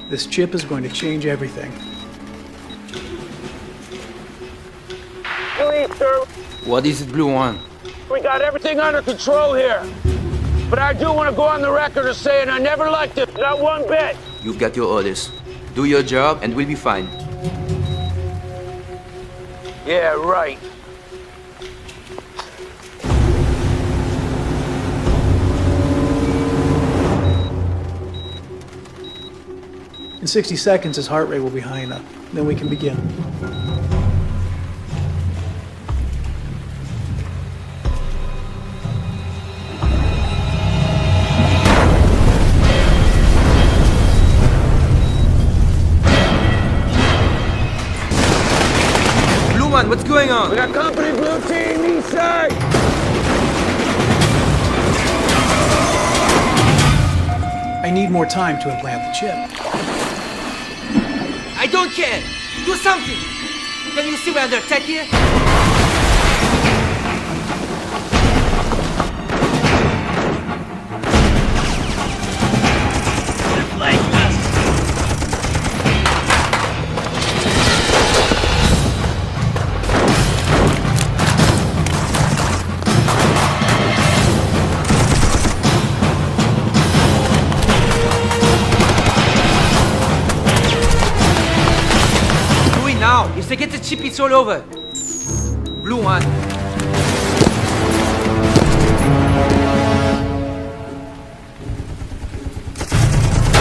This chip is going to change everything. Please, sir. What is it, Blue One? We got everything under control here. But I do want to go on the record as saying I never liked it, not one bit. You've got your orders. Do your job and we'll be fine. Yeah, right. In 60 seconds, his heart rate will be high enough. Then we can begin. Blue One, what's going on? We got company, blue team, east side. I need more time to implant the chip. I don't care! Do something! Can you see we're under attack here? Now, if they get the chip, it's all over. Blue One.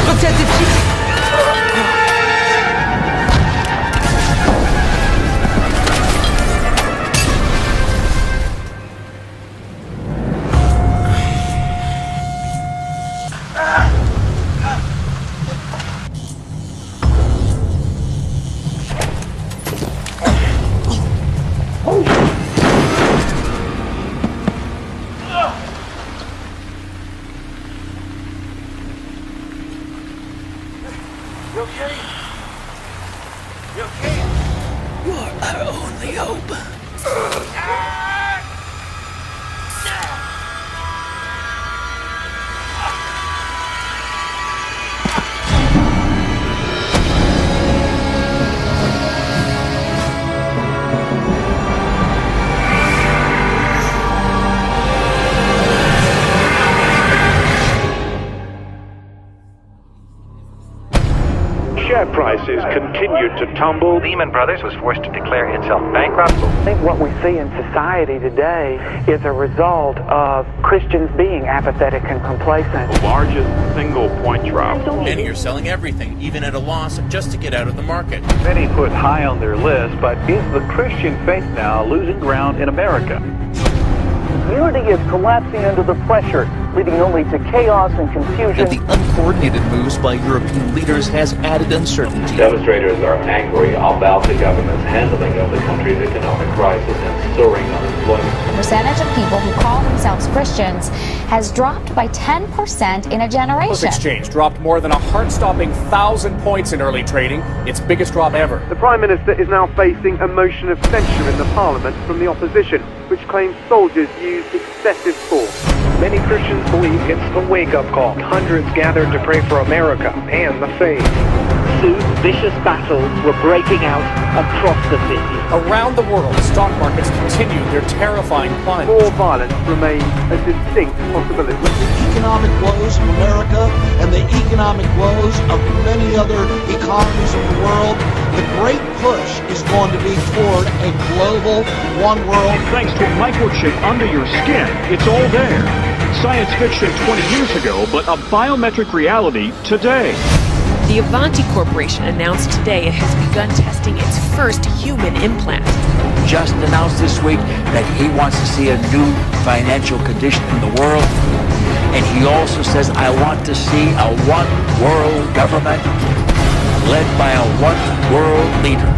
Protect the chip. You okay? You okay? You're our only hope. Share prices continued to tumble. Lehman Brothers was forced to declare itself bankrupt. I think what we see in society today is a result of Christians being apathetic and complacent. The largest single point drop. Many are selling everything, even at a loss, just to get out of the market. Many put high on their list, but is the Christian faith now losing ground in America? Unity is collapsing under the pressure, leading only to chaos and confusion. And the uncoordinated moves by European leaders has added uncertainty. Demonstrators are angry about the government's handling of the country's economic crisis and soaring unemployment. The percentage of people who call themselves Christians has dropped by 10% in a generation. This exchange dropped more than a heart-stopping 1,000 points in early trading, its biggest drop ever. The Prime Minister is now facing a motion of censure in the Parliament from the opposition, which claims soldiers used excessive force. Many Christians believe it's a wake-up call. Hundreds gathered to pray for America and the faith. Soon, vicious battles were breaking out across the city. Around the world, stock markets continued their terrifying climb. More violence remains a distinct possibility. With the economic woes of America and the economic woes of many other economies of the world, the great push is going to be toward a global one world. Thanks to a microchip under your skin, it's all there. Science fiction 20 years ago, but a biometric reality today. The Avanti Corporation announced today it has begun testing its first human implant. Just announced this week that he wants to see a new financial condition in the world. And he also says, I want to see a one-world government led by a one-world leader.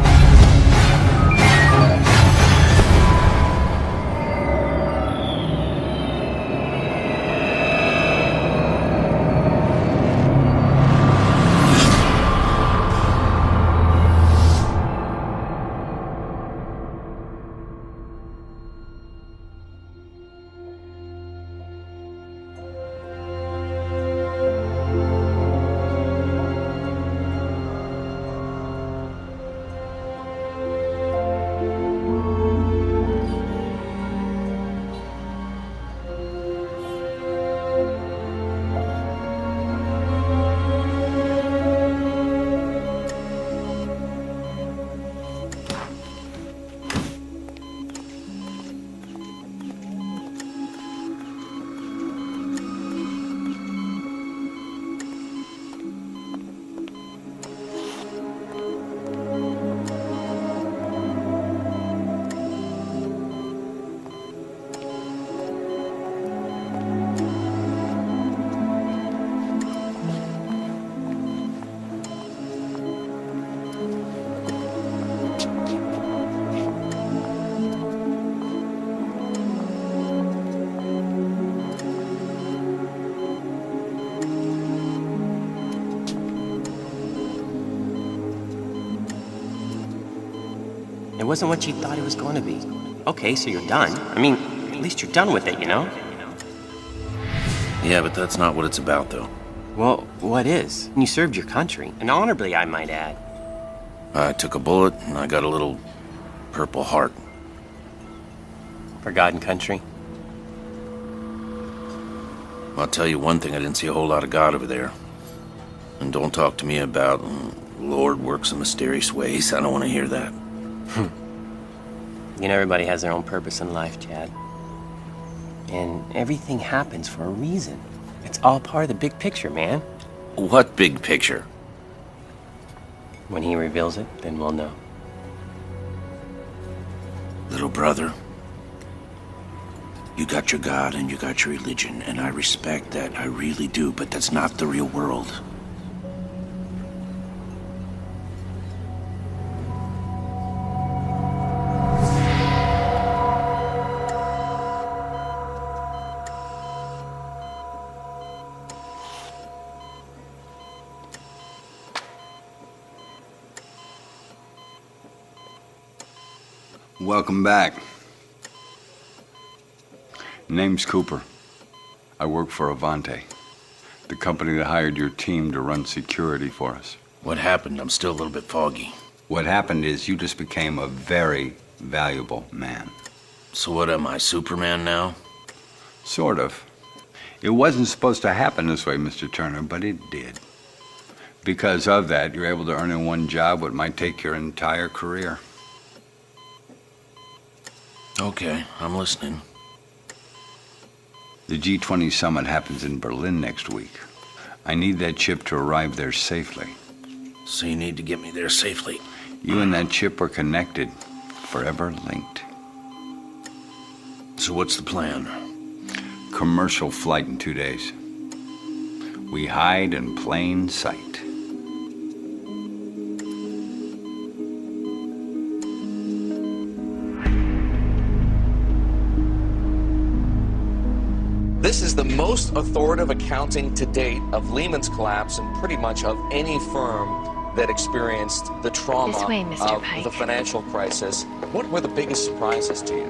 wasn't what you thought it was going to be. Okay, so you're done. I mean, at least you're done with it, you know? Yeah, but that's not what it's about, though. Well, what is? You served your country, and honorably, I might add. I took a bullet, and I got a little Purple Heart. For God and country? I'll tell you one thing, I didn't see a whole lot of God over there. And don't talk to me about Lord works in mysterious ways. I don't want to hear that. You know, everybody has their own purpose in life, Chad. And everything happens for a reason. It's all part of the big picture, man. What big picture? When he reveals it, then we'll know. Little brother, you got your God and you got your religion, and I respect that, I really do, but that's not the real world. Welcome back. Name's Cooper. I work for Avante, the company that hired your team to run security for us. What happened? I'm still a little bit foggy. What happened is you just became a very valuable man. So what am I, Superman now? Sort of. It wasn't supposed to happen this way, Mr. Turner, but it did. Because of that, you're able to earn in one job what might take your entire career. Okay, I'm listening. The G20 summit happens in Berlin next week. I need that chip to arrive there safely. So you need to get me there safely? You and that chip are connected, forever linked. So what's the plan? Commercial flight in 2 days. We hide in plain sight. This is the most authoritative accounting to date of Lehman's collapse and pretty much of any firm that experienced the trauma of the financial crisis. What were the biggest surprises to you?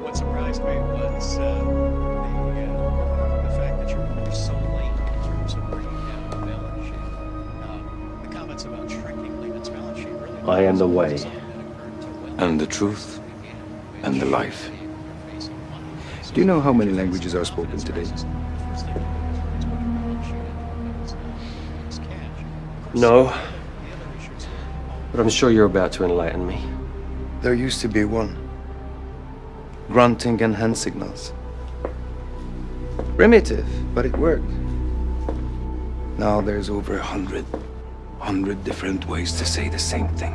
What surprised me was the fact that you're so late in terms of bringing down the balance sheet. The comments about shrinking Lehman's balance sheet really... I am the way, and the truth, and the life. Do you know how many languages are spoken today? No, but I'm sure you're about to enlighten me. There used to be one. Grunting and hand signals. Primitive, but it worked. Now there's over 100 different ways to say the same thing.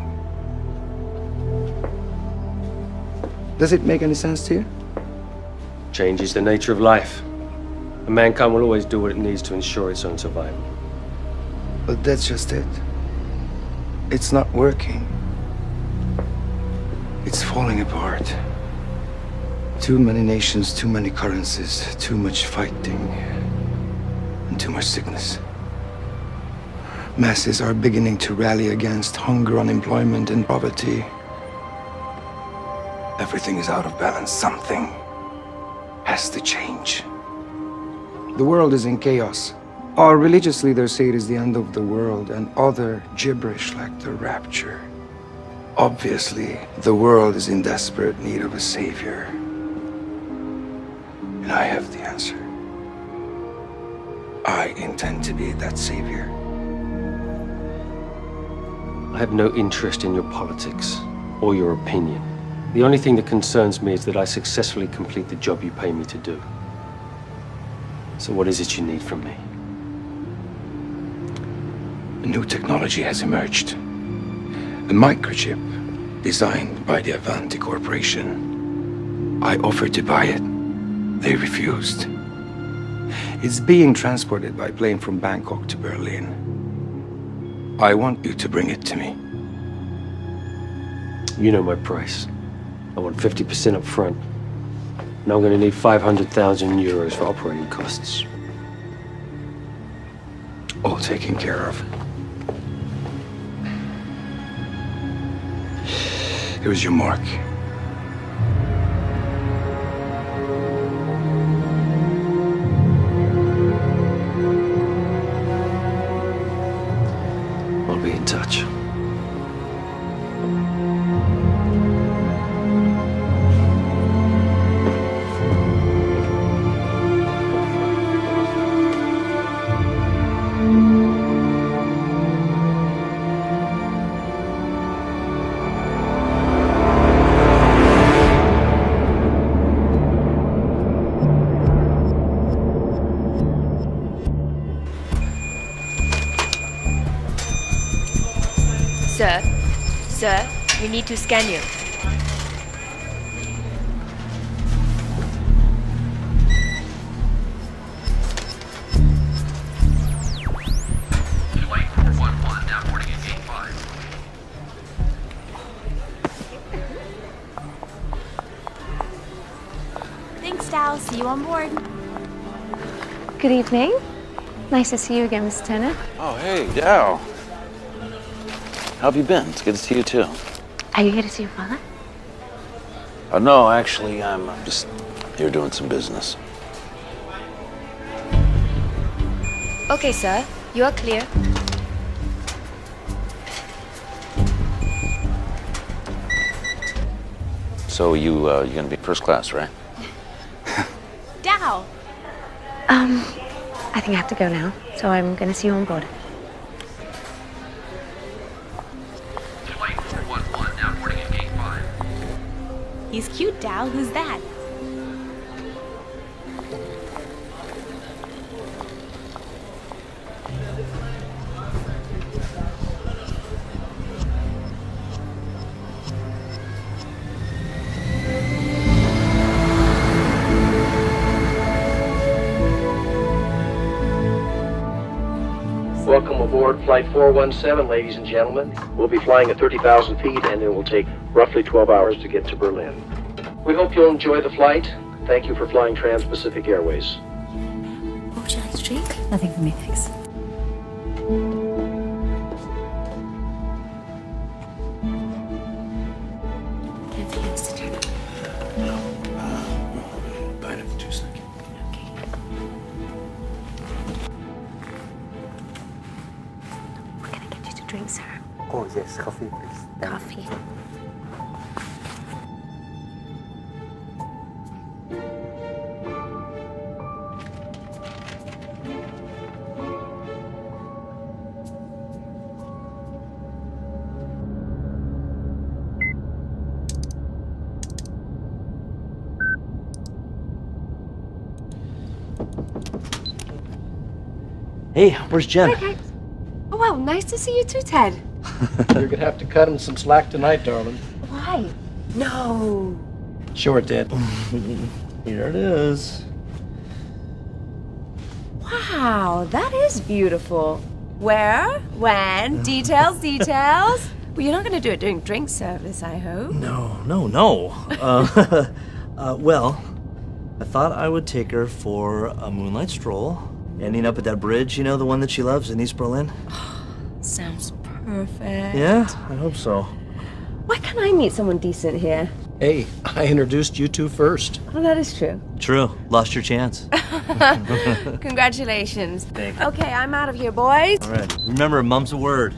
Does it make any sense to you? Change is the nature of life. And mankind will always do what it needs to ensure its own survival. But that's just it. It's not working. It's falling apart. Too many nations, too many currencies, too much fighting, and too much sickness. Masses are beginning to rally against hunger, unemployment, and poverty. Everything is out of balance. Something has to change. The world is in chaos. Our religious leaders say it is the end of the world, and other gibberish like the rapture. Obviously, the world is in desperate need of a savior. And I have the answer. I intend to be that savior. I have no interest in your politics or your opinion. The only thing that concerns me is that I successfully complete the job you pay me to do. So what is it you need from me? A new technology has emerged. A microchip designed by the Avante Corporation. I offered to buy it. They refused. It's being transported by plane from Bangkok to Berlin. I want you to bring it to me. You know my price. I want 50% up front. And I'm going to need 500,000 euros for operating costs. All taken care of. It was your mark. We'll be in touch. Sir, we need to scan you. Flight 411 now boarding at gate 5. Thanks, Dal. See you on board. Good evening. Nice to see you again, Mr. Turner. Oh, hey, Dow. How have you been? It's good to see you, too. Are you here to see your father? No, actually, I'm just here doing some business. Okay, sir. You are clear. So you're gonna be first class, right? Dal! I think I have to go now, so I'm going to see you on board. Flight 411 now boarding at gate 5. He's cute, Dal. Who's that? Welcome aboard Flight 417, ladies and gentlemen. We'll be flying at 30,000 feet, and it will take roughly 12 hours to get to Berlin. We hope you'll enjoy the flight. Thank you for flying Trans-Pacific Airways. What would you like to drink? Nothing for me, thanks. Can't feel Mr. Turner. Pineapple juice, thank you. What can I get you to drink, sir? Oh, yes, coffee, please. Coffee. Hey, where's Jen? Hi, guys. Oh, wow, nice to see you too, Ted. You're gonna have to cut him some slack tonight, darling. Why? No. Sure it did. Here it is. Wow, that is beautiful. Where? When? Details, details? Well, you're not going to do it during drink service, I hope. No. Well, I thought I would take her for a moonlight stroll, ending up at that bridge, you know, the one that she loves in East Berlin. Sounds perfect. Yeah, I hope so. Why can't I meet someone decent here? Hey, I introduced you two first. Oh, that is true. True. Lost your chance. Congratulations. Thank you. Okay, I'm out of here, boys. All right. Remember, Mum's a word.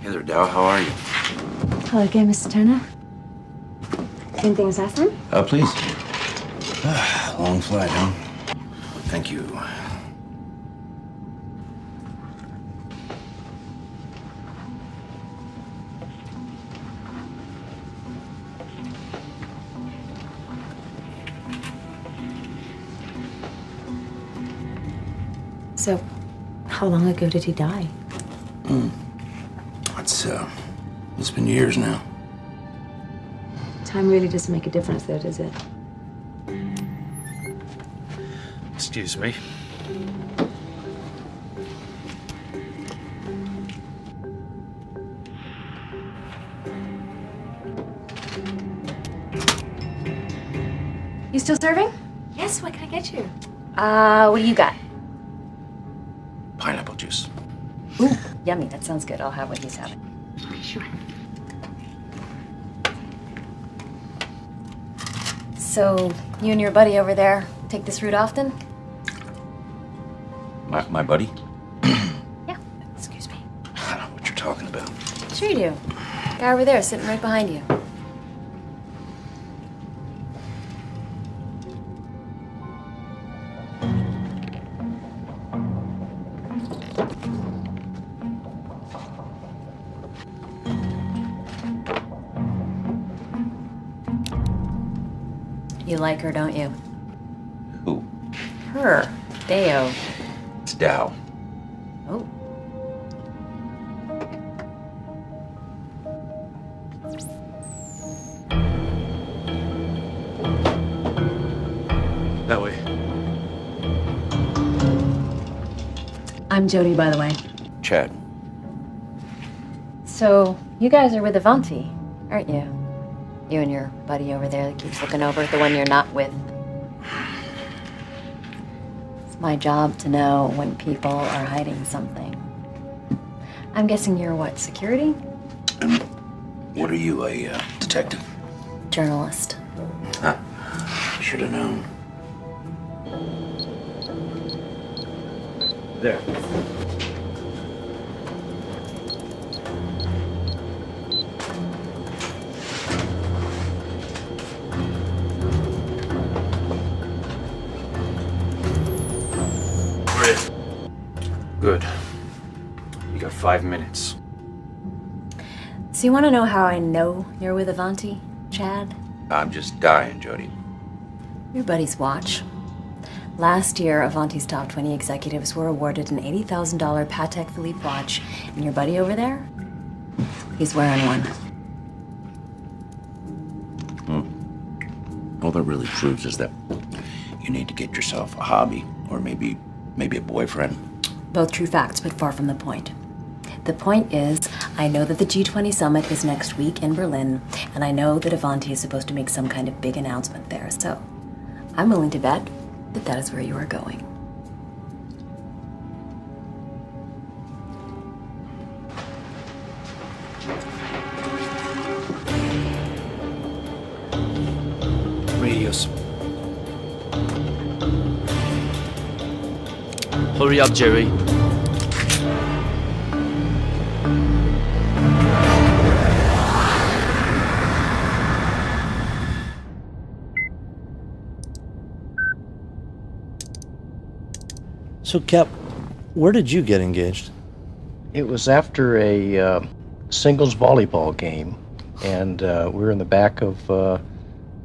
Hey there, Dow. How are you? Hello again, Mr. Turner. Same thing as last time? Please. Long flight, huh? Thank you. So, how long ago did he die? It's been years now. Time really doesn't make a difference, though, does it? Excuse me. You still serving? Yes, what can I get you? What do you got? Pineapple juice. Ooh, yummy. That sounds good. I'll have what he's having. Sure. So, you and your buddy over there take this route often? My buddy? Yeah. Excuse me. I don't know what you're talking about. Sure you do. Guy over there, sitting right behind you. You like her, don't you? Who? Her. Deo. It's Dow. Oh. That way. I'm Jody, by the way. Chad. So, you guys are with Avanti, aren't you? You and your buddy over there that keeps looking over at the one you're not with. It's my job to know when people are hiding something. I'm guessing you're what, security? What are you, a detective? Journalist. Huh. Should have known. There. Good. You got 5 minutes. So you want to know how I know you're with Avanti, Chad? I'm just dying, Jody. Your buddy's watch. Last year, Avanti's top 20 executives were awarded an $80,000 Patek Philippe watch, and your buddy over there, he's wearing one. All that really proves is that you need to get yourself a hobby, or maybe a boyfriend. Both true facts, but far from the point. The point is, I know that the G20 summit is next week in Berlin, and I know that Avanti is supposed to make some kind of big announcement there, so I'm willing to bet that that is where you are going. Radios. Hurry up, Jerry. So, Cap, where did you get engaged? It was after a singles volleyball game, and we were in the back of a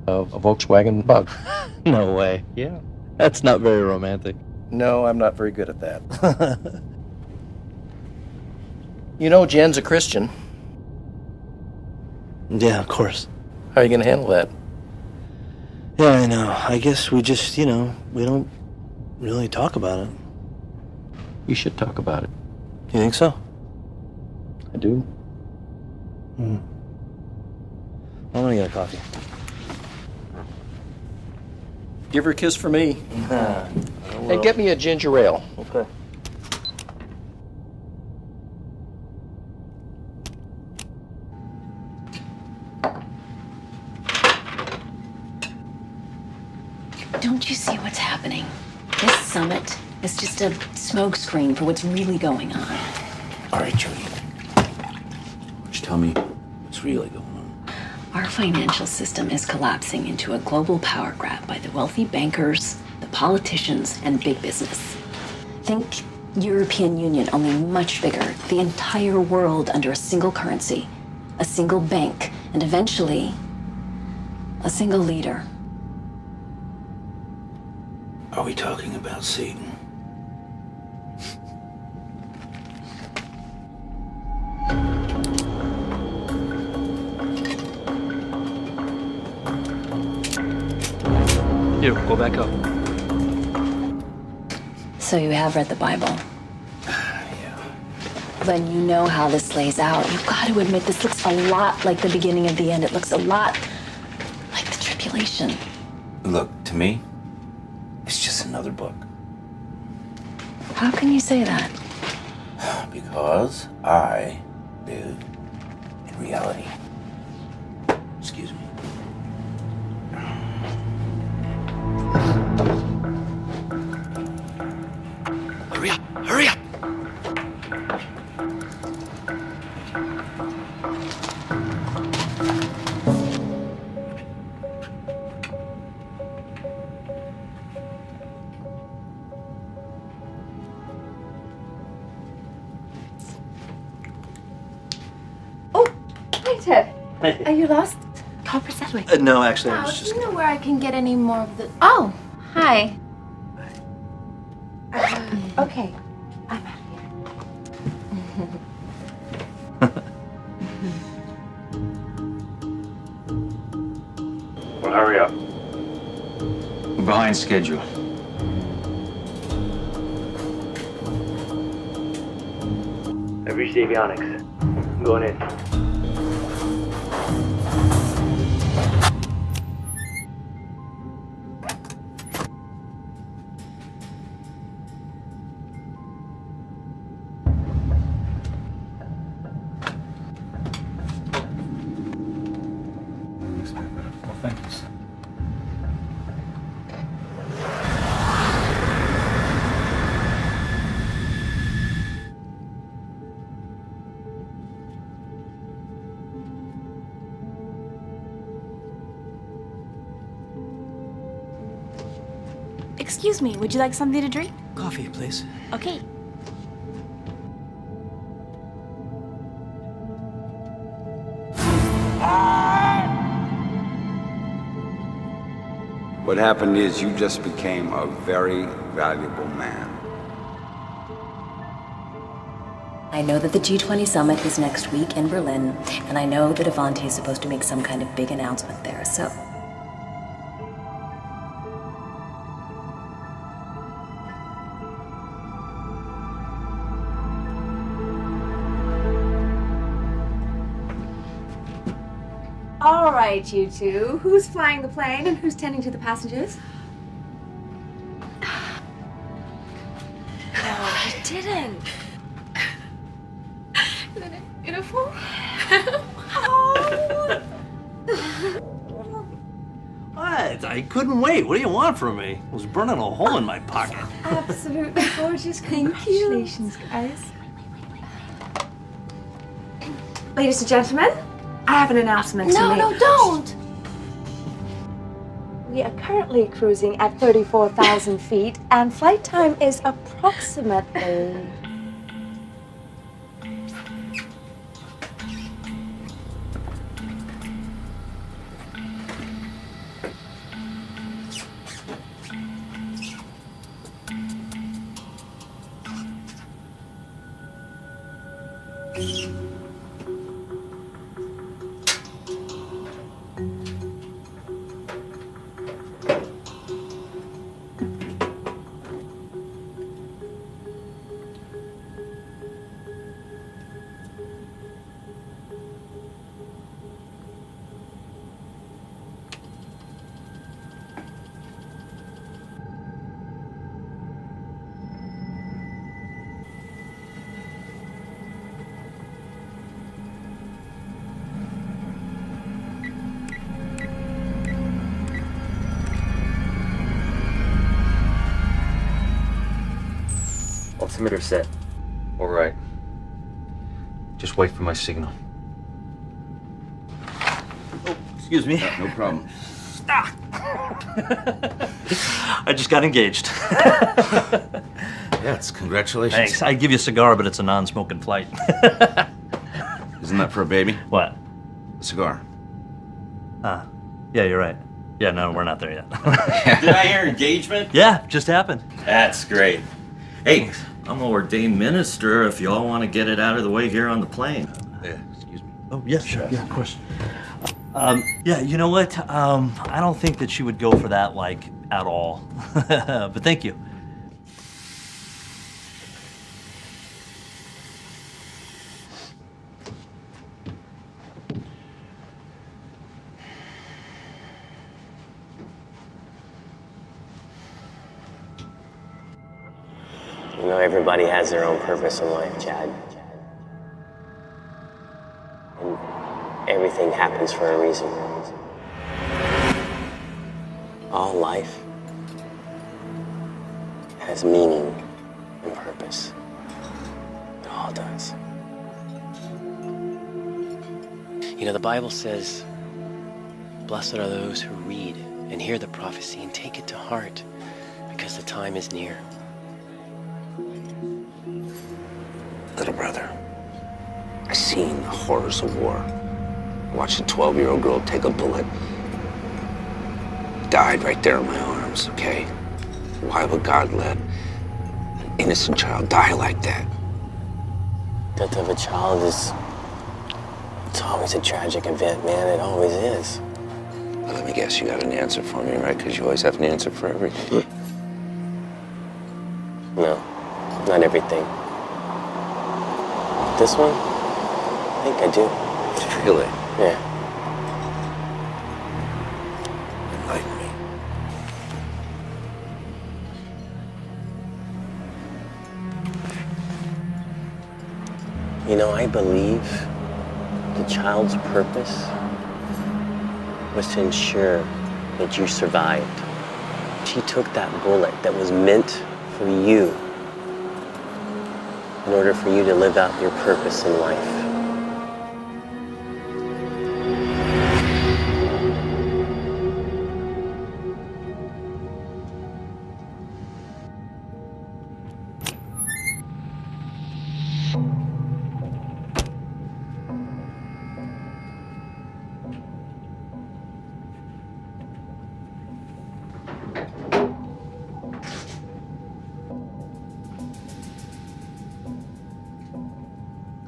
Volkswagen Bug. No way. Yeah. That's not very romantic. No, I'm not very good at that. You know, Jen's a Christian. Yeah, of course. How are you going to handle that? Yeah, I know. I guess we just, we don't really talk about it. You should talk about it. You think so? I do. I'm gonna get a coffee. Give her a kiss for me. And get me a ginger ale. Okay. Don't you see what's happening? This summit is just a smokescreen for what's really going on. All right, Jody. Just tell me what's really going on. Our financial system is collapsing into a global power grab by the wealthy bankers, the politicians, and big business. Think European Union, only much bigger. The entire world under a single currency, a single bank, and eventually, a single leader. Are we talking about Satan? Here, go back up. So you have read the Bible. Then you know how this lays out. You've got to admit, this looks a lot like the beginning of the end. It looks a lot like the tribulation. Look, to me, It's just another book. How can you say that? Because I live in reality. Excuse me. Hurry up! Hurry up! Hey, Ted. Hey. Are you lost? Copper's that way. No, actually, I Now, was do just. you know where I can get any more of the... Oh, hi. Okay. I'm out of Well, hurry up. We're behind schedule. I've reached avionics. I'm going in. Well, thank you, sir. Excuse me, would you like something to drink? Coffee, please. Okay. What happened is you just became a very valuable man. I know that the G20 summit is next week in Berlin, and I know that Avanti is supposed to make some kind of big announcement there, so... All right, you two. Who's flying the plane and who's tending to the passengers? No, I didn't. Isn't it beautiful? What? I couldn't wait. What do you want from me? I was burning a hole in my pocket. Absolutely gorgeous. Congratulations, guys. Ladies and gentlemen, I have an announcement to make. No, don't! We are currently cruising at 34,000 feet, and flight time is approximately... Altimeter set. All right. Just wait for my signal. Oh, excuse me. No problem. I just got engaged. Yes, congratulations. Thanks. I'd give you a cigar, but it's a non-smoking flight. Isn't that for a baby? What? A cigar. Ah, yeah, you're right. Yeah, no, we're not there yet. Did I hear engagement? Yeah, just happened. That's great. Hey, I'm an ordained minister if y'all want to get it out of the way here on the plane. Yeah, excuse me. Oh, yeah, sure. Yeah, of course. Yeah, you know what? I don't think that she would go for that, like, at all. But thank you. You know, everybody has their own purpose in life, Chad. And everything happens for a reason. All life has meaning and purpose. It all does. You know, the Bible says, blessed are those who read and hear the prophecy and take it to heart, because the time is near. Little brother, I seen the horrors of war. I watched a 12-year-old girl take a bullet. Died right there in my arms, okay? Why would God let an innocent child die like that? Death of a child is... it's always a tragic event, man. It always is. Well, let me guess, you got an answer for me, right? Because you always have an answer for everything. No, not everything. This one, I think I do. Really? Yeah. Enlighten me. You know, I believe the child's purpose was to ensure that you survived. She took that bullet that was meant for you in order for you to live out your purpose in life.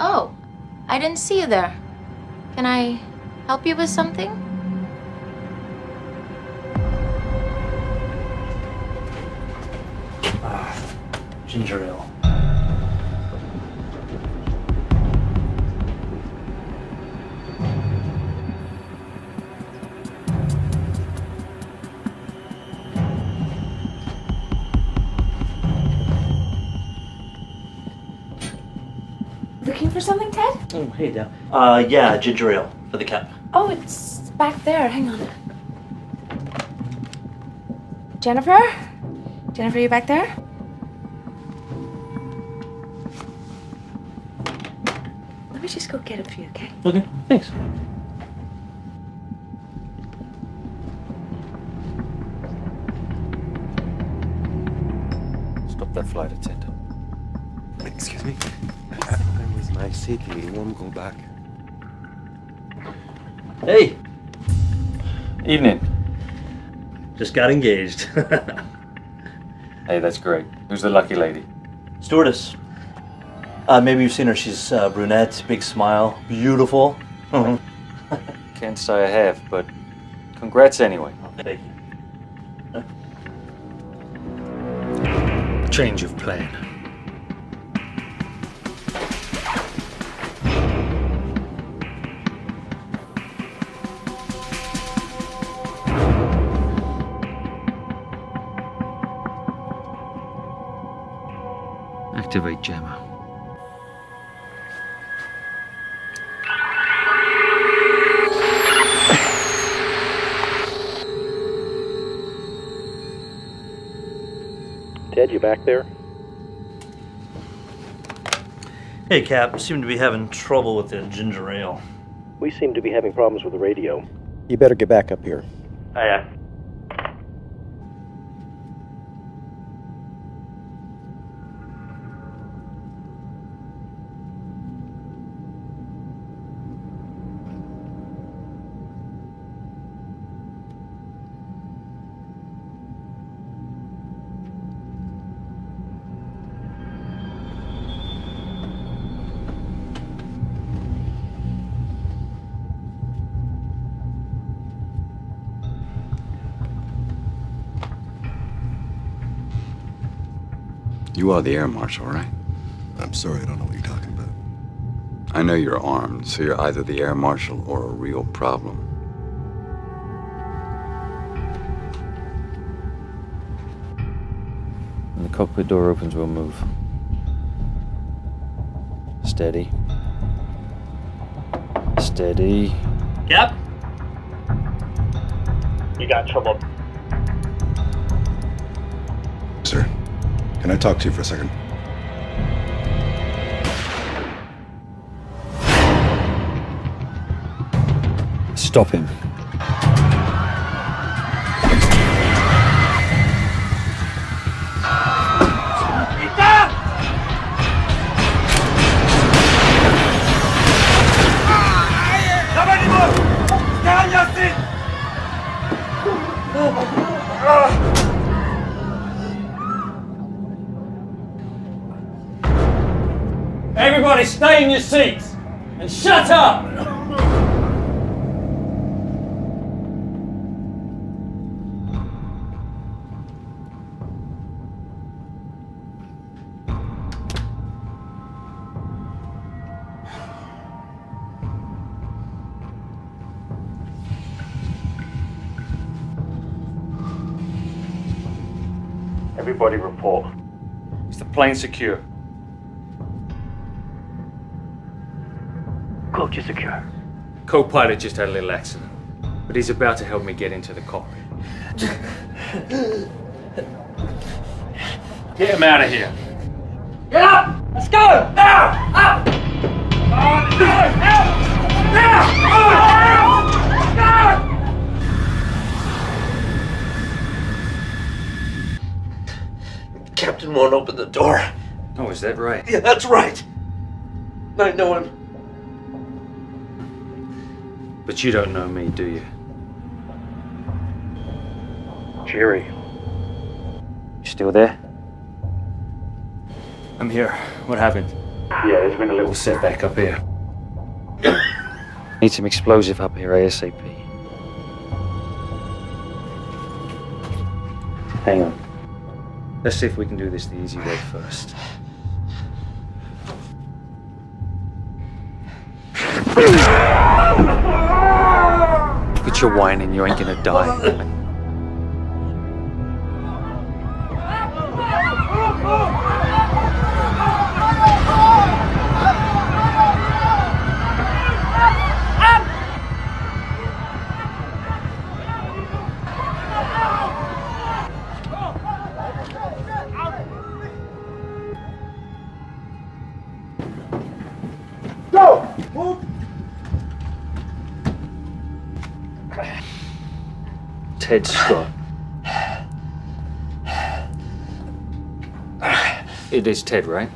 Oh, I didn't see you there. Can I help you with something? Ginger ale. Looking for something, Ted? Oh, hey, Dad. Yeah, ginger ale for the cat. Oh, it's back there. Hang on. Jennifer? Jennifer, you back there? Let me just go get it for you, okay? Okay, thanks. Stop that flight attendant. Excuse me? I'm with my seat. We won't go back. Hey! Evening. Just got engaged. Hey, that's great. Who's the lucky lady? Stewardess. Maybe you've seen her. She's brunette, big smile, beautiful. Can't say I have, but congrats anyway. Thank you. Change of plan. Activate jammer. Ted, you back there? Hey, Cap. Seem to be having trouble with the ginger ale. We seem to be having problems with the radio. You better get back up here. Aye. You are the air marshal, right? I'm sorry, I don't know what you're talking about. I know you're armed, so you're either the air marshal or a real problem. When the cockpit door opens, we'll move. Steady. Steady. Cap? You got trouble. Sir, can I talk to you for a second? Stop him. Everybody stay in your seats and shut up! Everybody report. Is the plane secure? Coach is secure. Co-pilot just had a little accident, but he's about to help me get into the cockpit. Get him out of here. Get up! Let's go! Now! Up! On! Now! Now! Now! Captain won't open the door. Oh, is that right? Yeah, that's right. I know him. But you don't know me, do you? Jerry. You still there? I'm here. What happened? Yeah, there's been a little setback up here. Need some explosive up here ASAP. Hang on. Let's see if we can do this the easy way first. Get your whining, you ain't gonna die. Ted Scott. It is Ted, right?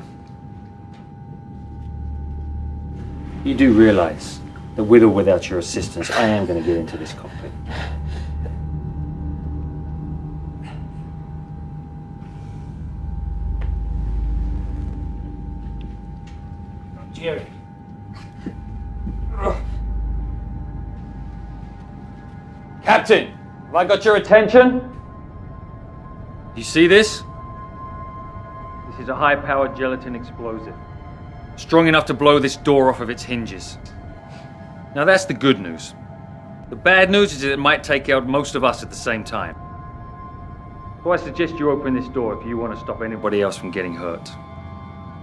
You do realize that with or without your assistance, I am going to get into this cockpit. Jerry. Captain, have I got your attention? You see this? This is a high-powered gelatin explosive. Strong enough to blow this door off of its hinges. Now that's the good news. The bad news is that it might take out most of us at the same time. So I suggest you open this door if you want to stop anybody else from getting hurt.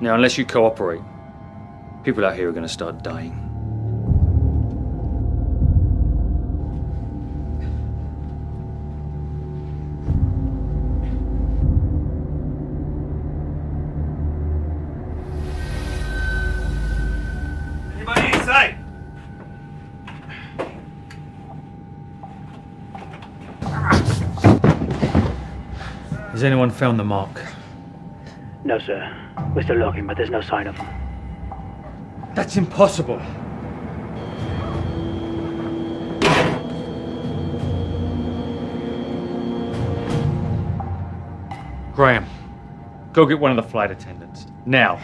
Now, unless you cooperate, people out here are going to start dying. Anybody inside? Has anyone found the mark? No, sir. We're still looking, but there's no sign of him. That's impossible. Graham, go get one of the flight attendants. Now.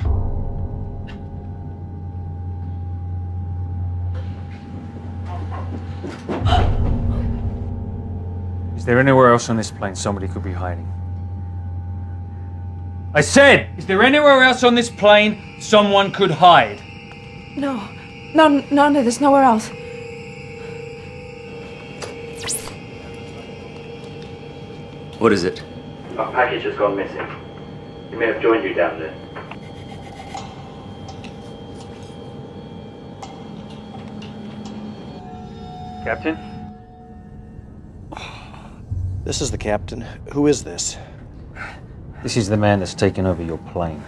Is there anywhere else on this plane somebody could be hiding? I said, is there anywhere else on this plane someone could hide? No, there's nowhere else. What is it? Our package has gone missing. He may have joined you down there. Captain? This is the captain. Who is this? This is the man that's taken over your plane.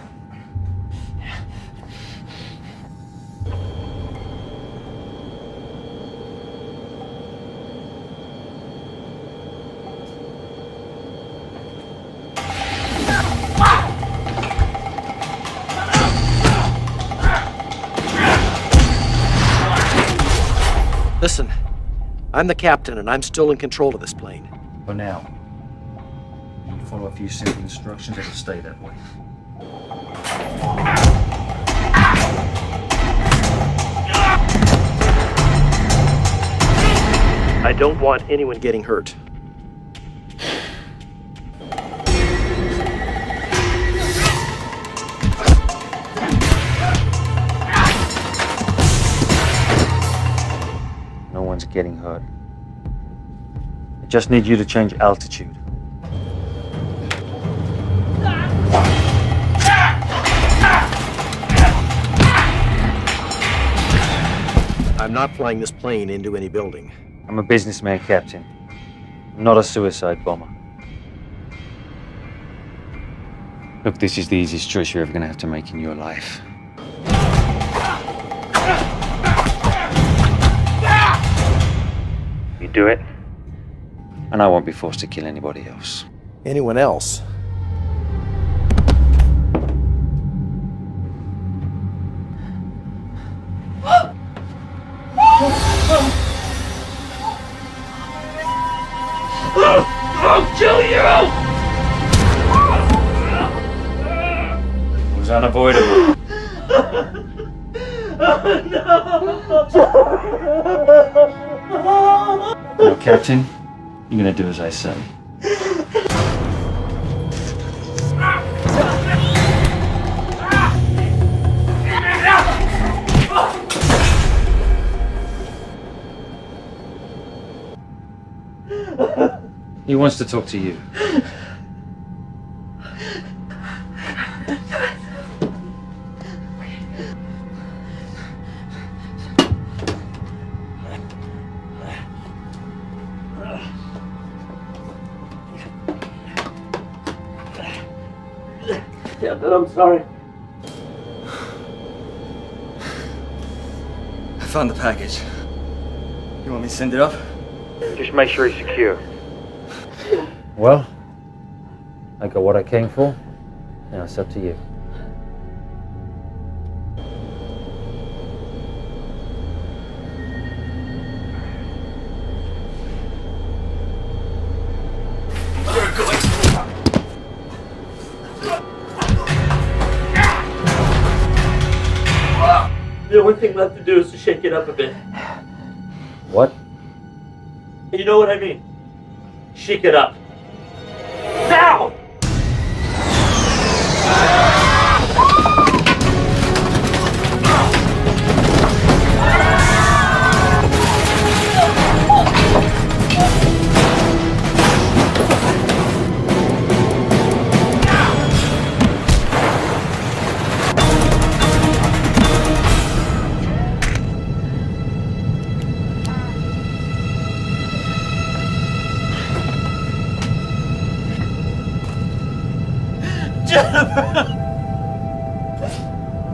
Listen, I'm the captain and I'm still in control of this plane. For now. You follow a few simple instructions, it'll stay that way. I don't want anyone getting hurt. No one's getting hurt. I just need you to change altitude. I'm not flying this plane into any building. I'm a businessman, Captain. I'm not a suicide bomber. Look, this is the easiest choice you're ever going to have to make in your life. You do it, and I won't be forced to kill anybody else. Anyone else? I'll kill you! It was unavoidable. Now, Captain, you're gonna do as I say. He wants to talk to you. Captain, I'm sorry. I found the package. You want me to send it up? Just make sure he's secure. Well, I got what I came for. Now it's up to you. The only thing left to do is to shake it up a bit. What? You know what I mean? Shake it up. Now!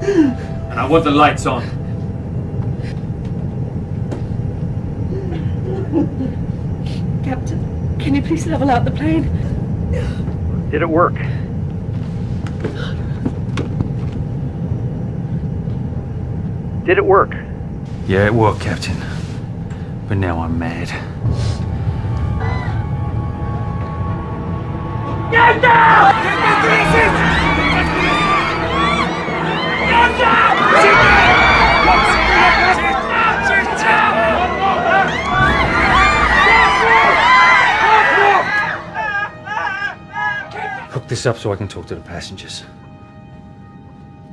And I want the lights on. Captain, can you please level out the plane? Did it work? Did it work? Yeah, it worked, Captain. But now I'm mad. Get down! Get down! Hook this up so I can talk to the passengers.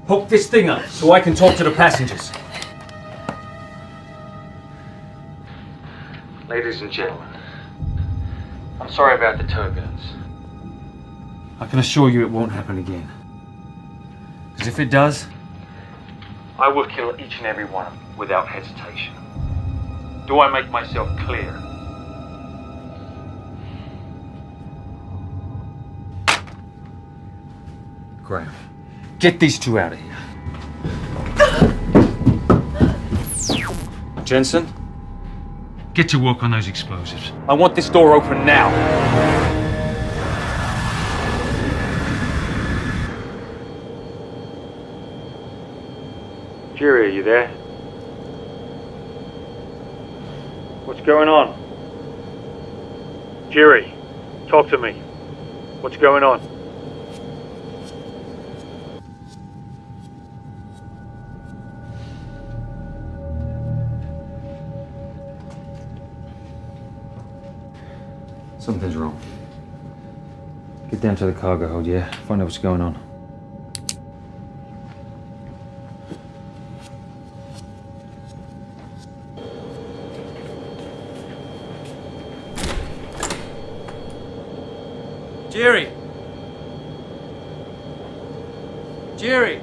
Hook this thing up so I can talk to the passengers. Ladies and gentlemen, I'm sorry about the turbulence. I can assure you it won't happen again. Because if it does, I will kill each and every one of them without hesitation. Do I make myself clear? Graham, get these two out of here. Jensen, get to work on those explosives. I want this door open now. Jerry, are you there? What's going on? Jerry, talk to me. What's going on? Something's wrong. Get down to the cargo hold, yeah? Find out what's going on. Jerry! Jerry!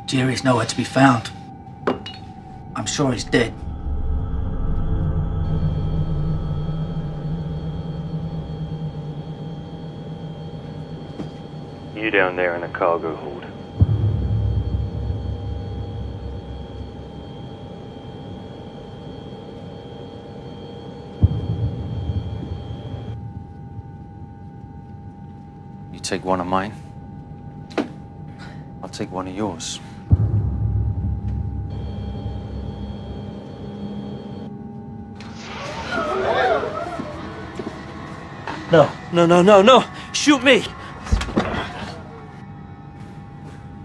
Jerry's nowhere to be found. I'm sure he's dead. You down there in the cargo hold. You take one of mine, I'll take one of yours. No. Shoot me!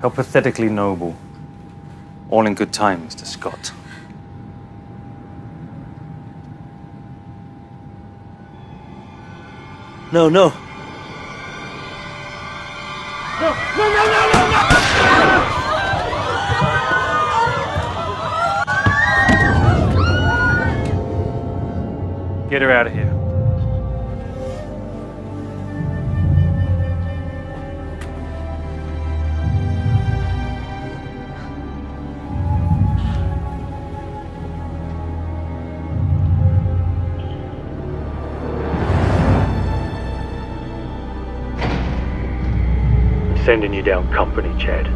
How pathetically noble. All in good time, Mr. Scott. No. Get her out of here. Sending you down company, Chad.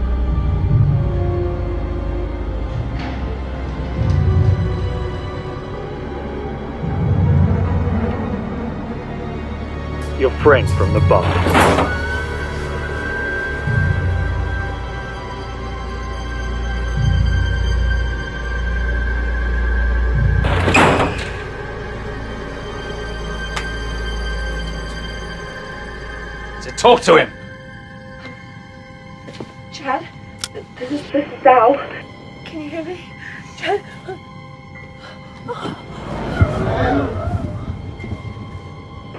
Your friend from the bar. Talk to him! Chad, this is Sal. Can you hear me? Chad?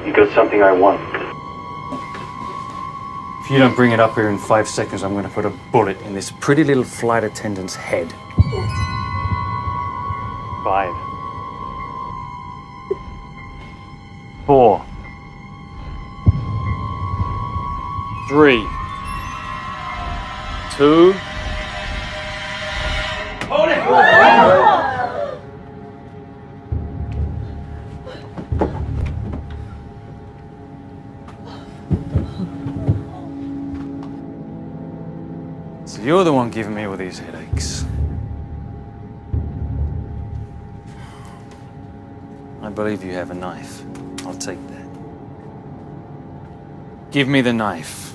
You got something I want. If you don't bring it up here in 5 seconds, I'm going to put a bullet in this pretty little flight attendant's head. 5. 4. 3. 2. Hold it! So you're the one giving me all these headaches. I believe you have a knife. I'll take that. Give me the knife.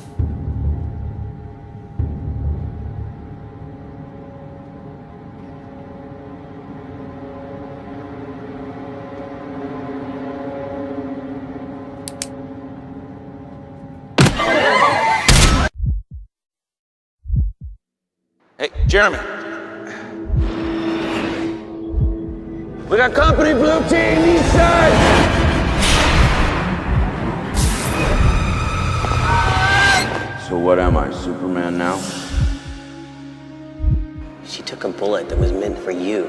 Hey, Jeremy. We got company, blue team, east side. So what am I, Superman now? She took a bullet that was meant for you,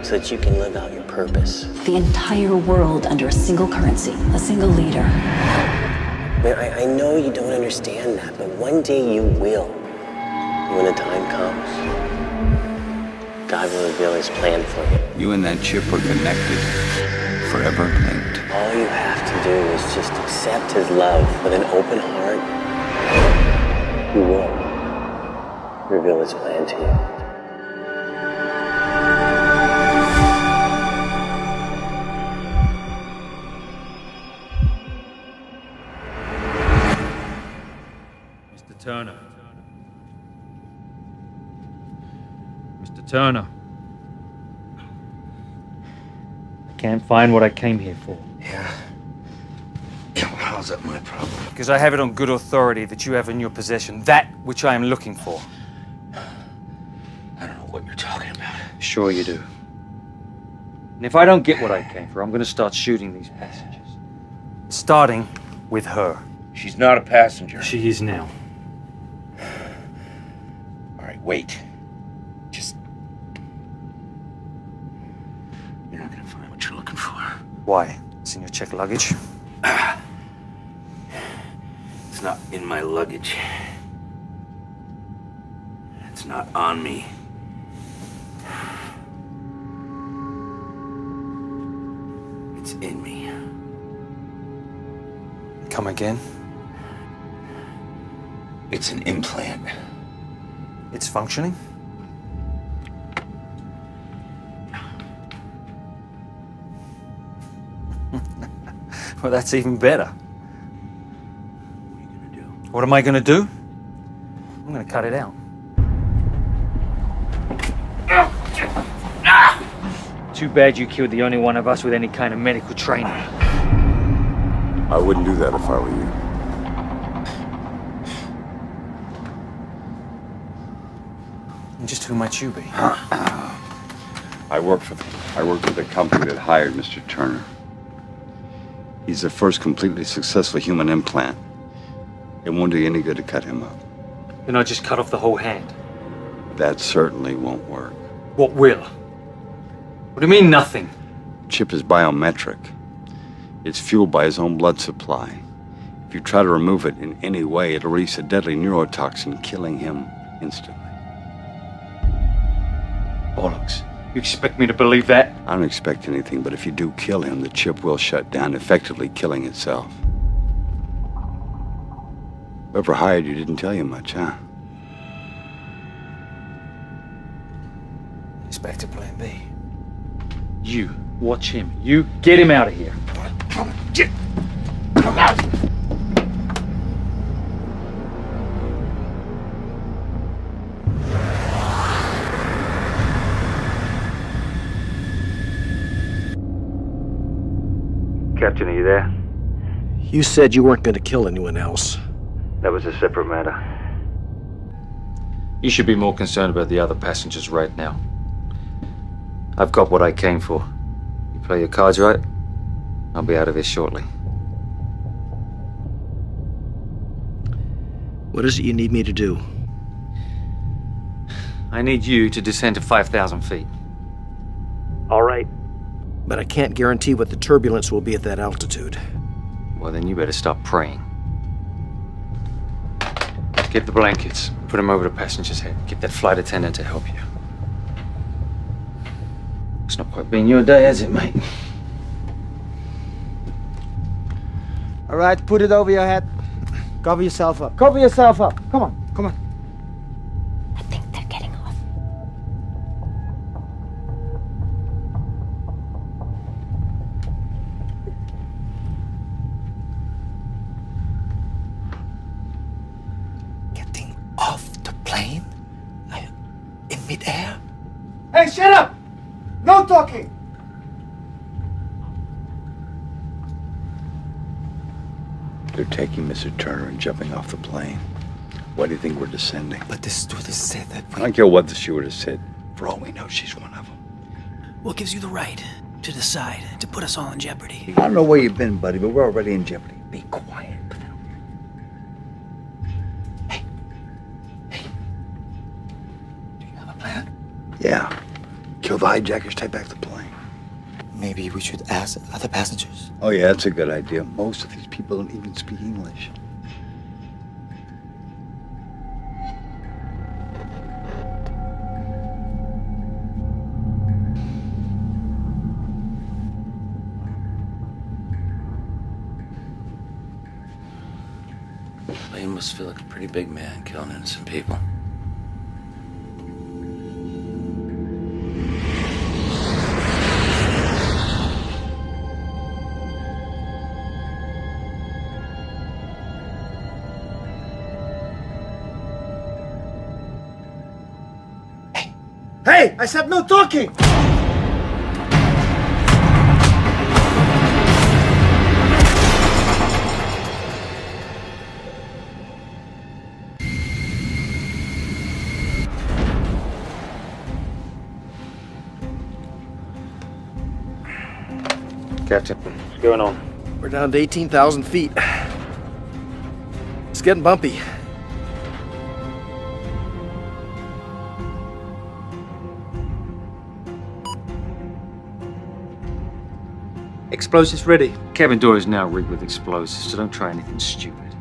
so that you can live out your purpose. The entire world under a single currency, a single leader. I know you don't understand that, but one day you will. When the time comes, God will reveal his plan for you. You and that chip are connected, forever linked. All you have to do is just accept his love with an open heart. He will reveal his plan to you. Mr. Turner. Mr. Turner. I can't find what I came here for. Yeah. How's that my problem? Because I have it on good authority that you have in your possession that which I am looking for. I don't know what you're talking about. Sure you do. And if I don't get what I came for, I'm going to start shooting these passengers. Starting with her. She's not a passenger. She is now. All right, wait. You're not gonna find what you're looking for. Why? It's in your checked luggage. It's not in my luggage. It's not on me. It's in me. Come again? It's an implant. It's functioning? Well, that's even better. What am I gonna do? I'm gonna cut it out. Too bad you killed the only one of us with any kind of medical training. I wouldn't do that if I were you. And just who might you be? I worked with a company that hired Mr. Turner. He's the first completely successful human implant. It won't do you any good to cut him up. Then I just cut off the whole hand. That certainly won't work. What will? What do you mean, nothing? Chip is biometric. It's fueled by his own blood supply. If you try to remove it in any way, it'll release a deadly neurotoxin, killing him instantly. Bollocks. You expect me to believe that? I don't expect anything, but if you do kill him, the chip will shut down, effectively killing itself. Whoever hired you didn't tell you much, huh? It's back to plan B. You watch him. You get him out of here. Come out! Captain, are you there? You said you weren't going to kill anyone else. That was a separate matter. You should be more concerned about the other passengers right now. I've got what I came for. You play your cards right, I'll be out of here shortly. What is it you need me to do? I need you to descend to 5,000 feet. All right. But I can't guarantee what the turbulence will be at that altitude. Well, then you better stop praying. Get the blankets. Put them over the passenger's head. Get that flight attendant to help you. It's not quite been your day, has it, mate? All right, put it over your head. Cover yourself up. Cover yourself up. Come on, come on. I think they're getting off. Getting off the plane? In midair? Hey, shut up! No talking! They're taking Mr. Turner and jumping off the plane. Why do you think we're descending? But the stewardess said that I don't care what the stewardess said. For all we know, she's one of them. What gives you the right to decide, to put us all in jeopardy? I don't know where you've been, buddy, but we're already in jeopardy. Be quiet. plan? Yeah. Kill the hijackers, take back the plane. Maybe we should ask other passengers. Oh, yeah, that's a good idea. Most of these people don't even speak English. Well, you must feel like a pretty big man killing innocent people. Hey, I said no talking! Captain, what's going on? We're down to 18,000 feet. It's getting bumpy. Explosives ready. Cabin door is now rigged with explosives, so don't try anything stupid.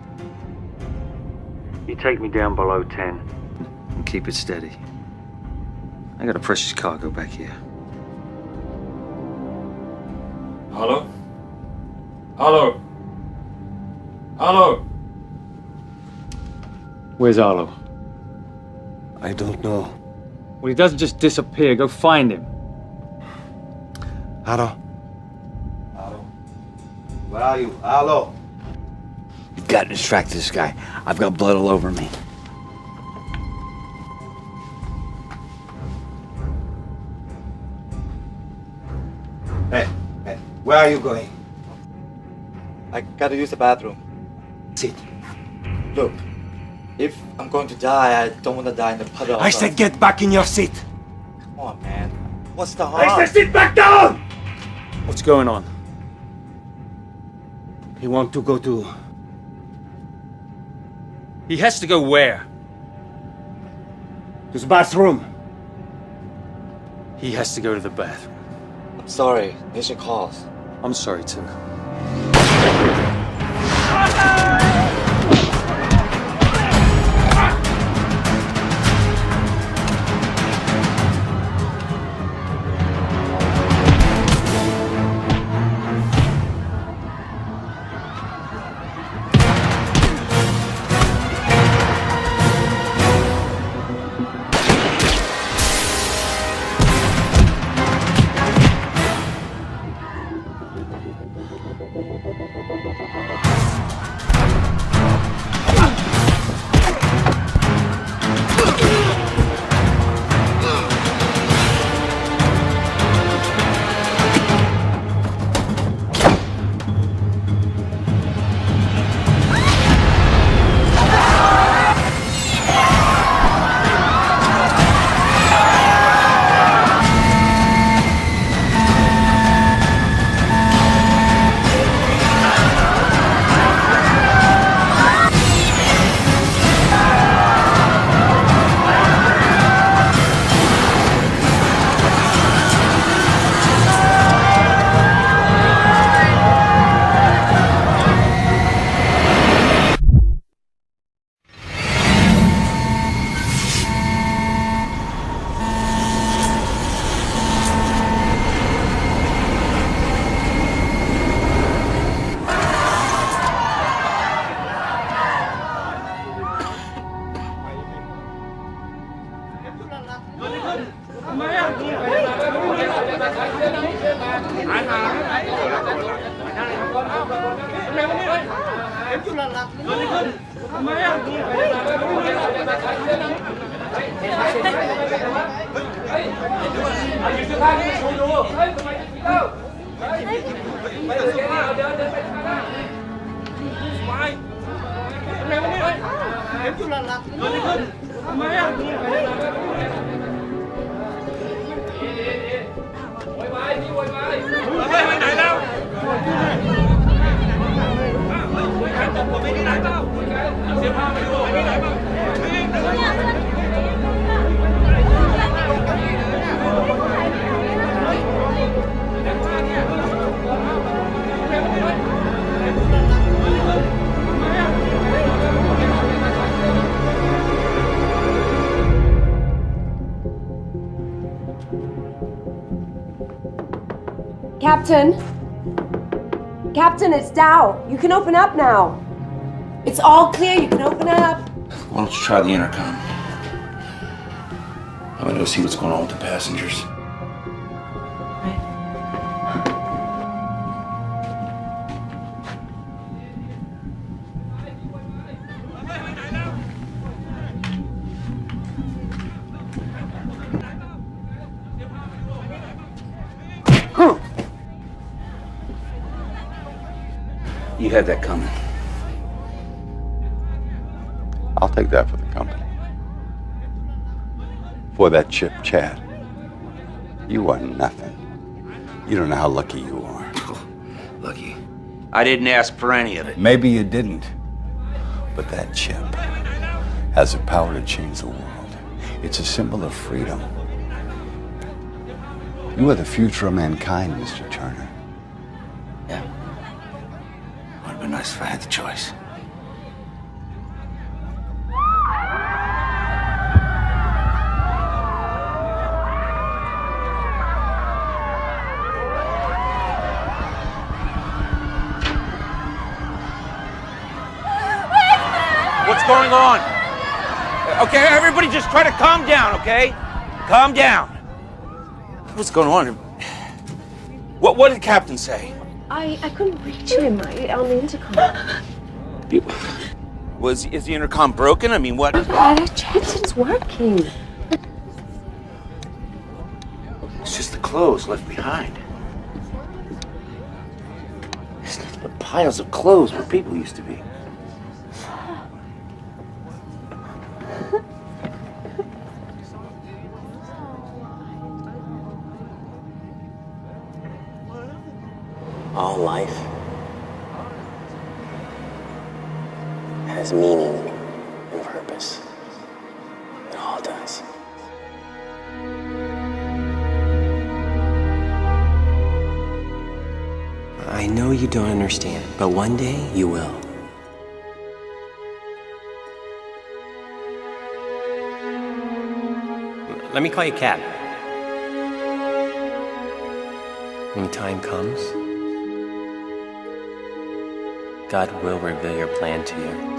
You take me down below 10 and keep it steady. I got a precious cargo back here. Hello? Hello? Hello? Where's Arlo? I don't know. Well, he doesn't just disappear. Go find him. Hello? Where are you? Hello? You've got to distract this guy. I've got blood all over me. Hey, where are you going? I gotta use the bathroom. Sit. Look, if I'm going to die, I don't want to die in the puddle. I said get back in your seat. Come on, man. What's the harm? I said sit back down! What's going on? He want to go to... He has to go where? To the bathroom. He has to go to the bathroom. I'm sorry. Mission calls. I'm sorry, too. Captain? Captain, it's Dow. You can open up now. It's all clear. You can open up. Why don't you try the intercom? I'm gonna go see what's going on with the passengers. You had that coming. I'll take that for the company. For that chip, Chad. You are nothing. You don't know how lucky you are. Lucky. I didn't ask for any of it. Maybe you didn't. But that chip has the power to change the world. It's a symbol of freedom. You are the future of mankind, Mr. Turner. Yeah. Would have been nice if I had the choice. What's going on? Okay, everybody just try to calm down, okay? Calm down. What's going on? What did the captain say? I couldn't reach him on the intercom. Is the intercom broken? I mean, what? I checked, it's working. It's just the clothes left behind. There's nothing but piles of clothes where people used to be. All life has meaning and purpose. It all does. I know you don't understand, but one day you will. Let me call you Cap. When the time comes, God will reveal your plan to you.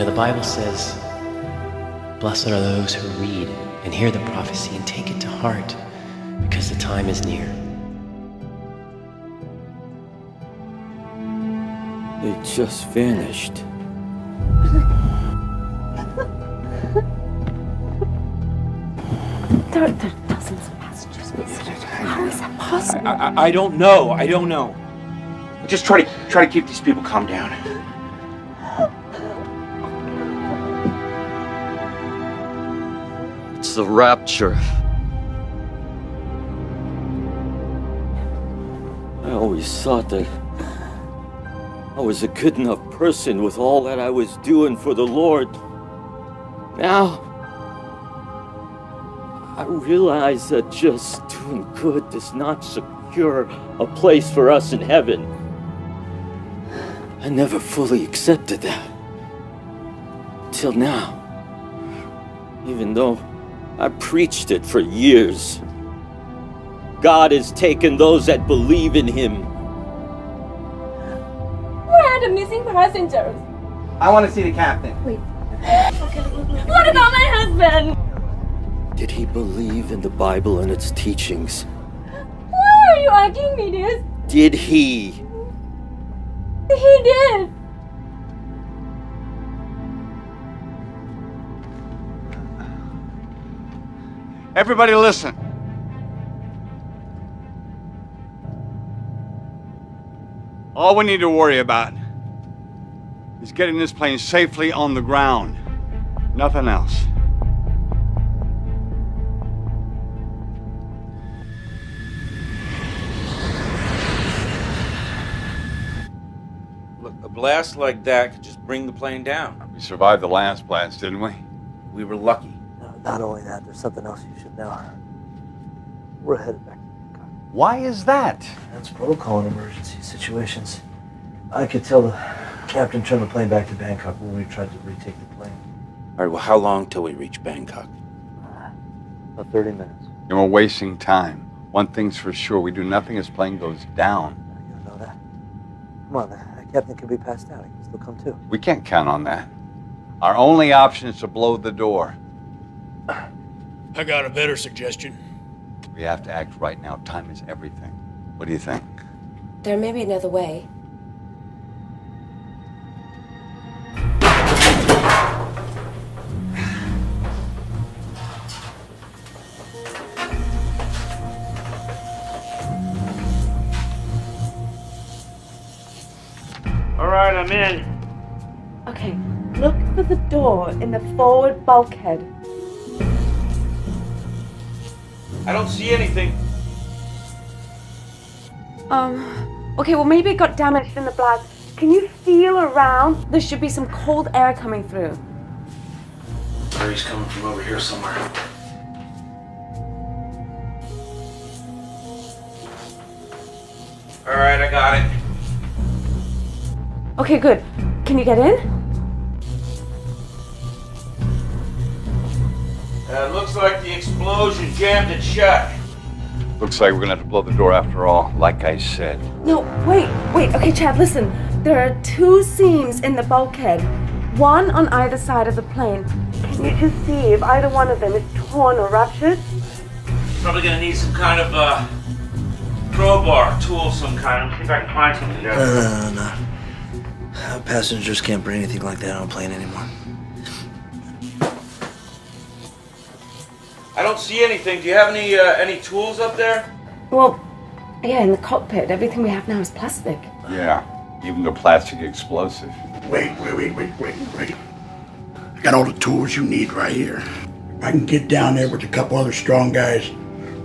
The Bible says, blessed are those who read and hear the prophecy and take it to heart, because the time is near. They just vanished. There are dozens of passengers missing. How is that possible? I don't know. Just try to keep these people calm down. It's the rapture. I always thought that I was a good enough person with all that I was doing for the Lord. Now, I realize that just doing good does not secure a place for us in heaven. I never fully accepted that. Till now. Even though I preached it for years. God has taken those that believe in Him. Where are the missing passengers? I want to see the captain. Wait. What about my husband? Did he believe in the Bible and its teachings? Why are you asking me this? Did he? He did. Everybody listen. All we need to worry about is getting this plane safely on the ground. Nothing else. Look, blast like that could just bring the plane down. We survived the last blast, didn't we? We were lucky. Not only that, there's something else you should know. We're headed back. Why is that? That's protocol in emergency situations. I could tell the captain turned the plane back to Bangkok when we tried to retake the plane. All right, well, how long till we reach Bangkok? About 30 minutes. And we're wasting time. One thing's for sure, we do nothing as plane goes down. You don't know that. Come on, that captain could be passed out. He can still come too. We can't count on that. Our only option is to blow the door. I got a better suggestion. We have to act right now. Time is everything. What do you think? There may be another way. All right, I'm in. Okay, look for the door in the forward bulkhead. I don't see anything. Okay, well maybe it got damaged in the blast. Can you feel around? There should be some cold air coming through. Air's coming from over here somewhere. All right, I got it. Okay, good. Can you get in? Looks like the explosion jammed it shut. Looks like we're gonna have to blow the door after all, like I said. No, wait. Okay, Chad, listen. There are 2 seams in the bulkhead, one on either side of the plane. Can you just see if either one of them is torn or ruptured? Probably gonna need some kind of crowbar, tool of some kind. Let's see if I can find something there. No. Passengers can't bring anything like that on a plane anymore. I don't see anything. Do you have any tools up there? Well, yeah, in the cockpit. Everything we have now is plastic. Yeah, even the plastic explosive. Wait. I got all the tools you need right here. If I can get down there with a couple other strong guys,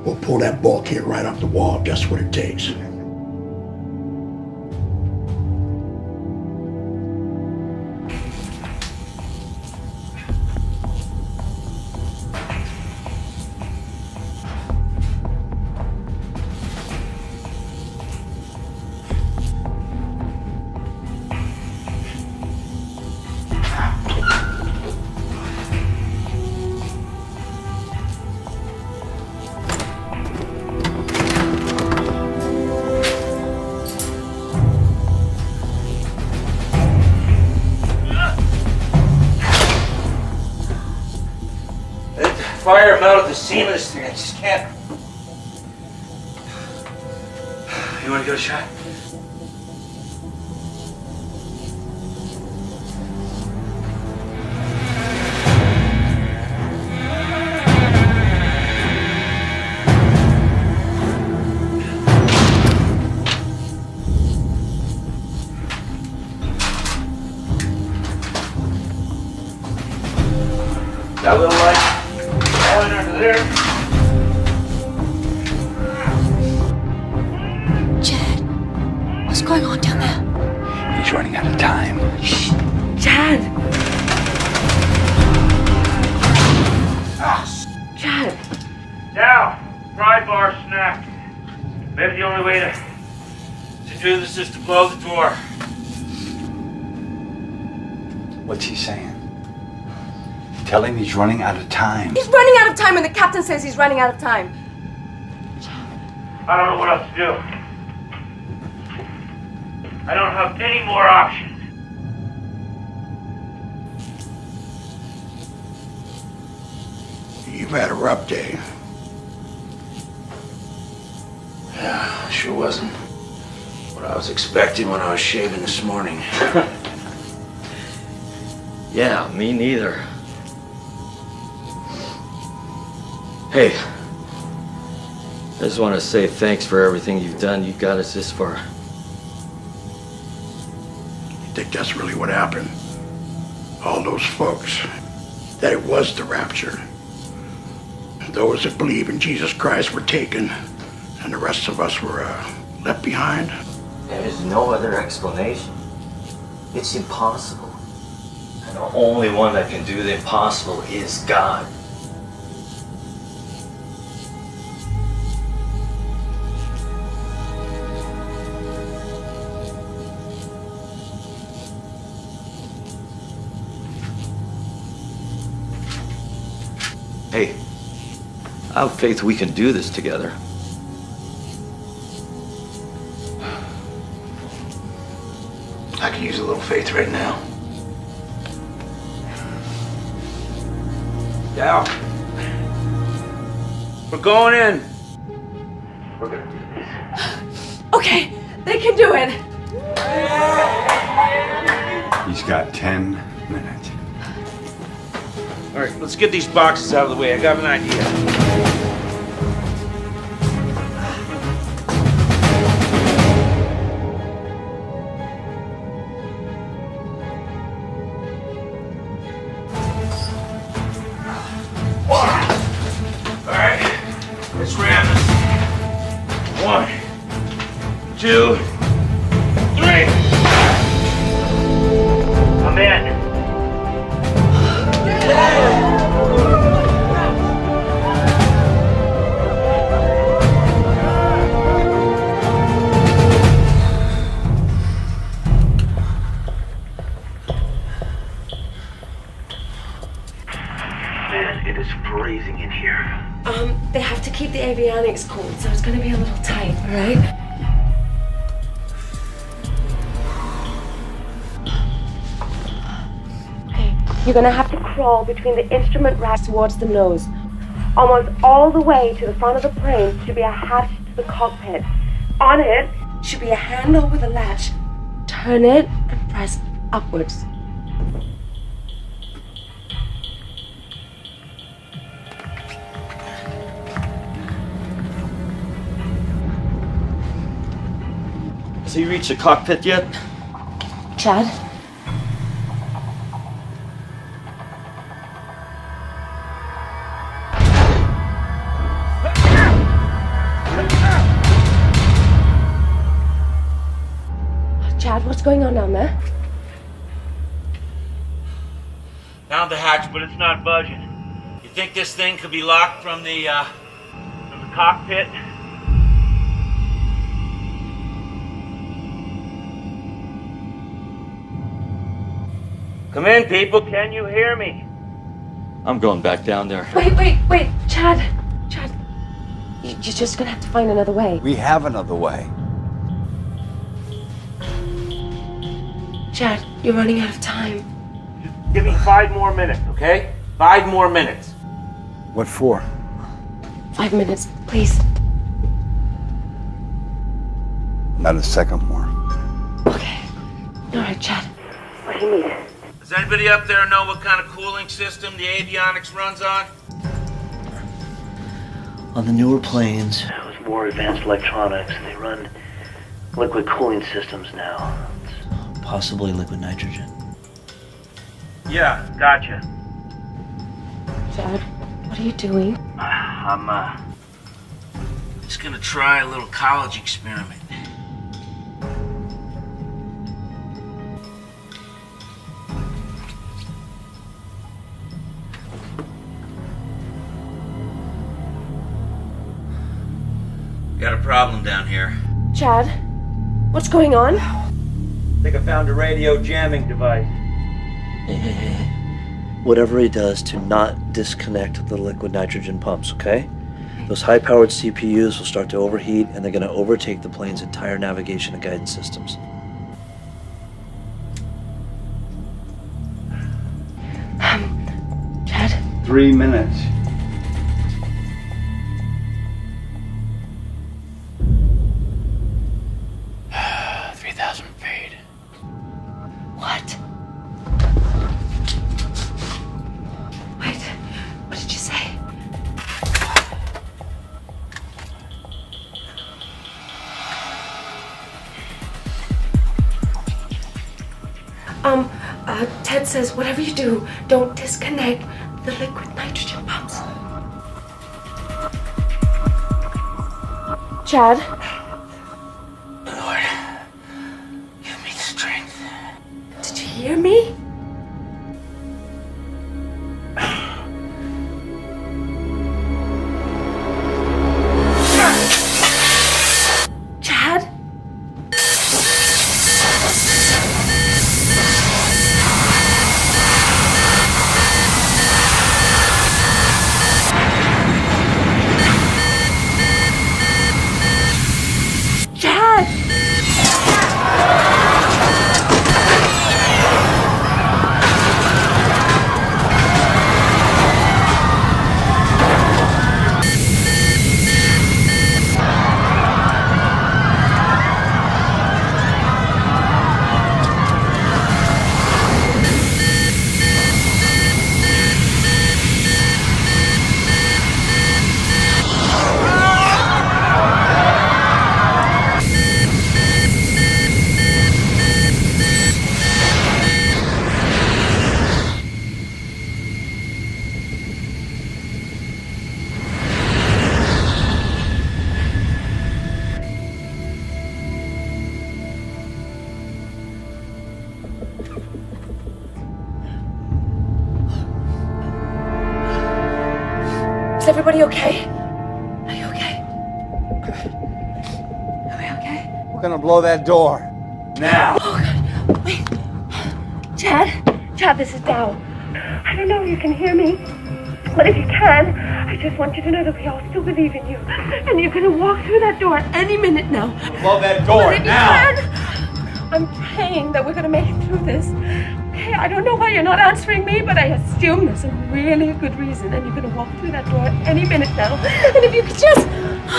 we'll pull that bulkhead right off the wall, just what it takes. Fire him out of the seam of this thing. I just can't. You want to give it a shot? That little light. Under there. Chad, what's going on down there? He's running out of time. Shh. Chad! Chad! Down! Pry bar snapped. Maybe the only way to do this is to blow the door. What's he saying? Tell him he's running out of time. He's running out of time and the captain says he's running out of time. I don't know what else to do. I don't have any more options. You've had a rough day. Yeah, sure wasn't what I was expecting when I was shaving this morning. Yeah, me neither. Hey, I just want to say thanks for everything you've done. You got us this far. You think that's really what happened? All those folks, that it was the rapture. Those that believe in Jesus Christ were taken, and the rest of us were left behind. There's no other explanation. It's impossible. And the only one that can do the impossible is God. Hey, I have faith we can do this together. I could use a little faith right now. Down. We're going in. We're gonna do this. Okay, they can do it. He's got 10 minutes. All right, let's get these boxes out of the way. I got an idea. Let's ram this. 1, 2, 3. I'm in. Man, it is freezing in here. They have to keep the avionics cool, so it's gonna be a little tight, all right? Okay, you're gonna have to crawl between the instrument racks towards the nose. Almost all the way to the front of the plane should be a hatch to the cockpit. On it should be a handle with a latch. Turn it and press upwards. Has he reached the cockpit yet? Chad? Chad, what's going on down there? Found the hatch, but it's not budging. You think this thing could be locked from the cockpit? Come in, people. Can you hear me? I'm going back down there. Wait, Chad. Chad, you're just gonna have to find another way. We have another way. Chad, you're running out of time. Give me 5 more minutes, okay? 5 more minutes. What for? 5 minutes, please. Not a second more. Okay. All right, Chad. What do you need? Does anybody up there know what kind of cooling system the avionics runs on? On the newer planes, with more advanced electronics, they run liquid cooling systems now. It's possibly liquid nitrogen. Yeah, gotcha. Chad, what are you doing? I'm just gonna try a little college experiment. Got a problem down here. Chad, what's going on? I think I found a radio jamming device. Hey. Whatever he does, to not disconnect the liquid nitrogen pumps, okay? Those high-powered CPUs will start to overheat, and they're going to overtake the plane's entire navigation and guidance systems. Chad? 3 minutes. What? Wait, what did you say? Ted says whatever you do, don't disconnect the liquid nitrogen pumps. Chad? Lord, give me the strength. To everybody okay? Are you okay? Are we okay? We're gonna blow that door. Now! Oh, God. Wait. Chad, this is Dow. I don't know if you can hear me, but if you can, I just want you to know that we all still believe in you. And you're gonna walk through that door any minute now. Blow that door But if now! you can, I'm praying that we're gonna make it through this. Okay, I don't know why you're not answering me, but I assume there's a really good reason, and you're gonna walk through that door any minute now. And if you could just...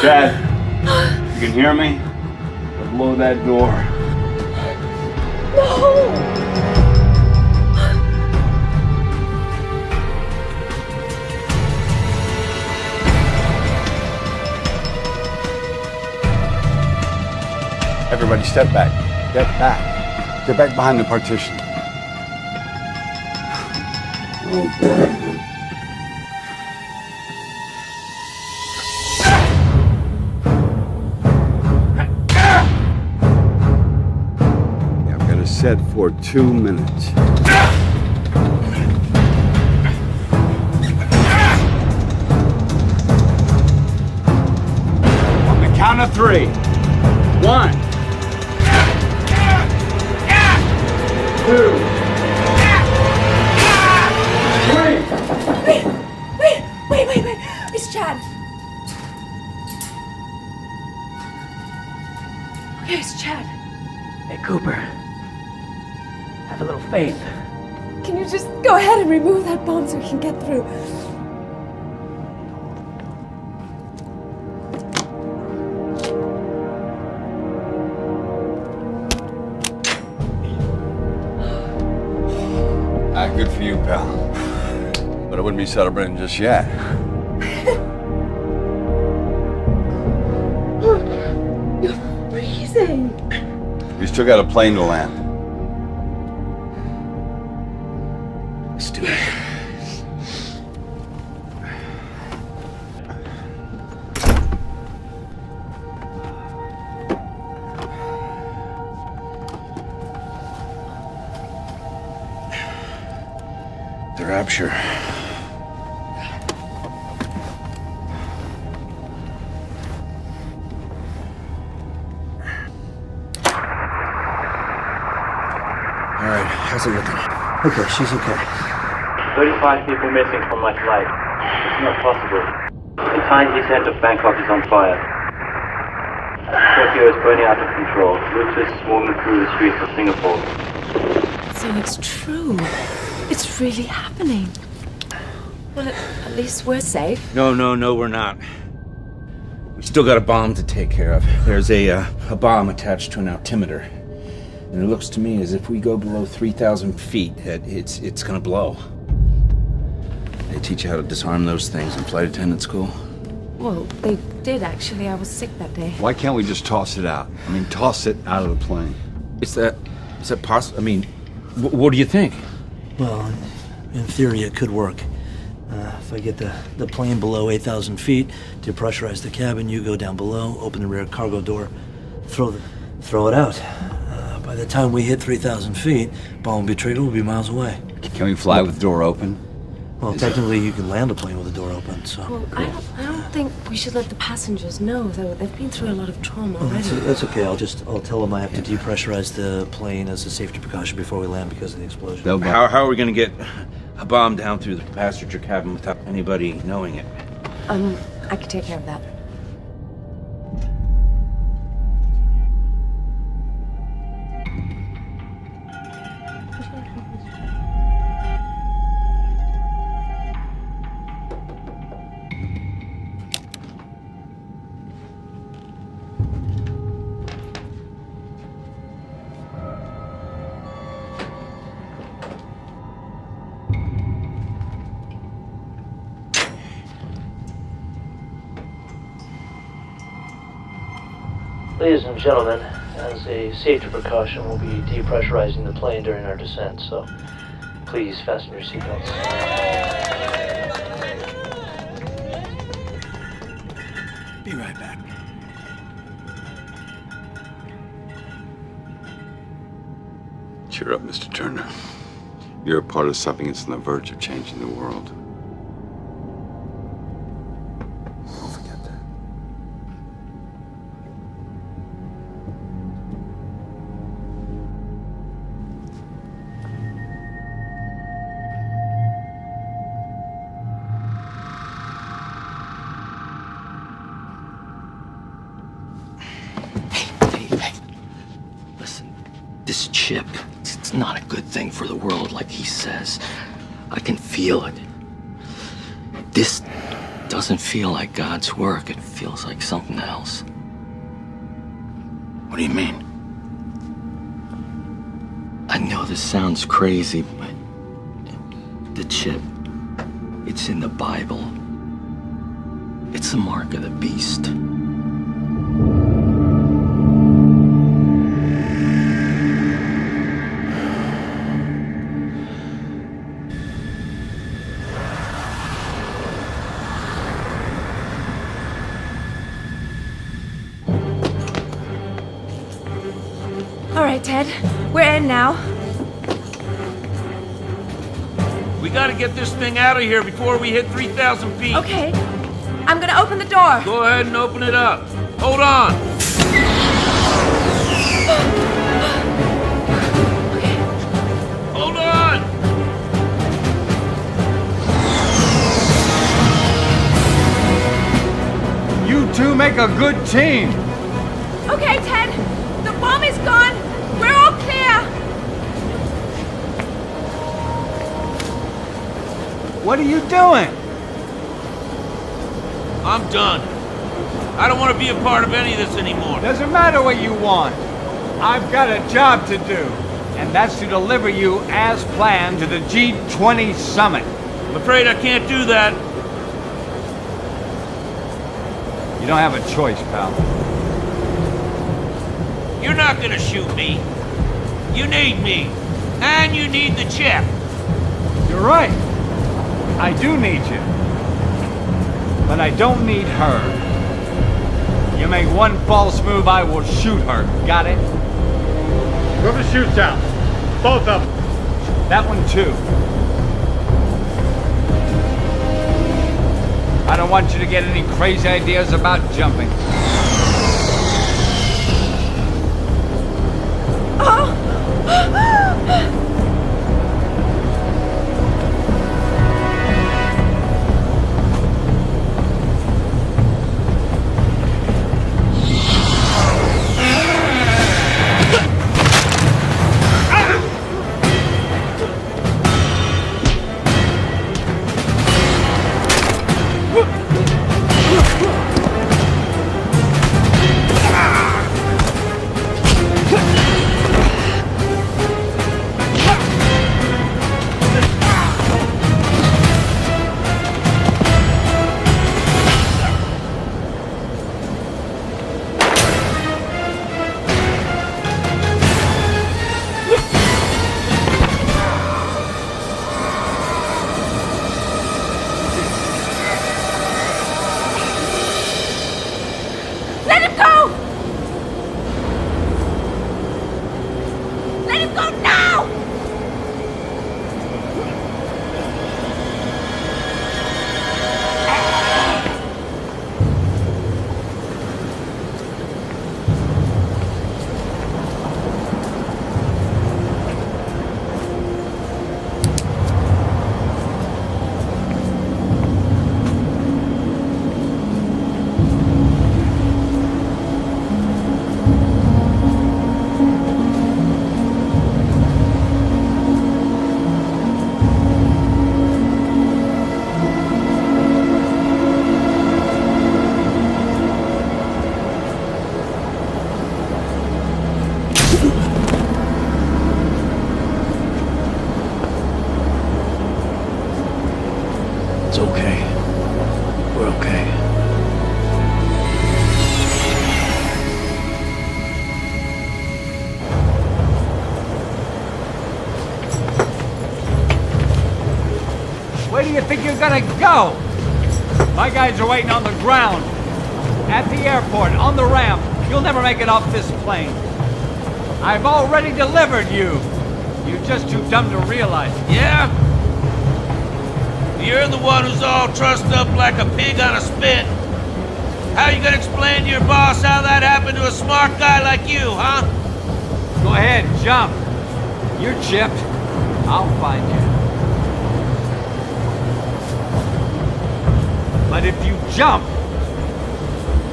Chad, you can hear me? We'll blow that door. No! Everybody step back. Step back. Get back behind the partition. Yeah, I've got it set for 2 minutes. On the count of 3. 1, 2, 3. Wait. It's Chad. Okay, it's Chad. Hey, Cooper. Have a little faith. Can you just go ahead and remove that bomb so we can get through? Good for you, pal. But I wouldn't be celebrating just yet. You're freezing. We still got a plane to land. Let's do it. The rapture. All right, how's it looking? Okay, she's okay. 35 people missing from my flight. It's not possible. The tiny center of Bangkok is on fire. Tokyo is burning out of control. Looters swarming through the streets of Singapore. So it's true. It's really happening. Well, at least we're safe. No, we're not. We still got a bomb to take care of. There's a bomb attached to an altimeter. And it looks to me as if we go below 3,000 feet, it's gonna blow. They teach you how to disarm those things in flight attendant school? Well, they did actually. I was sick that day. Why can't we just toss it out? I mean, toss it out of the plane. Is that possible? I mean, what do you think? Well, in theory, it could work. If I get the plane below 8,000 feet, depressurize the cabin, you go down below, open the rear cargo door, throw it out. By the time we hit 3,000 feet, bomb will be triggered, we'll be miles away. Can we fly with the door open? Well, technically, you can land a plane with the door open, so... Well, I don't think we should let the passengers know, though. They've been through a lot of trauma already. That's okay. I'll tell them I have to depressurize the plane as a safety precaution before we land because of the explosion. How are we gonna get a bomb down through the passenger cabin without anybody knowing it? I can take care of that. Ladies and gentlemen, as a safety precaution, we'll be depressurizing the plane during our descent, so please fasten your seatbelts. Be right back. Cheer up, Mr. Turner. You're a part of something that's on the verge of changing the world. Hey. Listen, this chip, it's not a good thing for the world like he says. I can feel it. This doesn't feel like God's work. It feels like something else. What do you mean? I know this sounds crazy, but the chip, it's in the Bible. It's the mark of the beast. All right, Ted. We're in now. We gotta get this thing out of here before we hit 3,000 feet. Okay. I'm gonna open the door. Go ahead and open it up. Hold on. Hold on. You two make a good team. Okay, Ted. The bomb is gone. We're all clear. What are you doing? I'm done. I don't want to be a part of any of this anymore. Doesn't matter what you want. I've got a job to do, and that's to deliver you as planned to the G20 summit. I'm afraid I can't do that. You don't have a choice, pal. You're not gonna shoot me. You need me. And you need the chip. You're right. I do need you. But I don't need her. You make one false move, I will shoot her. Got it? Whoever shoots out. Both of them. That one too. I don't want you to get any crazy ideas about jumping. Let him go! Let him go now! It's okay. We're okay. Where do you think you're gonna go? My guys are waiting on the ground. At the airport, on the ramp. You'll never make it off this plane. I've already delivered you. You're just too dumb to realize it. Yeah? You're the one who's all trussed up like a pig on a spit. How you gonna explain to your boss how that happened to a smart guy like you, huh? Go ahead, jump. You're chipped. I'll find you. But if you jump,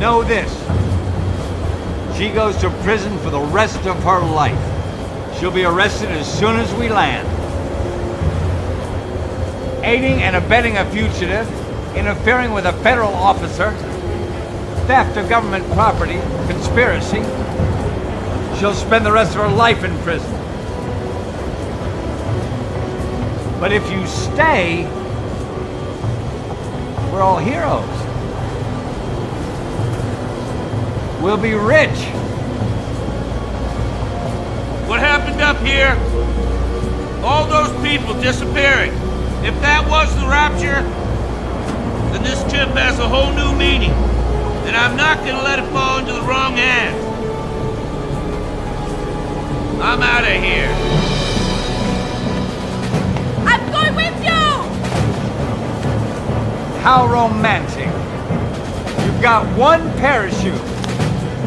know this. She goes to prison for the rest of her life. She'll be arrested as soon as we land. Aiding and abetting a fugitive, interfering with a federal officer, theft of government property, conspiracy. She'll spend the rest of her life in prison. But if you stay, we're all heroes. We'll be rich. What happened up here? All those people disappearing. If that was the rapture, then this chip has a whole new meaning. And I'm not gonna let it fall into the wrong hands. I'm out of here. I'm going with you! How romantic. You've got one parachute.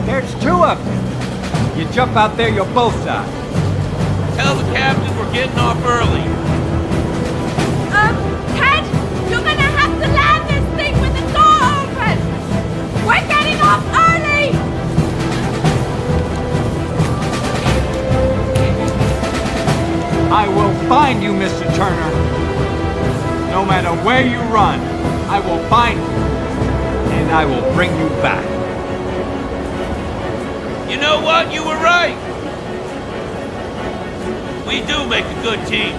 There's two of them. You jump out there, you'll both die. Tell the captain we're getting off early. Ted, you're gonna have to land this thing with the door open! We're getting off early! I will find you, Mr. Turner. No matter where you run, I will find you. And I will bring you back. You know what? You were right. We do make a good team.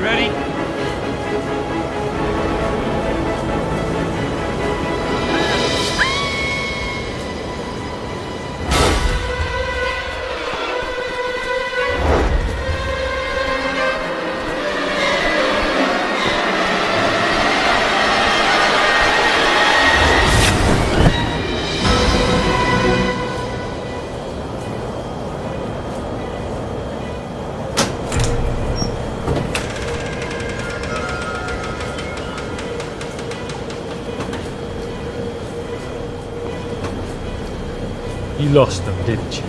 Ready? You lost them, didn't you?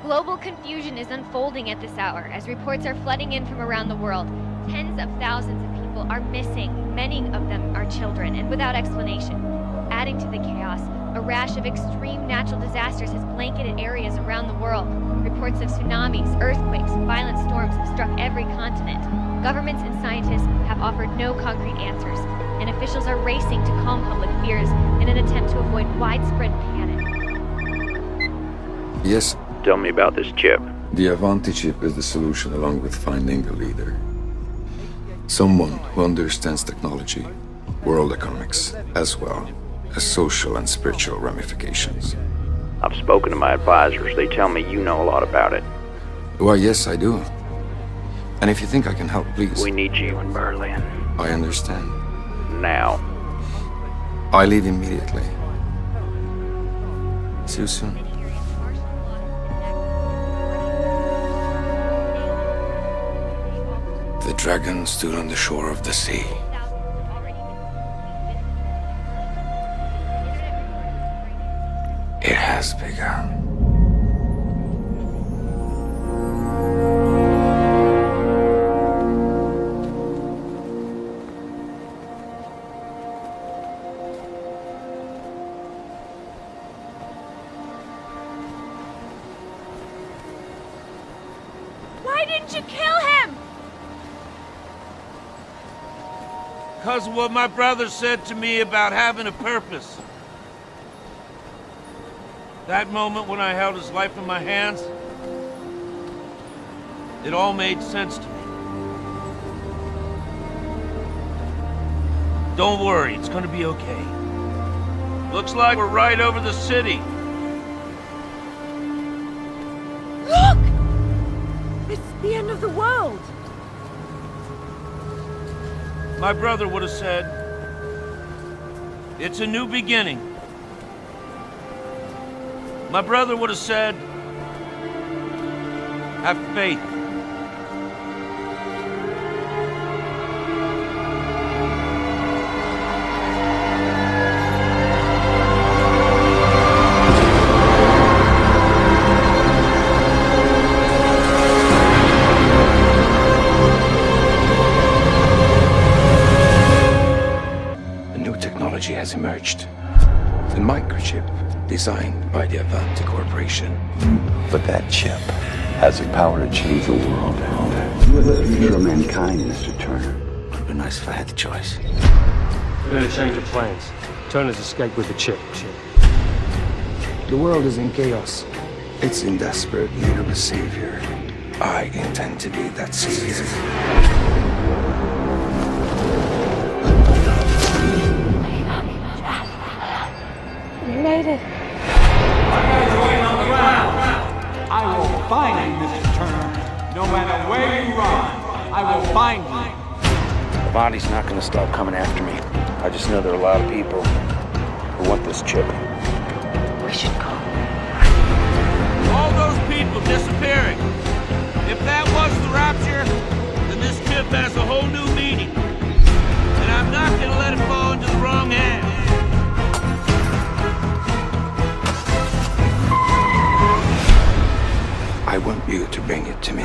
Global confusion is unfolding at this hour as reports are flooding in from around the world. Tens of thousands of people are missing. Many of them are children and without explanation. Adding to the chaos, a rash of extreme natural disasters has blanketed areas around the world. Reports of tsunamis, earthquakes, violent storms have struck every continent. Governments and scientists have offered no concrete answers, and officials are racing to calm public fears in an attempt to avoid widespread panic. Yes. Tell me about this chip. The Avanti chip is the solution along with finding a leader. Someone who understands technology, world economics, as well as social and spiritual ramifications. I've spoken to my advisors. They tell me you know a lot about it. Why, yes, I do. And if you think I can help, please. We need you in Berlin. I understand. Now. I leave immediately. See you soon. The dragon stood on the shore of the sea. It has begun. Why didn't you kill him? Because of what my brother said to me about having a purpose. That moment when I held his life in my hands, it all made sense to me. Don't worry, it's gonna be okay. Looks like we're right over the city. Look! It's the end of the world. My brother would have said, it's a new beginning. My brother would have said, have faith. designed by the Avanti Corporation. But that chip has the power to change the world. You are the future of mankind, Mr. Turner. It would be nice if I had the choice. We're gonna change the plans. Turner's escaped with the chip. The world is in chaos. It's in desperate need of a savior. I intend to be that savior. We made it. I will find you, Mr. Turner. No matter where you run, I will find you. Avanti's not gonna stop coming after me. I just know there are a lot of people who want this chip. We should go. All those people disappearing. If that was the rapture, then this chip has a whole new meaning. And I'm not gonna let it fall into the wrong hands. I want you to bring it to me.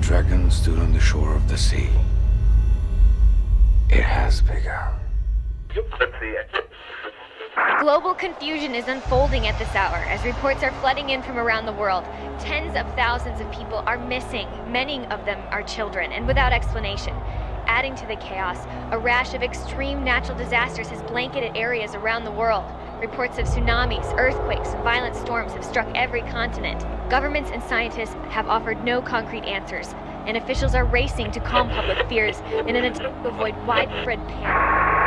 Dragon stood on the shore of the sea. It has begun. Global confusion is unfolding at this hour as reports are flooding in from around the world. Tens of thousands of people are missing. Many of them are children and without explanation. Adding to the chaos, a rash of extreme natural disasters has blanketed areas around the world. Reports of tsunamis, earthquakes, and violent storms have struck every continent. Governments and scientists have offered no concrete answers, and officials are racing to calm public fears in an attempt to avoid widespread panic.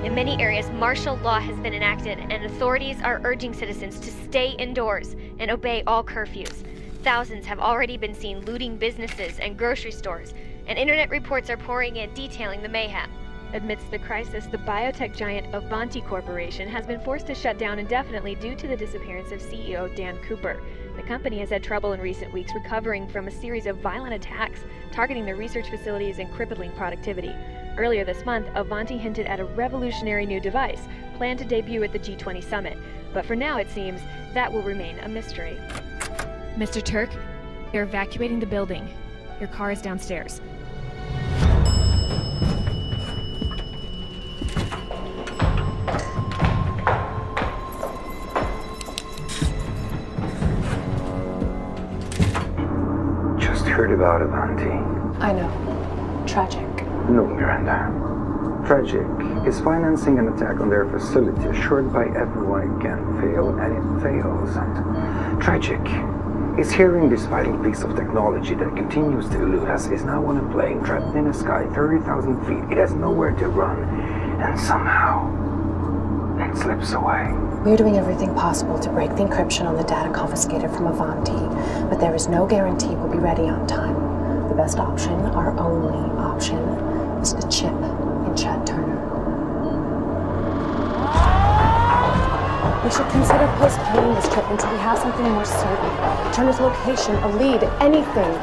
In many areas, martial law has been enacted, and authorities are urging citizens to stay indoors and obey all curfews. Thousands have already been seen looting businesses and grocery stores, and internet reports are pouring in detailing the mayhem. Amidst the crisis, the biotech giant Avanti Corporation has been forced to shut down indefinitely due to the disappearance of CEO Dan Cooper. The company has had trouble in recent weeks recovering from a series of violent attacks targeting their research facilities and crippling productivity. Earlier this month, Avanti hinted at a revolutionary new device planned to debut at the G20 summit, but for now it seems that will remain a mystery. Mr. Turk, they're evacuating the building. Your car is downstairs. Just heard about Avanti. I know. Tragic. No, Miranda. Tragic is financing an attack on their facility assured by everyone it can fail, and it fails. Tragic is hearing this vital piece of technology that continues to elude us is now on a plane trapped in the sky 30,000 feet. It has nowhere to run, and somehow it slips away. We're doing everything possible to break the encryption on the data confiscated from Avanti, but there is no guarantee we'll be ready on time. The best option, our only option, is the chip in Chad Turner. We should consider postponing this trip until we have something more certain. Turner's location, a lead, anything.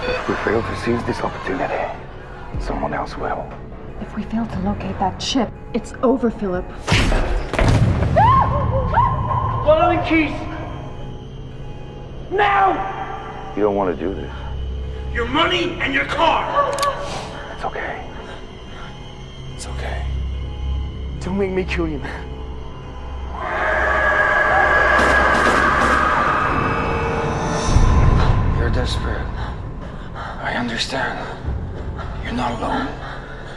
If we fail to seize this opportunity, someone else will. If we fail to locate that chip, it's over, Philip. What are the keys? Now! You don't want to do this. Your money and your car! It's okay. It's okay. Don't make me kill you, man. You're desperate. I understand. You're not alone.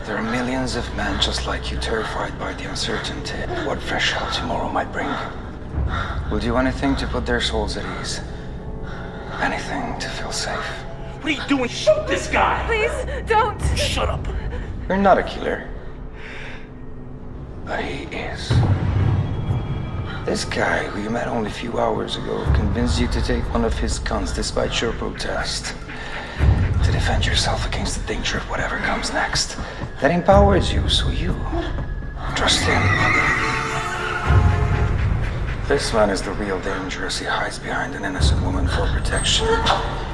There are millions of men just like you, terrified by the uncertainty of what fresh hell tomorrow might bring. Will do anything to put their souls at ease. Anything to feel safe. What are you doing? Shoot this guy! Please, don't! Shut up! You're not a killer. But he is. This guy, who you met only a few hours ago, convinced you to take one of his guns despite your protest. To defend yourself against the danger of whatever comes next. That empowers you, so you trust him. This man is the real danger as he hides behind an innocent woman for protection.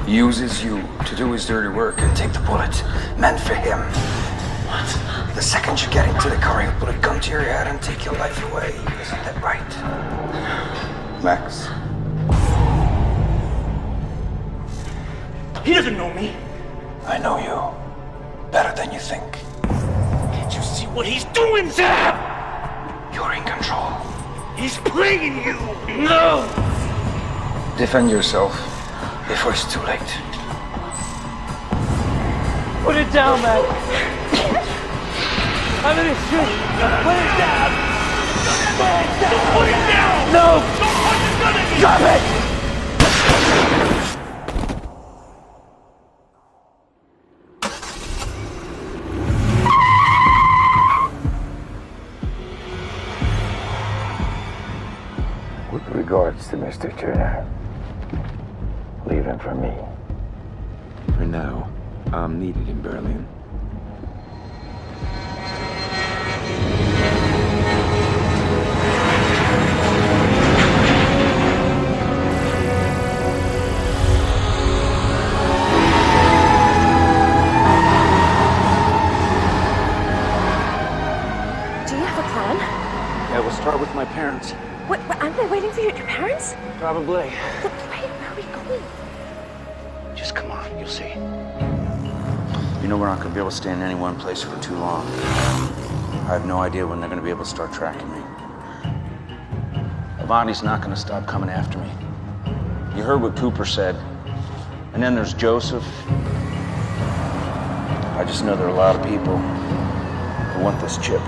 He uses you to do his dirty work and take the bullet meant for him. What? The second you get into the car, he'll put a gun to your head and take your life away. Isn't that right? Max? He doesn't know me. I know you. Better than you think. Can't you see what he's doing, Sam? You're in control. He's playing you! No! Defend yourself before it's too late. Put it down, man! I'm in his shit! Put it down! Put it down! Don't put it down! No! Don't put the gun in me! Drop it! With regards to Mr. Turner, leave him for me. For now, I'm needed in Berlin. Do you have a plan? Yeah, we'll start with my parents. What, aren't they waiting for your parents? Probably. Look, where are we going? Just come on, you'll see. You know we're not going to be able to stay in any one place for too long. I have no idea when they're going to be able to start tracking me. Avanti's not going to stop coming after me. You heard what Cooper said. And then there's Joseph. I just know there are a lot of people who want this chip.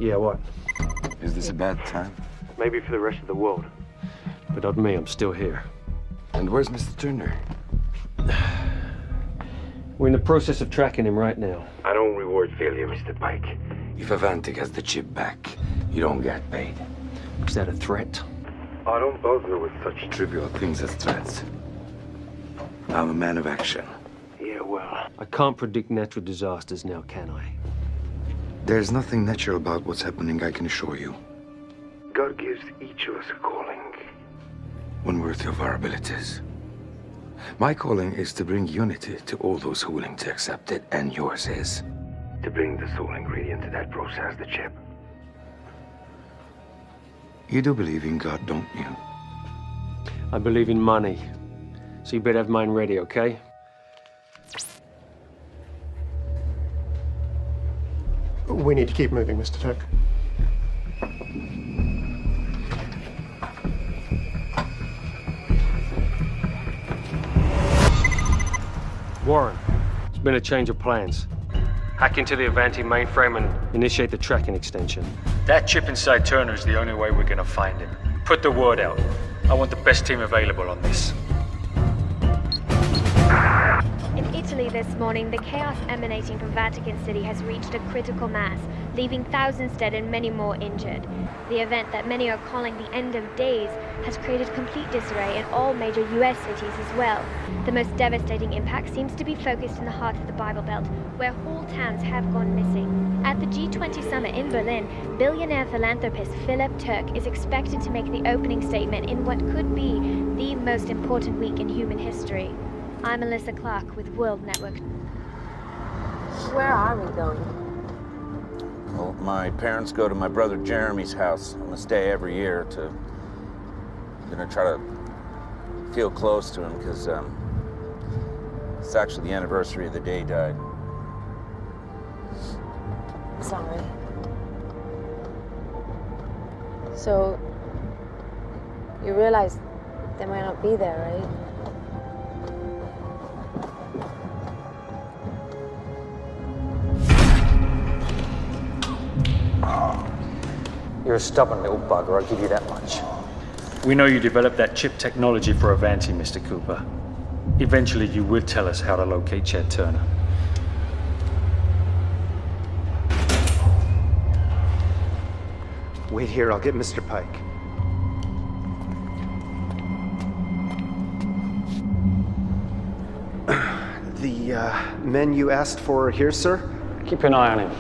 Yeah, what? Is this a bad time? Maybe for the rest of the world. But not me, I'm still here. And where's Mr. Turner? We're in the process of tracking him right now. I don't reward failure, Mr. Pike. If Avanti has the chip back, you don't get paid. Is that a threat? I don't bother with such trivial things as threats. I'm a man of action. Yeah, well, I can't predict natural disasters now, can I? There's nothing natural about what's happening, I can assure you. God gives each of us a calling. One worthy of our abilities. My calling is to bring unity to all those who are willing to accept it, and yours is to bring the sole ingredient to that process, the chip. You do believe in God, don't you? I believe in money. So you better have mine ready, okay? We need to keep moving, Mr. Tuck. Warren, there's been a change of plans. Hack into the Avanti mainframe and initiate the tracking extension. That chip inside Turner is the only way we're gonna find him. Put the word out. I want the best team available on this. It's Italy this morning, the chaos emanating from Vatican City has reached a critical mass, leaving thousands dead and many more injured. The event that many are calling the end of days has created complete disarray in all major US cities as well. The most devastating impact seems to be focused in the heart of the Bible Belt, where whole towns have gone missing. At the G20 summit in Berlin, billionaire philanthropist Philip Turk is expected to make the opening statement in what could be the most important week in human history. I'm Alyssa Clark with World Network. Where are we going? Well, my parents go to my brother Jeremy's house on this day every year to... gonna try to feel close to him, because it's actually the anniversary of the day he died. Sorry. So, you realize they might not be there, right? You're a stubborn little bugger, I'll give you that much. We know you developed that chip technology for Avanti, Mr. Cooper. Eventually, you will tell us how to locate Chad Turner. Wait here, I'll get Mr. Pike. The men you asked for are here, sir? Keep an eye on him.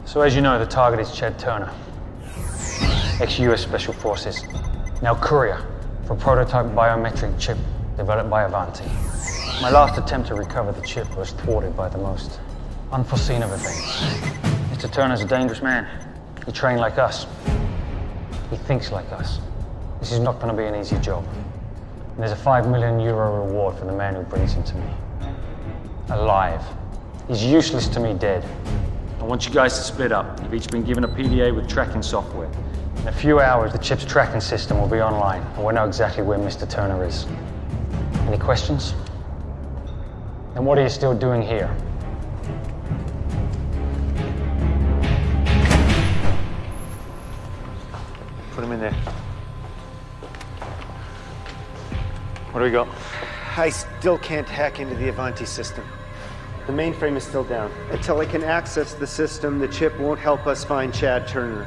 So as you know, the target is Chad Turner, ex-US Special Forces, now courier for a prototype biometric chip developed by Avanti. My last attempt to recover the chip was thwarted by the most unforeseen of events. Mr. Turner's a dangerous man. He trained like us. He thinks like us. This is not going to be an easy job. And there's a €5 million reward for the man who brings him to me. Alive. He's useless to me dead. I want you guys to split up. You've each been given a PDA with tracking software. In a few hours, the chip's tracking system will be online, and we'll know exactly where Mr. Turner is. Any questions? And what are you still doing here? Put him in there. What do we got? I still can't hack into the Avanti system. The mainframe is still down. Until I can access the system, the chip won't help us find Chad Turner.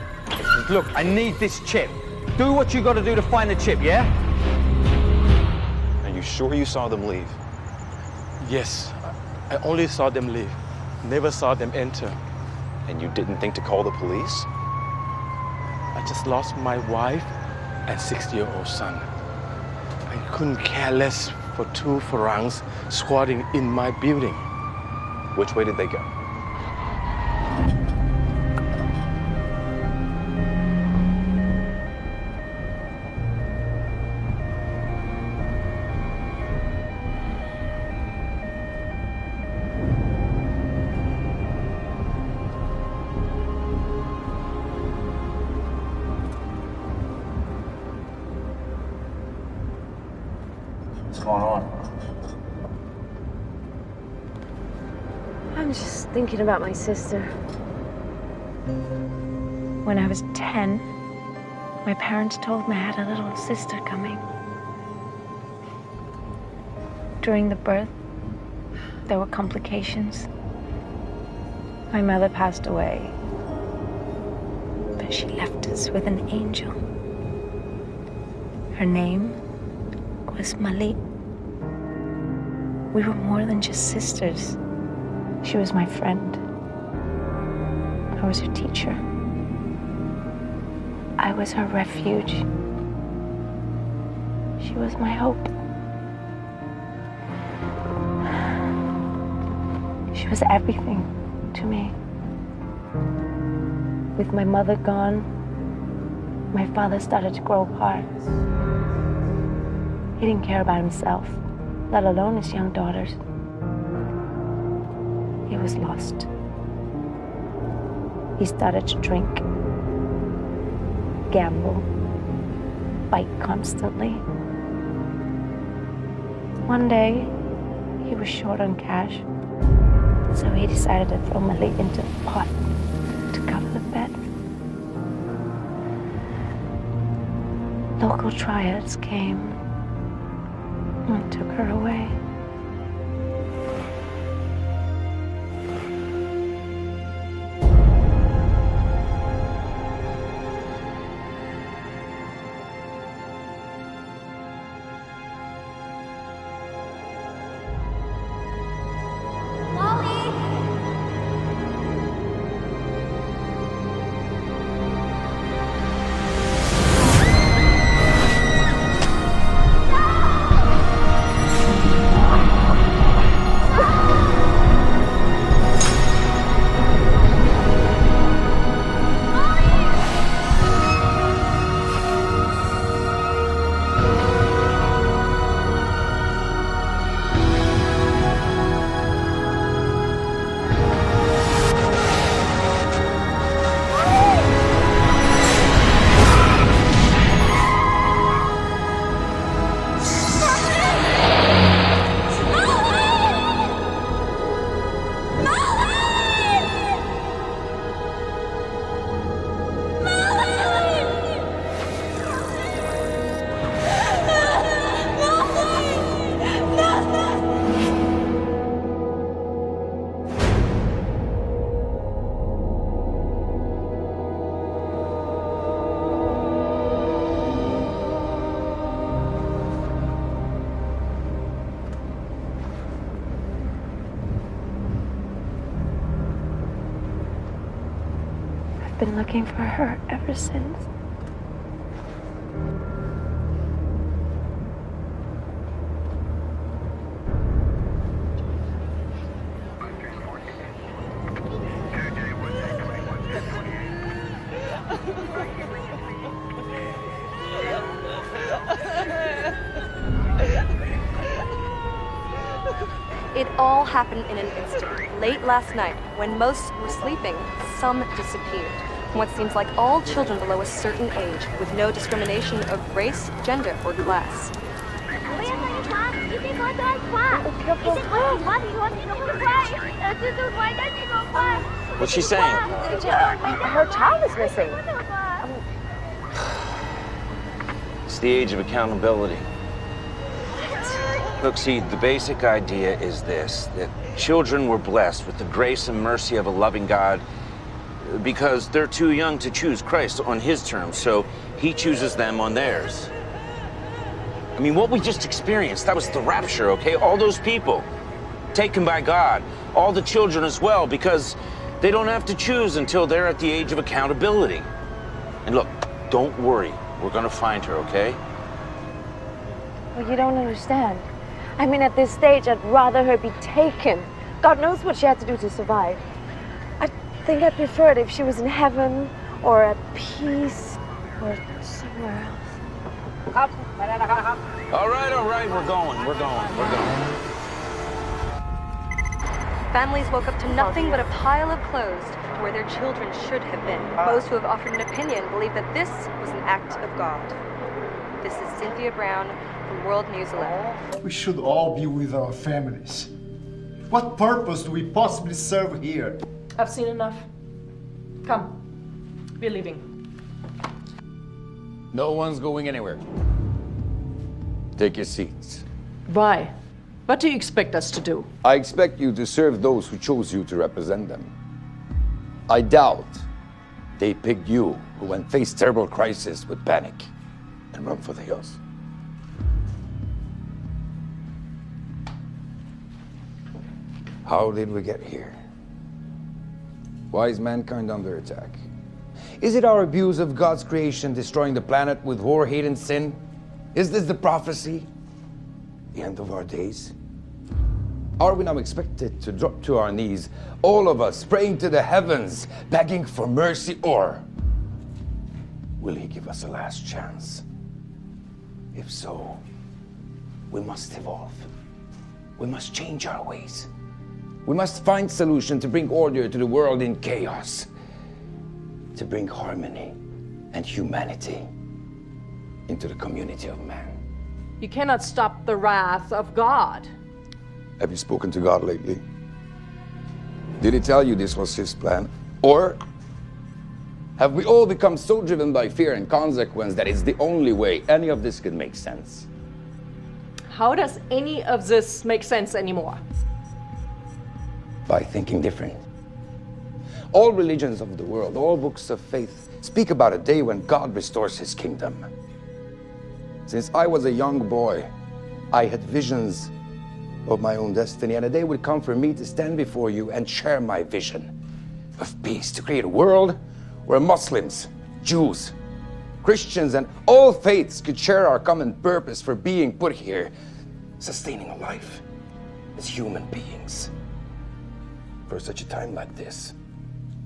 Look, I need this chip. Do what you gotta do to find the chip, yeah? Are you sure you saw them leave? Yes, I only saw them leave. Never saw them enter. And you didn't think to call the police? I just lost my wife and 6-year-old son. I couldn't care less for two Farangs squatting in my building. Which way did they go? What's going on? I'm just thinking about my sister. When I was 10, my parents told me I had a little sister coming. During the birth, there were complications. My mother passed away, but she left us with an angel. Her name was Malik. We were more than just sisters. She was my friend. I was her teacher. I was her refuge. She was my hope. She was everything to me. With my mother gone, my father started to grow apart. He didn't care about himself, let alone his young daughters. He was lost. He started to drink, gamble, fight constantly. One day, he was short on cash, so he decided to throw Malik into the pot. Local triads came and took her away. Been looking for her ever since. It all happened in an instant. Late last night, when most were sleeping, some disappeared. What seems like all children below a certain age, with no discrimination of race, gender, or class. What's she saying? Her child is missing. It's the age of accountability. Look, see, the basic idea is this, that children were blessed with the grace and mercy of a loving God because they're too young to choose Christ on his terms, so he chooses them on theirs. I mean, what we just experienced, that was the rapture, okay? All those people taken by God, all the children as well, because they don't have to choose until they're at the age of accountability. And look, don't worry, we're gonna find her, okay? Well, you don't understand. I mean, at this stage, I'd rather her be taken. God knows what she had to do to survive. I think I'd prefer it if she was in heaven, or at peace, or somewhere else. All right, we're going. Families woke up to nothing but a pile of clothes where their children should have been. Those who have offered an opinion believe that this was an act of God. This is Cynthia Brown from World News 11. We should all be with our families. What purpose do we possibly serve here? I've seen enough. Come, we're leaving. No one's going anywhere. Take your seats. Why? What do you expect us to do? I expect you to serve those who chose you to represent them. I doubt they picked you who, when faced terrible crisis, would panic and run for the hills. How did we get here? Why is mankind under attack? Is it our abuse of God's creation destroying the planet with war, hate, and sin? Is this the prophecy? The end of our days? Are we now expected to drop to our knees, all of us praying to the heavens, begging for mercy, or will he give us a last chance? If so, we must evolve. We must change our ways. We must find solution to bring order to the world in chaos, to bring harmony and humanity into the community of man. You cannot stop the wrath of God. Have you spoken to God lately? Did he tell you this was his plan? Or Have we all become so driven by fear and consequence that it's the only way any of this could make sense? How does any of this make sense anymore? By thinking different. All religions of the world, all books of faith speak about a day when God restores his kingdom. Since I was a young boy, I had visions of my own destiny, and a day would come for me to stand before you and share my vision of peace, to create a world where Muslims, Jews, Christians, and all faiths could share our common purpose for being put here, sustaining a life as human beings. For such a time like this,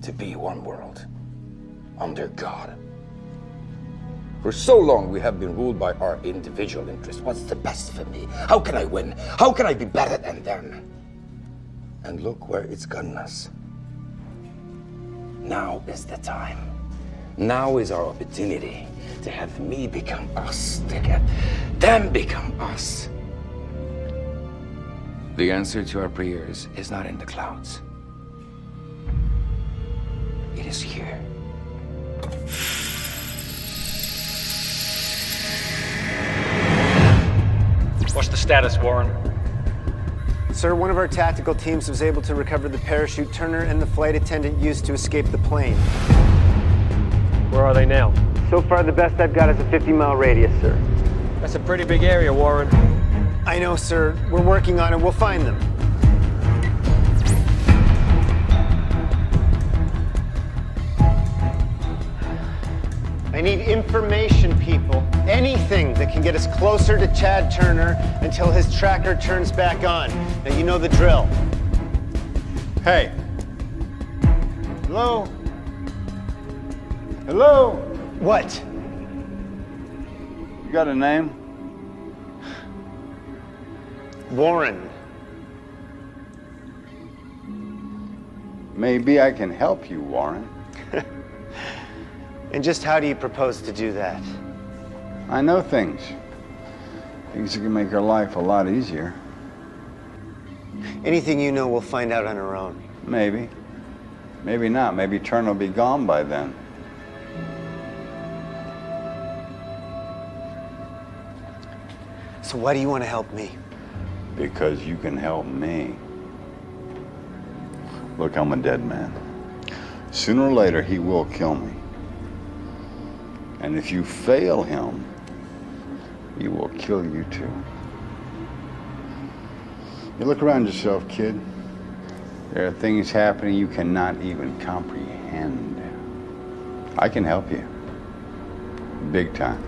to be one world under God. For so long we have been ruled by our individual interests. What's the best for me? How can I win? How can I be better than them? And look where it's gotten us. Now is the time. Now is our opportunity to have me become us, to get them become us. The answer to our prayers is not in the clouds. It is here. What's the status, Warren? Sir, one of our tactical teams was able to recover the parachute Turner and the flight attendant used to escape the plane. Where are they now? So far, the best I've got is a 50-mile radius, sir. That's a pretty big area, Warren. I know, sir. We're working on it. We'll find them. I need information, people. Anything that can get us closer to Chad Turner until his tracker turns back on. Now, you know the drill. Hey. Hello? Hello? What? You got a name? Warren. Maybe I can help you, Warren. And just how do you propose to do that? I know things. Things that can make our life a lot easier. Anything you know, we'll find out on our own. Maybe. Maybe not. Maybe Turner will be gone by then. So why do you want to help me? Because you can help me. Look, I'm a dead man. Sooner or later, he will kill me. And if you fail him, he will kill you too. You look around yourself, kid. There are things happening you cannot even comprehend. I can help you. Big time.